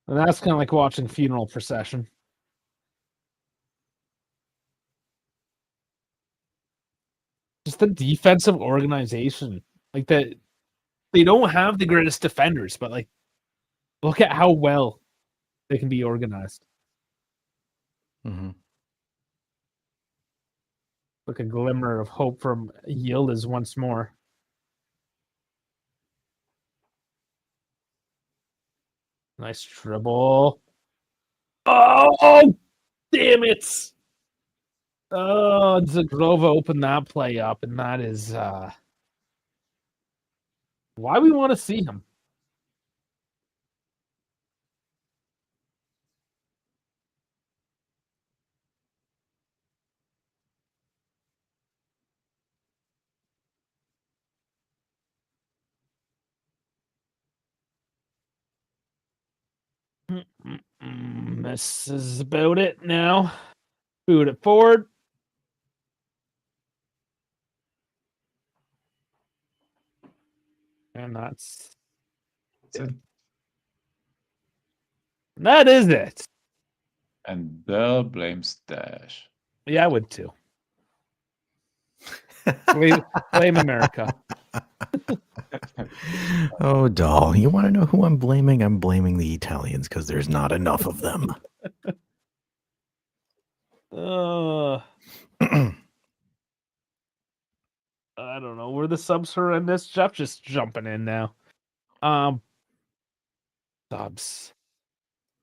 [SPEAKER 1] And that's kind of like watching funeral procession. Just the defensive organization. Like that, they don't have the greatest defenders, but like, look at how well they can be organized.
[SPEAKER 4] Mm-hmm.
[SPEAKER 1] Like a glimmer of hope from Yildiz once more. Nice dribble. Oh, damn it! Oh, Zagrova opened that play up, and that is why we want to see him. This is about it now. Boot it forward. And that's
[SPEAKER 2] it.
[SPEAKER 1] that is it.
[SPEAKER 2] And Bell blames Dash.
[SPEAKER 1] Yeah, I would too. Blame America.
[SPEAKER 4] Oh, doll. You want to know who I'm blaming? I'm blaming the Italians because there's not enough of them.
[SPEAKER 1] I don't know. Were the subs horrendous? Jeff just jumping in now. Subs.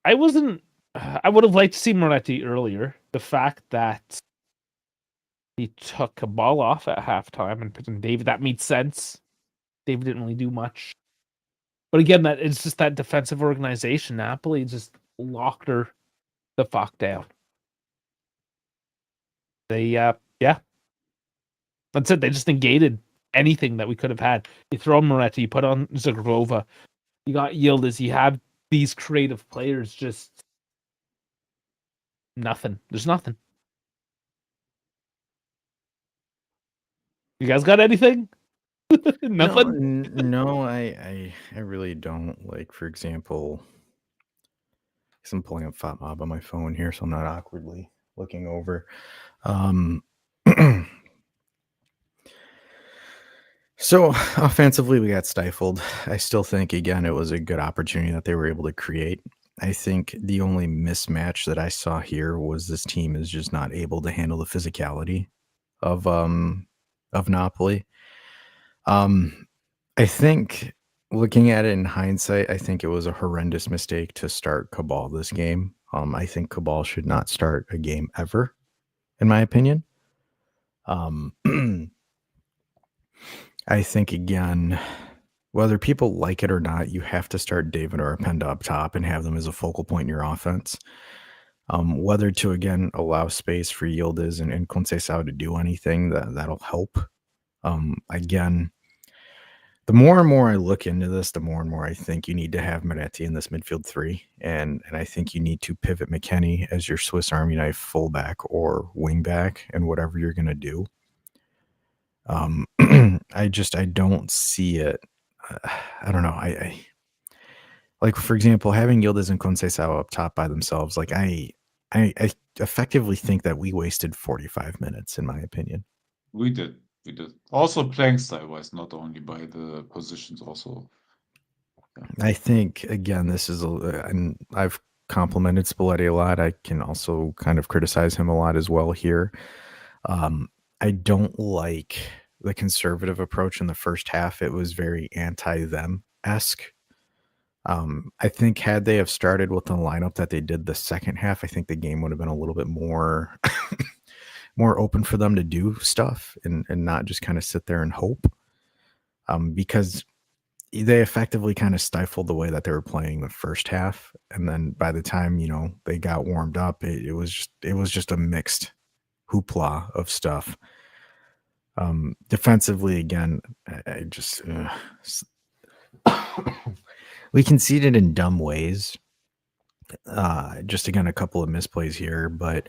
[SPEAKER 1] I wasn't. I would have liked to see Moretti earlier. The fact that he took a ball off at halftime and put in David, that made sense. David didn't really do much. But again, that it's just that defensive organization. Napoli just locked her the fuck down. They, yeah. That's it. They just negated anything that we could have had. You throw Moretti, you put on Zagrova, you got Yildiz, you have these creative players, just nothing. There's nothing. You guys got anything? Nothing?
[SPEAKER 4] No, I really don't. Like, for example, because I'm pulling up FotMob on my phone here, so I'm not awkwardly looking over. So offensively, we got stifled. I still think, again, it was a good opportunity that they were able to create. I think the only mismatch that I saw here was this team is just not able to handle the physicality of Napoli. I think looking at it in hindsight, I think it was a horrendous mistake to start Cabal this game. I think Cabal should not start a game ever, in my opinion. I think, again, whether people like it or not, you have to start David or Openda up top and have them as a focal point in your offense. Whether to, again, allow space for Yildiz and Conceição to do anything, that'll help. Again, the more and more I look into this, the more and more I think you need to have Moretti in this midfield three. And I think you need to pivot McKennie as your Swiss Army knife fullback or wingback and whatever you're going to do. I don't see it. I don't know. I like, for example, having Yildiz and Conceição up top by themselves. Like I effectively think that we wasted 45 minutes, in my opinion.
[SPEAKER 2] We did. Also playing style wise, not only by the positions. Also,
[SPEAKER 4] yeah. I think again, this is and I've complimented Spalletti a lot. I can also kind of criticize him a lot as well here. I don't like the conservative approach in the first half. It was very anti-them-esque. I think had they have started with the lineup that they did the second half, I think the game would have been a little bit more more open for them to do stuff and not just kind of sit there and hope. Because they effectively kind of stifled the way that they were playing the first half. And then by the time, they got warmed up, it was just a mixed hoopla of stuff. Defensively, again, I just we conceded in dumb ways. Just again, a couple of misplays here, but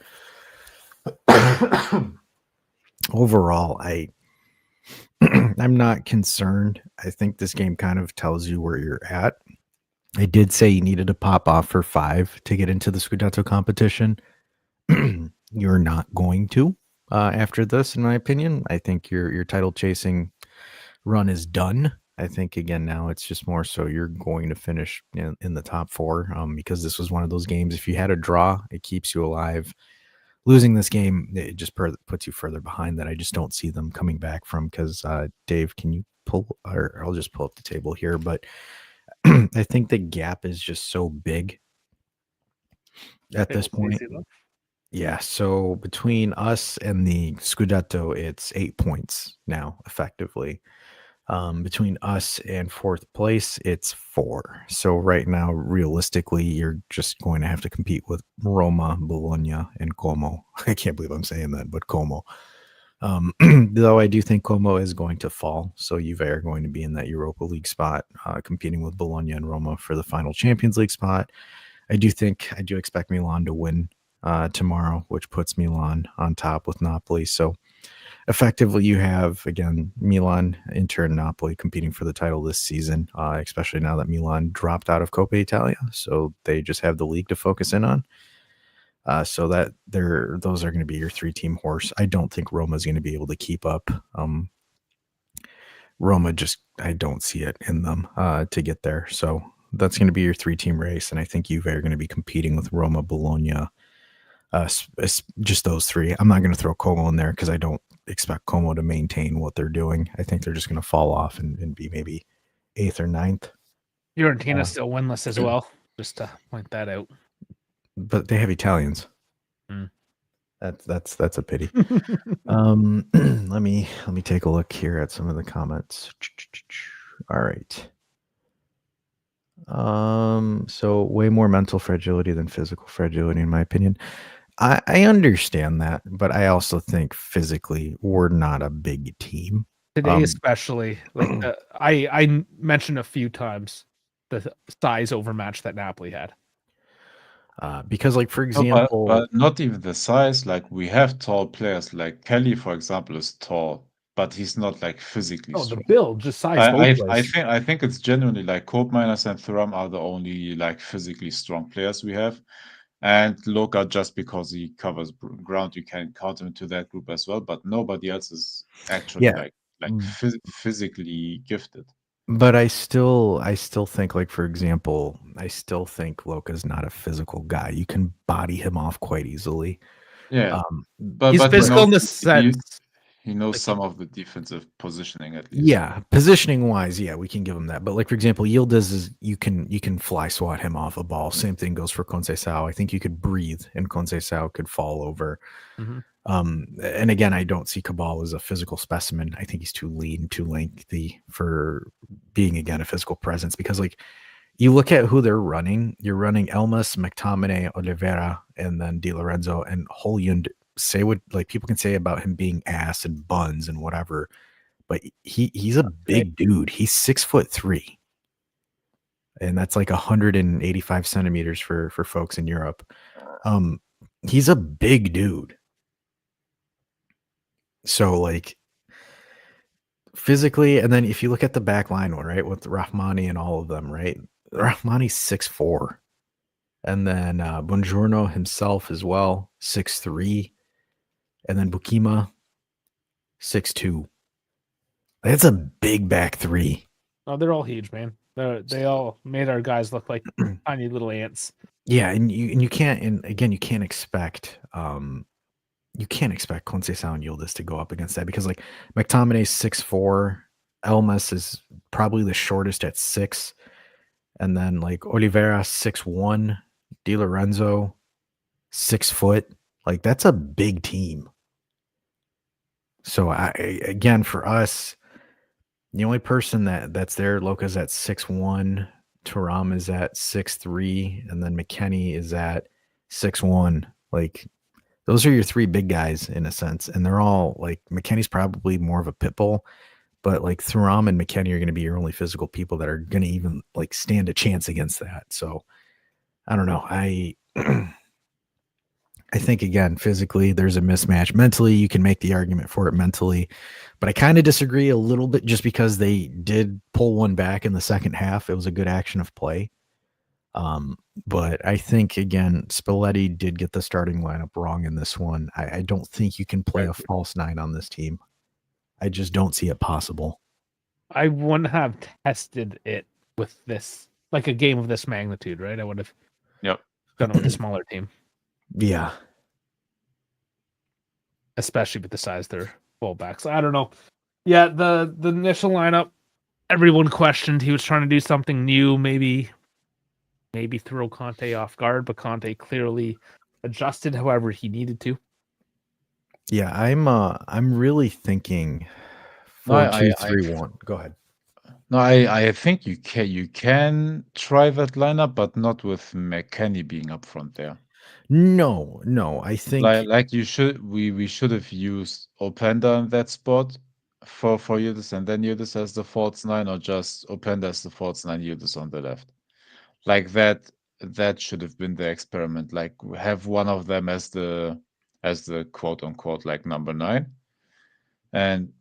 [SPEAKER 4] overall, I'm not concerned. I think this game kind of tells you where you're at. I did say you needed to pop off for 5 to get into the Scudetto competition. You're not going to. After this, in my opinion, I think your title chasing run is done. I think again now it's just more so you're going to finish in the top 4 because this was one of those games. If you had a draw, it keeps you alive. Losing this game, it just puts you further behind that I just don't see them coming back from. Because Dave, can you pull? Or I'll just pull up the table here. But I think the gap is just so big at this point. Yeah, so between us and the Scudetto, it's 8 points now, effectively. Between us and fourth place, it's 4. So right now, realistically, you're just going to have to compete with Roma, Bologna, and Como. I can't believe I'm saying that, but Como. Though I do think Como is going to fall, so Juve are going to be in that Europa League spot, competing with Bologna and Roma for the final Champions League spot. I do expect Milan to win tomorrow, which puts Milan on top with Napoli. So effectively, you have, again, Milan, Inter, and Napoli competing for the title this season, especially now that Milan dropped out of Coppa Italia. So they just have the league to focus in on. So that those are going to be your 3-team horse. I don't think Roma is going to be able to keep up. Roma I don't see it in them to get there. So that's going to be your 3-team race. And I think Juve are going to be competing with Roma, Bologna, just those 3. I'm not going to throw Como in there because I don't expect Como to maintain what they're doing. I think they're just going to fall off and be maybe 8th or 9th.
[SPEAKER 1] Fiorentina still winless as well, just to point that out.
[SPEAKER 4] But they have Italians.
[SPEAKER 1] Mm.
[SPEAKER 4] That's a pity. Let me take a look here at some of the comments. All right. So way more mental fragility than physical fragility, in my opinion. I understand that, but I also think physically we're not a big team
[SPEAKER 1] today, especially. Like I mentioned a few times the size overmatch that Napoli had.
[SPEAKER 4] Because, like, for example,
[SPEAKER 2] but not even the size. Like, we have tall players. Like Kelly, for example, is tall, but he's not like physically strong.
[SPEAKER 1] The build, just size.
[SPEAKER 2] I think it's genuinely like Koopmeiners and Thuram are the only like physically strong players we have. And Loka, just because he covers ground, you can count him into that group as well. But nobody else is actually physically gifted.
[SPEAKER 4] But I still think, like, for example, I still think Loka's not a physical guy. You can body him off quite easily.
[SPEAKER 2] Yeah,
[SPEAKER 1] but he's physical in the sense.
[SPEAKER 2] He knows some of the defensive positioning at least.
[SPEAKER 4] Yeah, positioning wise, yeah, we can give him that. But, like, for example, Yildiz you can fly swat him off a ball. Same thing goes for Conceição. I think you could breathe, and Conceição could fall over.
[SPEAKER 1] Mm-hmm.
[SPEAKER 4] And again, I don't see Cabal as a physical specimen. I think he's too lean, too lengthy for being, again, a physical presence. Because, like, you look at who they're running. You're running Elmas, McTominay, Oliveira, and then Di Lorenzo and Højlund. Say what, like, people can say about him being ass and buns and whatever, but he's a big dude. He's 6'3", and that's like 185 centimeters for folks in Europe. He's a big dude. So, like, physically, and then if you look at the back line one, right, with Rahmani and all of them, right, Rahmani's 6'4", and then Buongiorno himself as well, 6'3", and then Bukima, 6'2". That's a big back 3.
[SPEAKER 1] Oh, they're all huge, man. They all made our guys look like tiny little ants.
[SPEAKER 4] Yeah, and you can't, and again, you can't expect Conceição and Yildiz to go up against that, because, like, McTominay's 6'4", Elmas is probably the shortest at 6, and then, like, Oliveira 6'1", Di Lorenzo 6 foot. Like, that's a big team. So again, for us, the only person that's there, Loka's at 6'1", Thuram is at 6'3", and then McKennie is at 6'1". Like, those are your 3 big guys in a sense, and they're all, like, McKennie's probably more of a pit bull, but, like, Thuram and McKennie are going to be your only physical people that are going to even, like, stand a chance against that. So I don't know. I think, again, physically there's a mismatch. Mentally, you can make the argument for it mentally, but I kind of disagree a little bit, just because they did pull one back in the second half. It was a good action of play. But I think, again, Spalletti did get the starting lineup wrong in this one. I don't think you can play a false 9 on this team. I just don't see it possible.
[SPEAKER 1] I wouldn't have tested it with this, like, a game of this magnitude, right? I would have done it with a smaller team.
[SPEAKER 4] Yeah.
[SPEAKER 1] Especially with the size of their fullbacks. I don't know. Yeah, the initial lineup, everyone questioned he was trying to do something new, maybe throw Conte off guard, but Conte clearly adjusted however he needed to.
[SPEAKER 4] Yeah, I'm really thinking
[SPEAKER 2] No,
[SPEAKER 4] 4-2-3-1. Go ahead.
[SPEAKER 2] No, I think you can try that lineup, but not with McKennie being up front there.
[SPEAKER 4] No, I think
[SPEAKER 2] Like you should we should have used Openda in that spot for Yildiz, and then Yildiz as the false nine, or just Openda as the false nine, Yildiz on the left. Like that should have been the experiment. Like have one of them as the quote unquote like number 9, and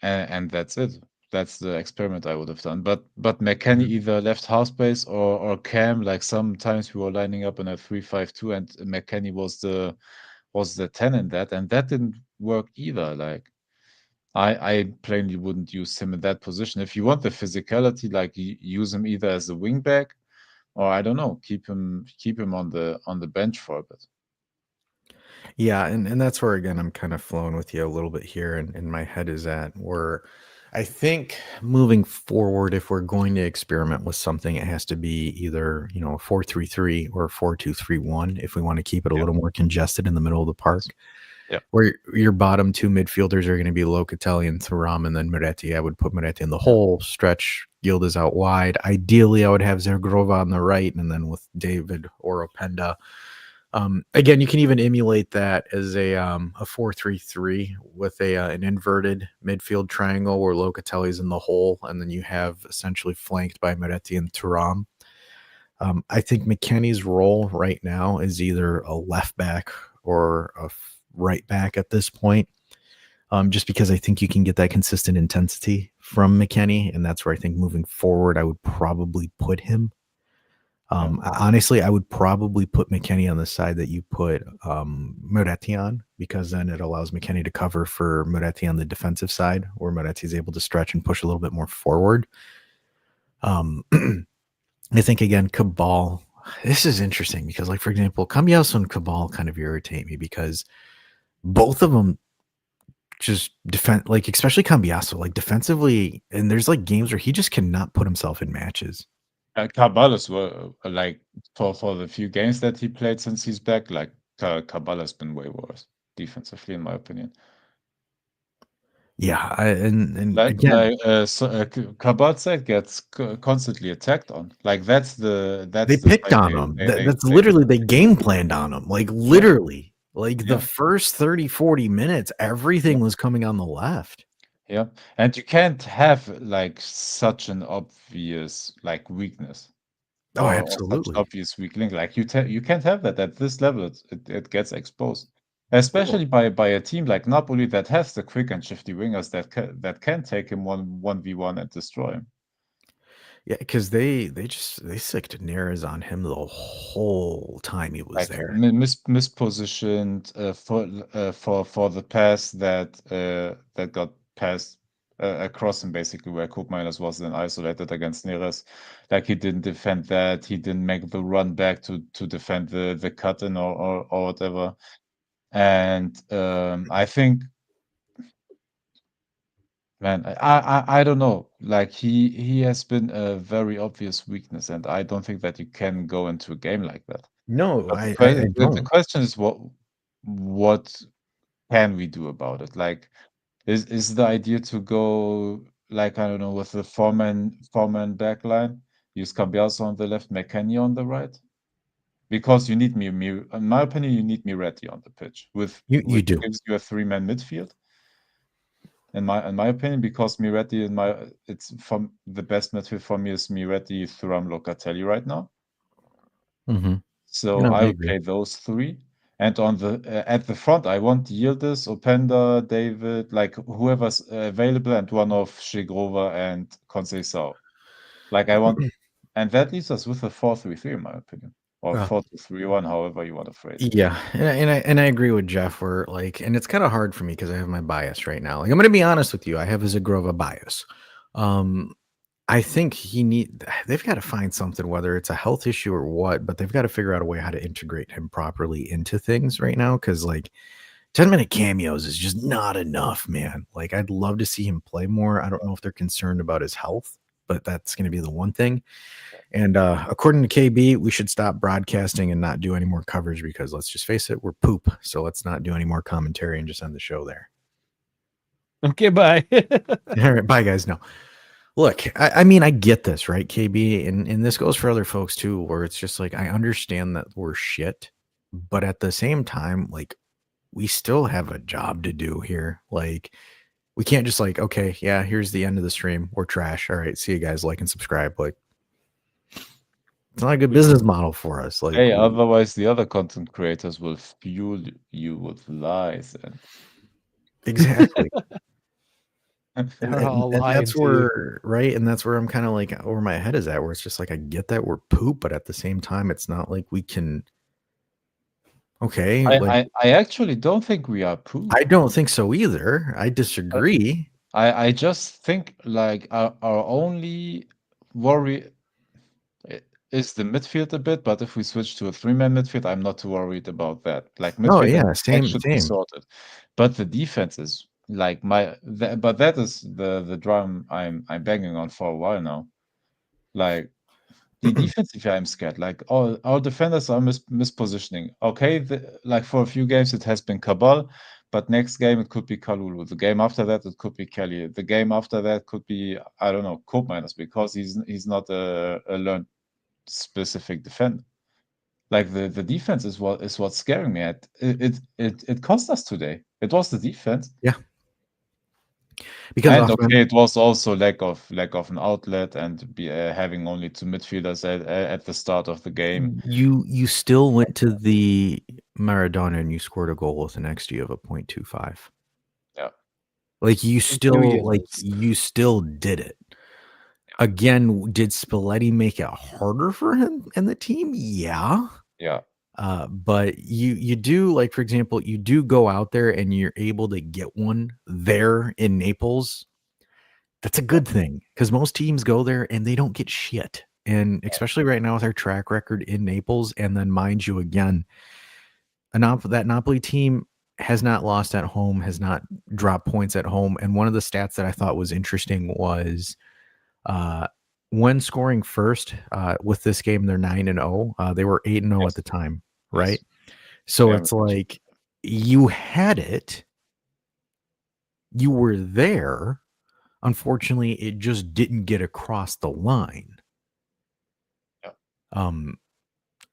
[SPEAKER 2] that's it. That's the experiment I would have done. But McKennie either left half space or Cam. Like sometimes we were lining up in a 3-5-2, and McKennie was the 10 in that, and that didn't work either. Like I plainly wouldn't use him in that position. If you want the physicality, like use him either as a wing back, or I don't know, keep him on the bench for a bit.
[SPEAKER 4] Yeah, and that's where again I'm kind of flowing with you a little bit here, and my head is at where I think moving forward, if we're going to experiment with something, it has to be either 4-3-3 or 4-2-3-1 if we want to keep it a little more congested in the middle of the park.
[SPEAKER 2] Yeah.
[SPEAKER 4] Where your bottom two midfielders are going to be Locatelli and Thuram, and then Moretti. I would put Moretti in the hole, stretch Yildiz out wide. Ideally, I would have Zergrova on the right, and then with David or Openda. Again, you can even emulate that as a 4-3-3 with an inverted midfield triangle where Locatelli's in the hole, and then you have essentially flanked by Moretti and Thuram. I think McKennie's role right now is either a left back or a right back at this point, just because I think you can get that consistent intensity from McKennie, and that's where I think moving forward I would probably put him. Honestly, I would probably put McKennie on the side that you put Moretti on, because then it allows McKennie to cover for Moretti on the defensive side, where Moretti is able to stretch and push a little bit more forward. I think, again, Cabal, this is interesting because, like, for example, Cambiaso and Cabal kind of irritate me because both of them just defend, like, especially Cambiaso, like, defensively, and there's, like, games where he just cannot put himself in matches.
[SPEAKER 2] Cabal as well, like for the few games that he played since he's back, like Cabal has been way worse defensively, in my opinion.
[SPEAKER 4] Yeah, and
[SPEAKER 2] Like
[SPEAKER 4] again,
[SPEAKER 2] Cabal's side gets constantly attacked on. Like that's
[SPEAKER 4] they
[SPEAKER 2] the
[SPEAKER 4] picked
[SPEAKER 2] side
[SPEAKER 4] on him. That's literally they game planned on him. Like literally, like the first 30-40 minutes, everything was coming on the left.
[SPEAKER 2] Yeah, and you can't have like such an obvious like weakness.
[SPEAKER 4] Oh,
[SPEAKER 2] Or
[SPEAKER 4] absolutely.
[SPEAKER 2] such obvious weak link. Like you can't have that at this level. It gets exposed, especially by a team like Napoli that has the quick and shifty wingers that can take him 1v1 and destroy him.
[SPEAKER 4] Yeah, because they sicked Neres on him the whole time he was
[SPEAKER 2] Like
[SPEAKER 4] there.
[SPEAKER 2] mispositioned for the pass that got passed across him, basically, where Koopmeiners was then isolated against Neres. Like he didn't defend that, he didn't make the run back to defend the cut in or whatever. And I think, man, I don't know. Like he has been a very obvious weakness, and I don't think that you can go into a game like that.
[SPEAKER 4] No,
[SPEAKER 2] But
[SPEAKER 4] I
[SPEAKER 2] the
[SPEAKER 4] don't.
[SPEAKER 2] question is what can we do about it? Like, is the idea to go like, I don't know, with the four-man backline, use Cambiaso on the left, McKennie on the right? Because you need in my opinion, you need Moretti on the pitch, which
[SPEAKER 4] do.
[SPEAKER 2] gives you a three-man midfield. In my opinion, because Moretti it's from the best midfield for me is Moretti, Thuram, Locatelli right now.
[SPEAKER 4] Mm-hmm.
[SPEAKER 2] So
[SPEAKER 4] No,
[SPEAKER 2] I
[SPEAKER 4] I
[SPEAKER 2] would
[SPEAKER 4] agree.
[SPEAKER 2] play those three. And on the at the front, I want Yildiz, Openda, David, like whoever's available, and one of Shegrova and Conceição. Like I want, and that leaves us with a 4-3-3, in my opinion, or 4-2-3-1, however you want to phrase it.
[SPEAKER 4] Yeah, and I agree with Jeff. Where like, and it's kind of hard for me because I have my bias right now. Like, I'm going to be honest with you. I have a Zagrova bias. I think they've got to find something, whether it's a health issue or what, but they've got to figure out a way how to integrate him properly into things right now. Cause like 10-minute cameos is just not enough, man. Like, I'd love to see him play more. I don't know if they're concerned about his health, but that's going to be the one thing. And according to KB, we should stop broadcasting and not do any more coverage because let's just face it, we're poop. So let's not do any more commentary and just end the show there.
[SPEAKER 1] Okay, bye.
[SPEAKER 4] All right, bye, guys. No. Look, I mean, I get this, right, KB? And this goes for other folks too, where it's just like, I understand that we're shit, but at the same time, like, we still have a job to do here. Like, we can't just like, okay, yeah, here's the end of the stream. We're trash. All right, see you guys. Like and subscribe. Like, it's not a good business model for us. Like,
[SPEAKER 2] Hey, otherwise the other content creators will fuel you with lies and
[SPEAKER 4] exactly.
[SPEAKER 1] They're all lying
[SPEAKER 4] That's
[SPEAKER 1] to you.
[SPEAKER 4] where, right? And that's where I'm kind of like, where my head is at, where it's just like, I get that we're poop, but at the same time, it's not like we can. Okay, like,
[SPEAKER 2] I actually don't think we are poop.
[SPEAKER 4] I don't think so either. I disagree.
[SPEAKER 2] I just think like our only worry is the midfield a bit, but if we switch to a 3-man midfield, I'm not too worried about that. Like
[SPEAKER 4] Oh
[SPEAKER 2] midfield
[SPEAKER 4] yeah,
[SPEAKER 2] and back should be
[SPEAKER 4] same.
[SPEAKER 2] sorted. But the defense is like but that is the drum I'm banging on for a while now. Like the defensive, I'm scared. Like all our defenders are mispositioning. Okay, like for a few games it has been Cabal, but next game it could be Kalulu. The game after that it could be Kelly. The game after that could be, I don't know, Cope Miners, because he's not a learned specific defender. Like the defense is what's scaring me. It cost us today. It was the defense.
[SPEAKER 4] Yeah. Because
[SPEAKER 2] And okay, it was also lack of an outlet and having only 2 midfielders at the start of the game.
[SPEAKER 4] you still went to the Maradona and you scored a goal with an XG of a 0.25.
[SPEAKER 2] Yeah.
[SPEAKER 4] Like you still
[SPEAKER 1] Enthusiasts.
[SPEAKER 4] you still did it. Again, did Spalletti make it harder for him and the team? Yeah.
[SPEAKER 2] Yeah.
[SPEAKER 4] But you do, like, for example, you do go out there and you're able to get one there in Naples. That's a good thing, because most teams go there and they don't get shit. And especially right now with our track record in Naples, and then mind you, again, that Napoli team has not lost at home, has not dropped points at home. And one of the stats that I thought was interesting was when scoring first with this game, they're 9-0. They were 8-0 at the time, right? So it's like you had it, you were there. Unfortunately, it just didn't get across the line.
[SPEAKER 2] Yeah.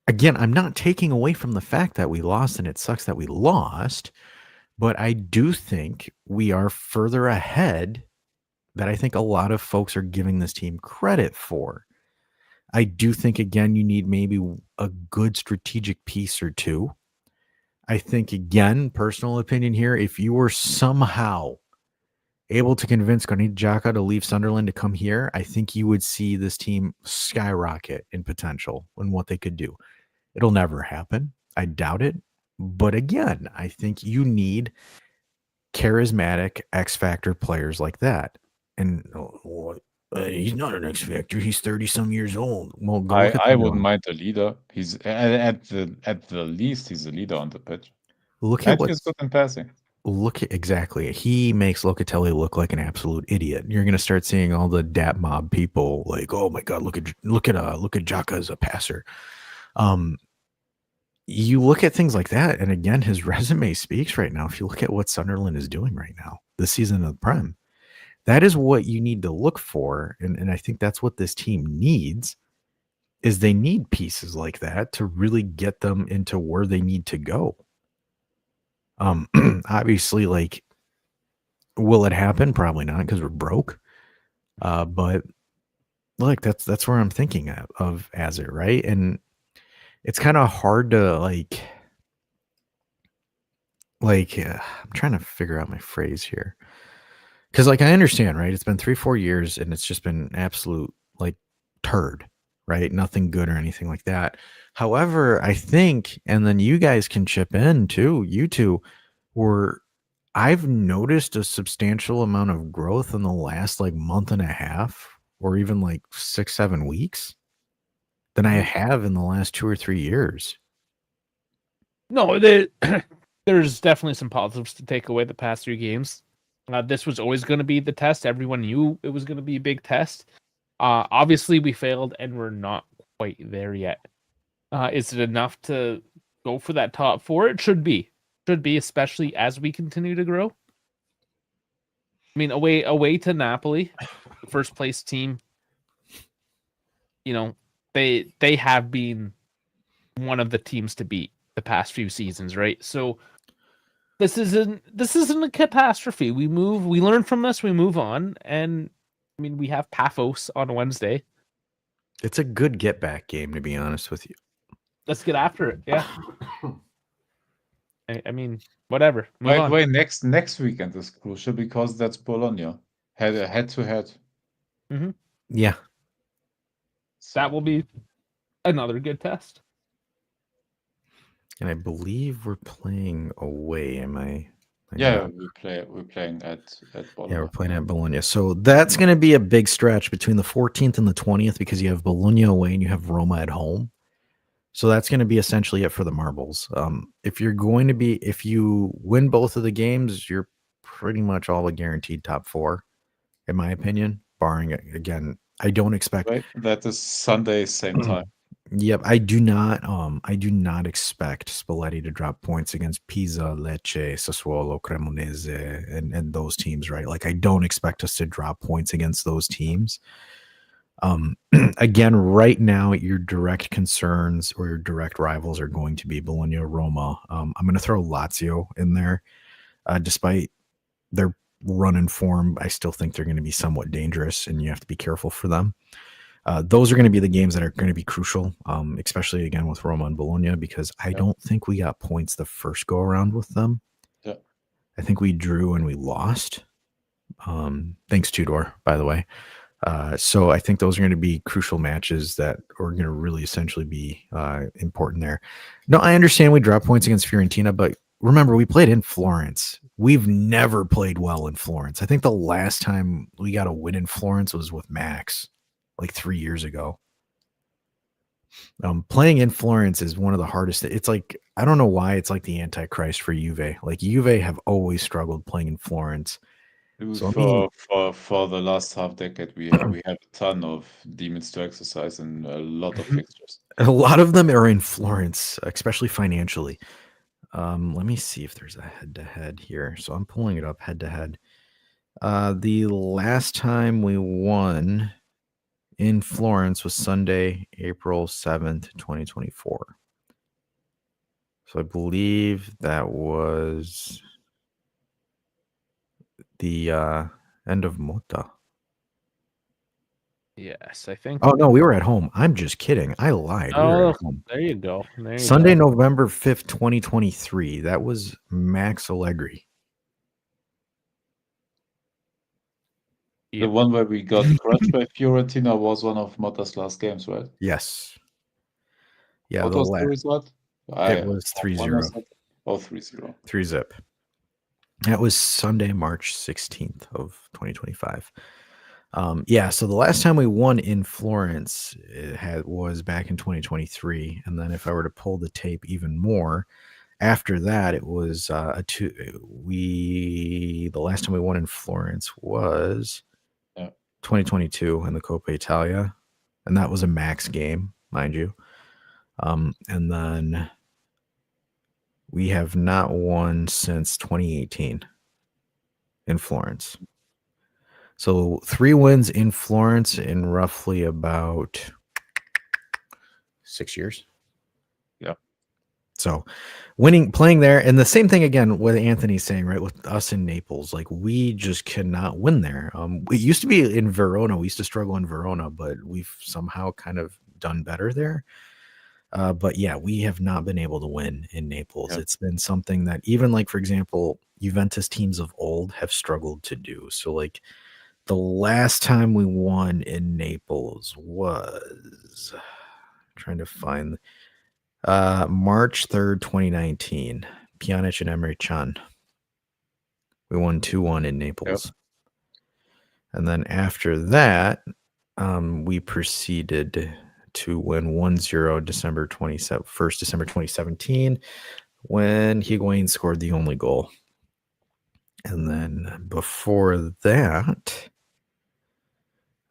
[SPEAKER 4] Again, I'm not taking away from the fact that we lost, and it sucks that we lost, but I do think we are further ahead that I think a lot of folks are giving this team credit for. I do think, again, you need maybe a good strategic piece or two. I think, again, personal opinion here, if you were somehow able to convince Granit Xhaka to leave Sunderland to come here, I think you would see this team skyrocket in potential and what they could do. It'll never happen. I doubt it. But again, I think you need charismatic X-Factor players like that. And he's not an X-Factor. He's 30-some years old. Well, go look at
[SPEAKER 2] I wouldn't mind a leader. He's at the least he's a leader on the pitch.
[SPEAKER 4] Look at
[SPEAKER 2] what's good in passing.
[SPEAKER 4] Look at exactly. He makes Locatelli look like an absolute idiot. You're going to start seeing all the DAP mob people like, oh my god, look at Xhaka as a passer. You look at things like that, and again, his resume speaks right now. If you look at what Sunderland is doing right now, this season of the Prem, that is what you need to look for, and I think that's what this team needs. Is they need pieces like that to really get them into where they need to go. Obviously, like, will it happen? Probably not, because we're broke. But like that's where I'm thinking of as it, right? And it's kind of hard to like I'm trying to figure out my phrase here, because like I understand, right? It's been 3-4 years and it's just been absolute like turd, right? Nothing good or anything like that. However, I think, and then you guys can chip in too, you two, were I've noticed a substantial amount of growth in the last like month and a half, or even like 6-7 weeks, than I have in the last 2 or 3 years.
[SPEAKER 1] No, there's definitely some positives to take away the past 3 games. This was always going to be the test. Everyone knew it was going to be a big test. Obviously, we failed, and we're not quite there yet. Is it enough to go for that top 4? It should be, especially as we continue to grow. I mean, away to Napoli, the first place team. You know, they have been one of the teams to beat the past few seasons, right? So this isn't a catastrophe. We learn from this, we move on, and I mean, we have Paphos on Wednesday.
[SPEAKER 4] It's a good get back game, to be honest with you.
[SPEAKER 1] Let's get after it. Yeah. I mean, whatever. Move
[SPEAKER 2] By
[SPEAKER 1] on.
[SPEAKER 2] the way, next weekend is crucial because that's Bologna head to head.
[SPEAKER 4] Yeah.
[SPEAKER 1] That will be another good test.
[SPEAKER 4] And I believe we're playing away. Am I?
[SPEAKER 2] Yeah, we're playing at Bologna.
[SPEAKER 4] Yeah, we're playing at Bologna. So that's going to be a big stretch between the 14th and the 20th because you have Bologna away and you have Roma at home. So that's going to be essentially it for the marbles. If you win both of the games, you're pretty much all a guaranteed top 4, in my opinion. Barring, again, I don't expect.
[SPEAKER 2] Right, that is Sunday same time.
[SPEAKER 4] Yep, I do not expect Spalletti to drop points against Pisa, Lecce, Sassuolo, Cremonese, and those teams, right? Like I don't expect us to drop points against those teams. Again, right now, your direct concerns or your direct rivals are going to be Bologna, Roma. I'm going to throw Lazio in there, despite their run in form. I still think they're going to be somewhat dangerous, and you have to be careful for them. Those are going to be the games that are going to be crucial, especially again with Roma and Bologna, because I don't think we got points the first go around with them.
[SPEAKER 2] Yeah.
[SPEAKER 4] I think we drew and we lost. Thanks, Tudor, by the way. So I think those are going to be crucial matches that are going to really essentially be important there. No, I understand we dropped points against Fiorentina, but remember, we played in Florence. We've never played well in Florence. I think the last time we got a win in Florence was with Max, like 3 years ago. Playing in Florence is one of the hardest. It's like, I don't know why it's like the Antichrist for Juve. Like Juve have always struggled playing in Florence. So,
[SPEAKER 2] for the last half decade, we have a ton of demons to exercise and a lot of fixtures.
[SPEAKER 4] A lot of them are in Florence, especially financially. Let me see if there's a head-to-head here. So I'm pulling it up head-to-head. The last time we won in Florence was Sunday, April 7th, 2024. So I believe that was the end of Mota.
[SPEAKER 1] Yes, I think.
[SPEAKER 4] Oh, no, we were at home. I'm just kidding. I lied. We were at home.
[SPEAKER 1] There you go.
[SPEAKER 4] Sunday, November 5th, 2023. That was Max Allegri.
[SPEAKER 2] Yep. The one where we got crushed by Fiorentina was one of Motta's last games, right?
[SPEAKER 4] Yes. Yeah.
[SPEAKER 2] What was the result?
[SPEAKER 4] It was 3-0.
[SPEAKER 2] Oh, 3-0.
[SPEAKER 4] 3-0. That was Sunday, March 16th of 2025. So the last time we won in Florence was back in 2023. And then if I were to pull the tape even more, after that, it was the last time we won in Florence was 2022 in the Coppa Italia. And that was a Max game, mind you. And then we have not won since 2018 in Florence. So 3 wins in Florence in roughly about 6 years.
[SPEAKER 2] Yeah.
[SPEAKER 4] So playing there, and the same thing again, what Anthony's saying, right? With us in Naples, like we just cannot win there. It used to be in Verona. We used to struggle in Verona, but we've somehow kind of done better there. But yeah, we have not been able to win in Naples. Yep. It's been something that even like, for example, Juventus teams of old have struggled to do. So like the last time we won in Naples was trying to find March 3rd, 2019. Pjanic and Emre Can. We won 2-1 in Naples. Yep. And then after that, we proceeded to win 1-0 December 2017, when Higuain scored the only goal. And then before that,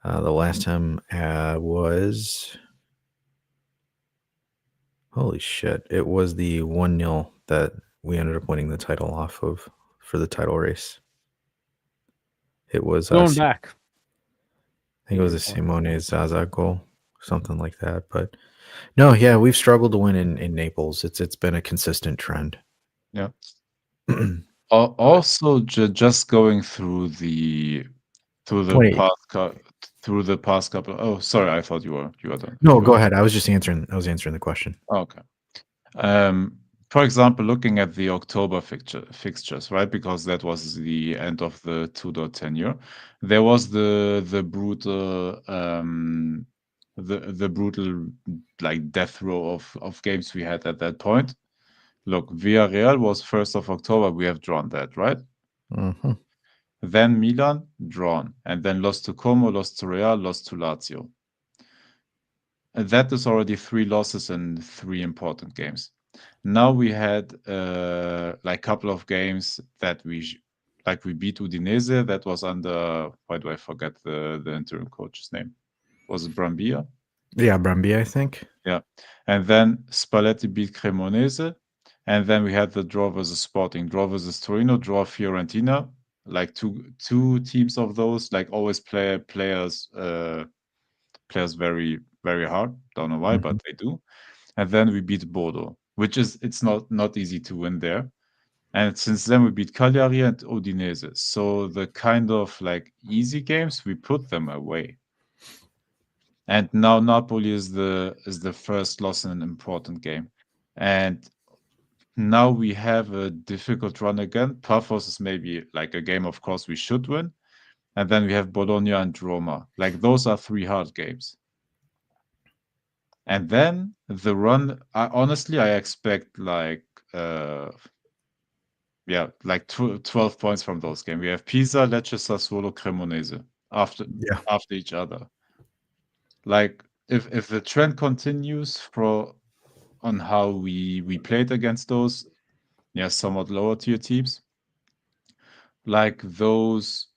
[SPEAKER 4] the last time was, holy shit, it was the 1-0 that we ended up winning the title off of for the title race. It was
[SPEAKER 1] Going back.
[SPEAKER 4] I think it was a Simone Zaza goal, something like that. But no, yeah, we've struggled to win in Naples. It's been a consistent trend.
[SPEAKER 2] Yeah. Also, just going through the
[SPEAKER 4] 20.
[SPEAKER 2] past couple. Oh, sorry, I thought you were done.
[SPEAKER 4] No, go ahead. I was answering the question.
[SPEAKER 2] Okay. For example, looking at the October fixtures, right? Because that was the end of the 2.10 tenure. There was the brutal the brutal like death row of games we had at that point. Look, Villarreal was 1st of October. We have drawn that, right?
[SPEAKER 4] Mm-hmm.
[SPEAKER 2] Then Milan, drawn. And then lost to Como, lost to Real, lost to Lazio. And that is already 3 losses in 3 important games. Now we had like a couple of games that we beat Udinese. That was under, why do I forget the interim coach's name? Was it Brambilla?
[SPEAKER 4] Yeah, Brambilla, I think.
[SPEAKER 2] Yeah. And then Spalletti beat Cremonese. And then we had the draw versus Sporting, draw versus Torino, draw Fiorentina. Like two teams of those, like always players very, very hard. Don't know why, but they do. And then we beat Bodo, which is it's not easy to win there. And since then we beat Cagliari and Udinese. So the kind of like easy games, we put them away. And now Napoli is the first loss in an important game. And now we have a difficult run again. Paphos is maybe like a game, of course, we should win. And then we have Bologna and Roma. Like those are 3 hard games. And then the run, honestly, I expect like, like 12 points from those games. We have Pisa, Lecce, Sassuolo, Cremonese after each other. Like if the trend continues on how we played against those, somewhat lower tier teams, like those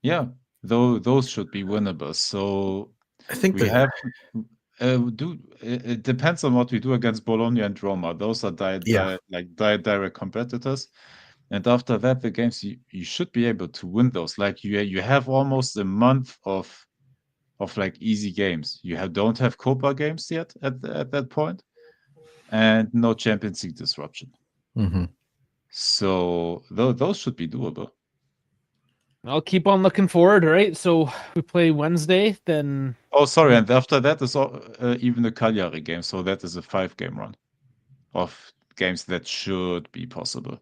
[SPEAKER 2] should be winnable. So
[SPEAKER 4] I think
[SPEAKER 2] we have it depends on what we do against Bologna and Roma. Those are direct competitors. And after that, the games you should be able to win those. Like you have almost a month of like easy games. You don't have Copa games yet at that point, and no Champions League disruption.
[SPEAKER 4] Mm-hmm.
[SPEAKER 2] So those should be doable.
[SPEAKER 1] I'll keep on looking forward, right? So we play Wednesday, then.
[SPEAKER 2] Oh, sorry, and after that is even a Cagliari game. So that is a 5-game run of games that should be possible.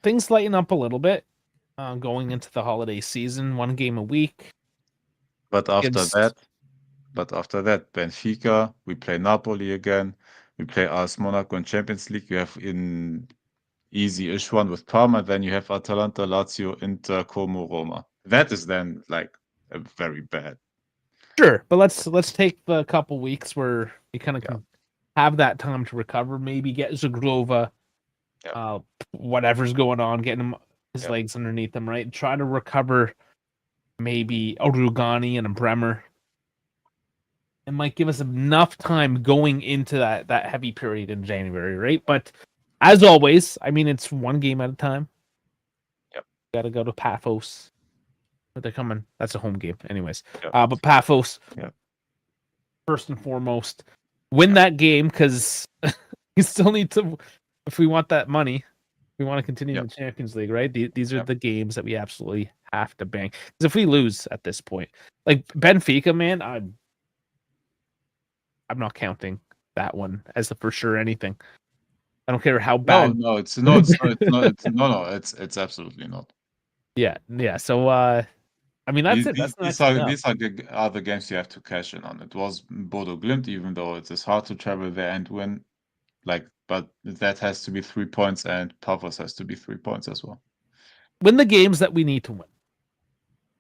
[SPEAKER 1] Things lighten up a little bit going into the holiday season. 1 game a week.
[SPEAKER 2] But after that, Benfica, we play Napoli again. We play AS Monaco in Champions League. You have in easy-ish one with Parma. Then you have Atalanta, Lazio, Inter, Como, Roma. That is then like a very bad.
[SPEAKER 1] Sure, but let's take the couple weeks where you kind of can have that time to recover. Maybe get Zagrova, whatever's going on, getting him his legs underneath him, right? Try to recover maybe a Rugani and a Bremer. It might give us enough time going into that heavy period in January, right? But as always, I mean, it's 1 game at a time.
[SPEAKER 2] Yep.
[SPEAKER 1] Got to go to Paphos. But they're coming. That's a home game, anyways. But Paphos, first and foremost, win that game because you still need to. If we want that money, we want to continue in the Champions League, right? These are the games that we absolutely have to bank. Because if we lose at this point, like Benfica, man, I'm not counting that one as a for sure anything. I don't care how bad.
[SPEAKER 2] No, it's absolutely not.
[SPEAKER 1] Yeah. So, I mean, that's it. That's
[SPEAKER 2] these are the games you have to cash in on. It was Bodo Glimt, even though it is hard to travel there and win. Like, but that has to be 3 points, and Paphos has to be 3 points as well.
[SPEAKER 1] Win the games that we need to win.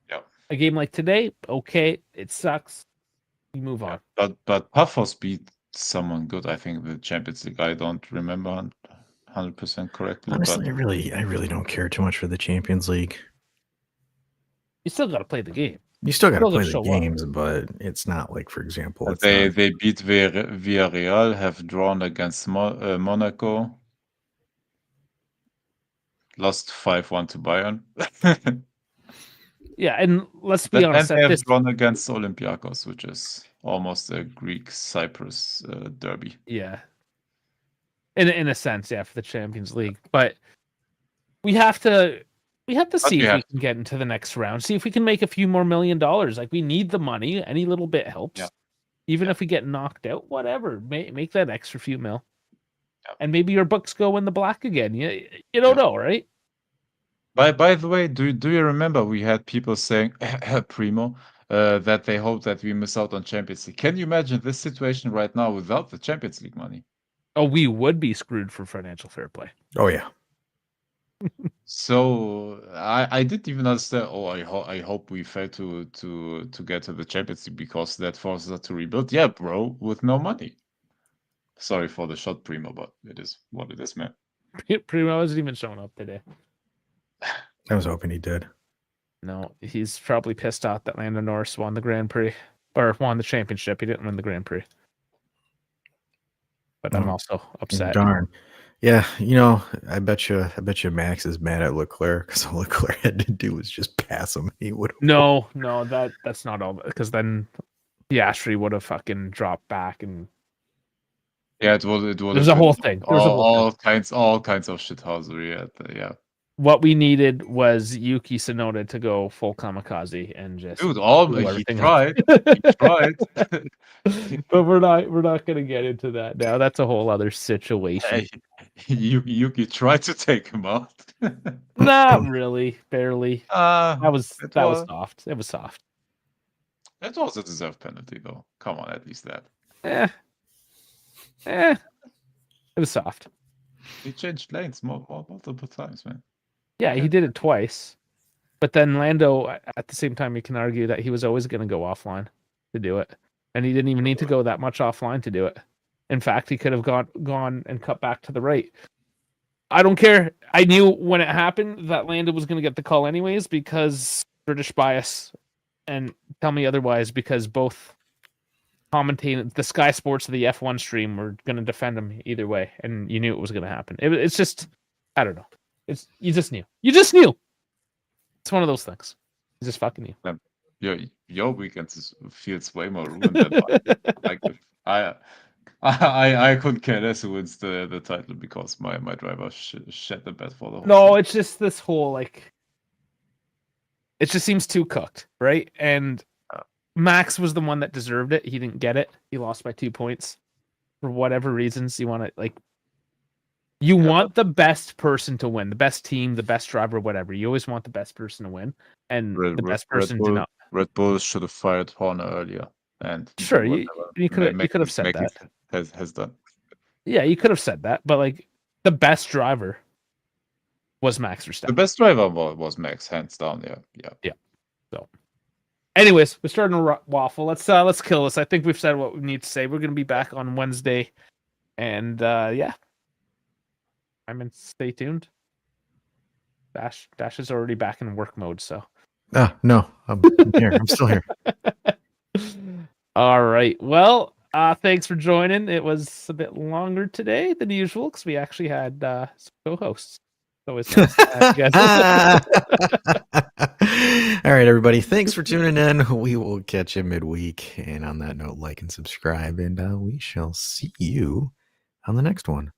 [SPEAKER 2] Yeah.
[SPEAKER 1] A game like today, okay, it sucks. We move on.
[SPEAKER 2] But Paphos beat someone good. I think the Champions League. I don't remember 100% correctly.
[SPEAKER 4] Honestly,
[SPEAKER 2] But
[SPEAKER 4] I really don't care too much for the Champions League.
[SPEAKER 1] You still got to play the game.
[SPEAKER 4] You still got to
[SPEAKER 1] Still
[SPEAKER 4] play
[SPEAKER 1] gotta
[SPEAKER 4] the
[SPEAKER 1] show up.
[SPEAKER 4] games, but it's not like, for example, it's
[SPEAKER 2] they
[SPEAKER 4] not,
[SPEAKER 2] they beat Villarreal, have drawn against Monaco, lost 5-1 to Bayern.
[SPEAKER 1] Yeah, and let's be honest.
[SPEAKER 2] And
[SPEAKER 1] At
[SPEAKER 2] they have
[SPEAKER 1] this,
[SPEAKER 2] drawn against Olympiacos, which is almost a Greek Cyprus derby.
[SPEAKER 1] yeah, in a sense, yeah, for the Champions League, but we have to see
[SPEAKER 2] we
[SPEAKER 1] if we
[SPEAKER 2] have
[SPEAKER 1] can get into the next round. See if we can make a few more $1 million. Like we need the money. Any little bit helps.
[SPEAKER 2] Yeah.
[SPEAKER 1] Even
[SPEAKER 2] Yeah.
[SPEAKER 1] if we get knocked out, whatever. Make that extra few mil.
[SPEAKER 2] Yeah.
[SPEAKER 1] And maybe your books go in the black again. You don't know, right?
[SPEAKER 2] By the way, do you remember we had people saying Primo that they hope that we miss out on Champions League? Can you imagine this situation right now without the Champions League money?
[SPEAKER 1] Oh, we would be screwed for financial fair play.
[SPEAKER 4] oh yeah.
[SPEAKER 2] So I didn't even understand. Oh, I hope we fail to get to the Champions League because that forces us to rebuild. Yeah, bro, with no money. Sorry for the shot, Primo, but it is what it is, man.
[SPEAKER 1] Primo hasn't even shown up today.
[SPEAKER 4] I was hoping he did.
[SPEAKER 1] No, he's probably pissed off that Lando Norris won the Grand Prix or won the championship. He didn't win the Grand Prix. But I'm
[SPEAKER 4] Oh,
[SPEAKER 1] also upset.
[SPEAKER 4] Darn. Yeah, I bet you Max is mad at Leclerc because all Leclerc had to do was just pass him. He would have.
[SPEAKER 1] No, that's not all, because then Piastri would have fucking dropped back, and
[SPEAKER 2] Yeah, it would.
[SPEAKER 1] there's a whole thing. There's a whole thing.
[SPEAKER 2] all kinds of shithousery. Yeah.
[SPEAKER 1] What we needed was Yuki Tsunoda to go full kamikaze and just
[SPEAKER 2] Dude,
[SPEAKER 1] blow
[SPEAKER 2] he
[SPEAKER 1] everything
[SPEAKER 2] tried.
[SPEAKER 1] up.
[SPEAKER 2] He tried.
[SPEAKER 1] But we're not gonna get into that now. That's a whole other situation.
[SPEAKER 2] Yuki tried to take him out.
[SPEAKER 1] Not really, barely. That was
[SPEAKER 2] It
[SPEAKER 1] soft. It was soft.
[SPEAKER 2] It was a deserved penalty, though. Come on, at least that.
[SPEAKER 1] It was soft.
[SPEAKER 2] He changed lanes multiple times, man.
[SPEAKER 1] Yeah, he did it twice. But then Lando, at the same time, you can argue that he was always going to go offline to do it. And he didn't even need to go that much offline to do it. In fact, he could have gone and cut back to the right. I don't care. I knew when it happened that Lando was going to get the call anyways because British bias. And tell me otherwise, because both commentating the Sky Sports of the F1 stream were going to defend him either way. And you knew it was going to happen. It's just, I don't know. You just knew. You just knew. It's one of those things. You just fucking knew.
[SPEAKER 2] Your weekend feels way more ruined than mine. Like I couldn't care less who wins the title because my driver shed the bed for the whole
[SPEAKER 1] No,
[SPEAKER 2] season.
[SPEAKER 1] it's just this whole it just seems too cooked, right? And Max was the one that deserved it. He didn't get it. He lost by 2 points for whatever reasons. You want to you want the best person to win, the best team, the best driver, whatever. You always want the best person to win, and the best person to not.
[SPEAKER 2] Red Bull should have fired Horner earlier, and
[SPEAKER 1] Sure, you could have said that.
[SPEAKER 2] Has done.
[SPEAKER 1] Yeah, you could have said that, but the best driver was Max Verstappen.
[SPEAKER 2] The best driver was Max, hands down. Yeah.
[SPEAKER 1] So, anyways, we're starting to waffle. Let's kill this. I think we've said what we need to say. We're gonna be back on Wednesday, and yeah. Stay tuned. Dash is already back in work mode, so.
[SPEAKER 4] No, I'm here. I'm still here.
[SPEAKER 1] All right. Well, thanks for joining. It was a bit longer today than usual because we actually had some co-hosts. It's always nice to have you guys.
[SPEAKER 4] All right, everybody. Thanks for tuning in. We will catch you midweek. And on that note, like and subscribe, and we shall see you on the next one.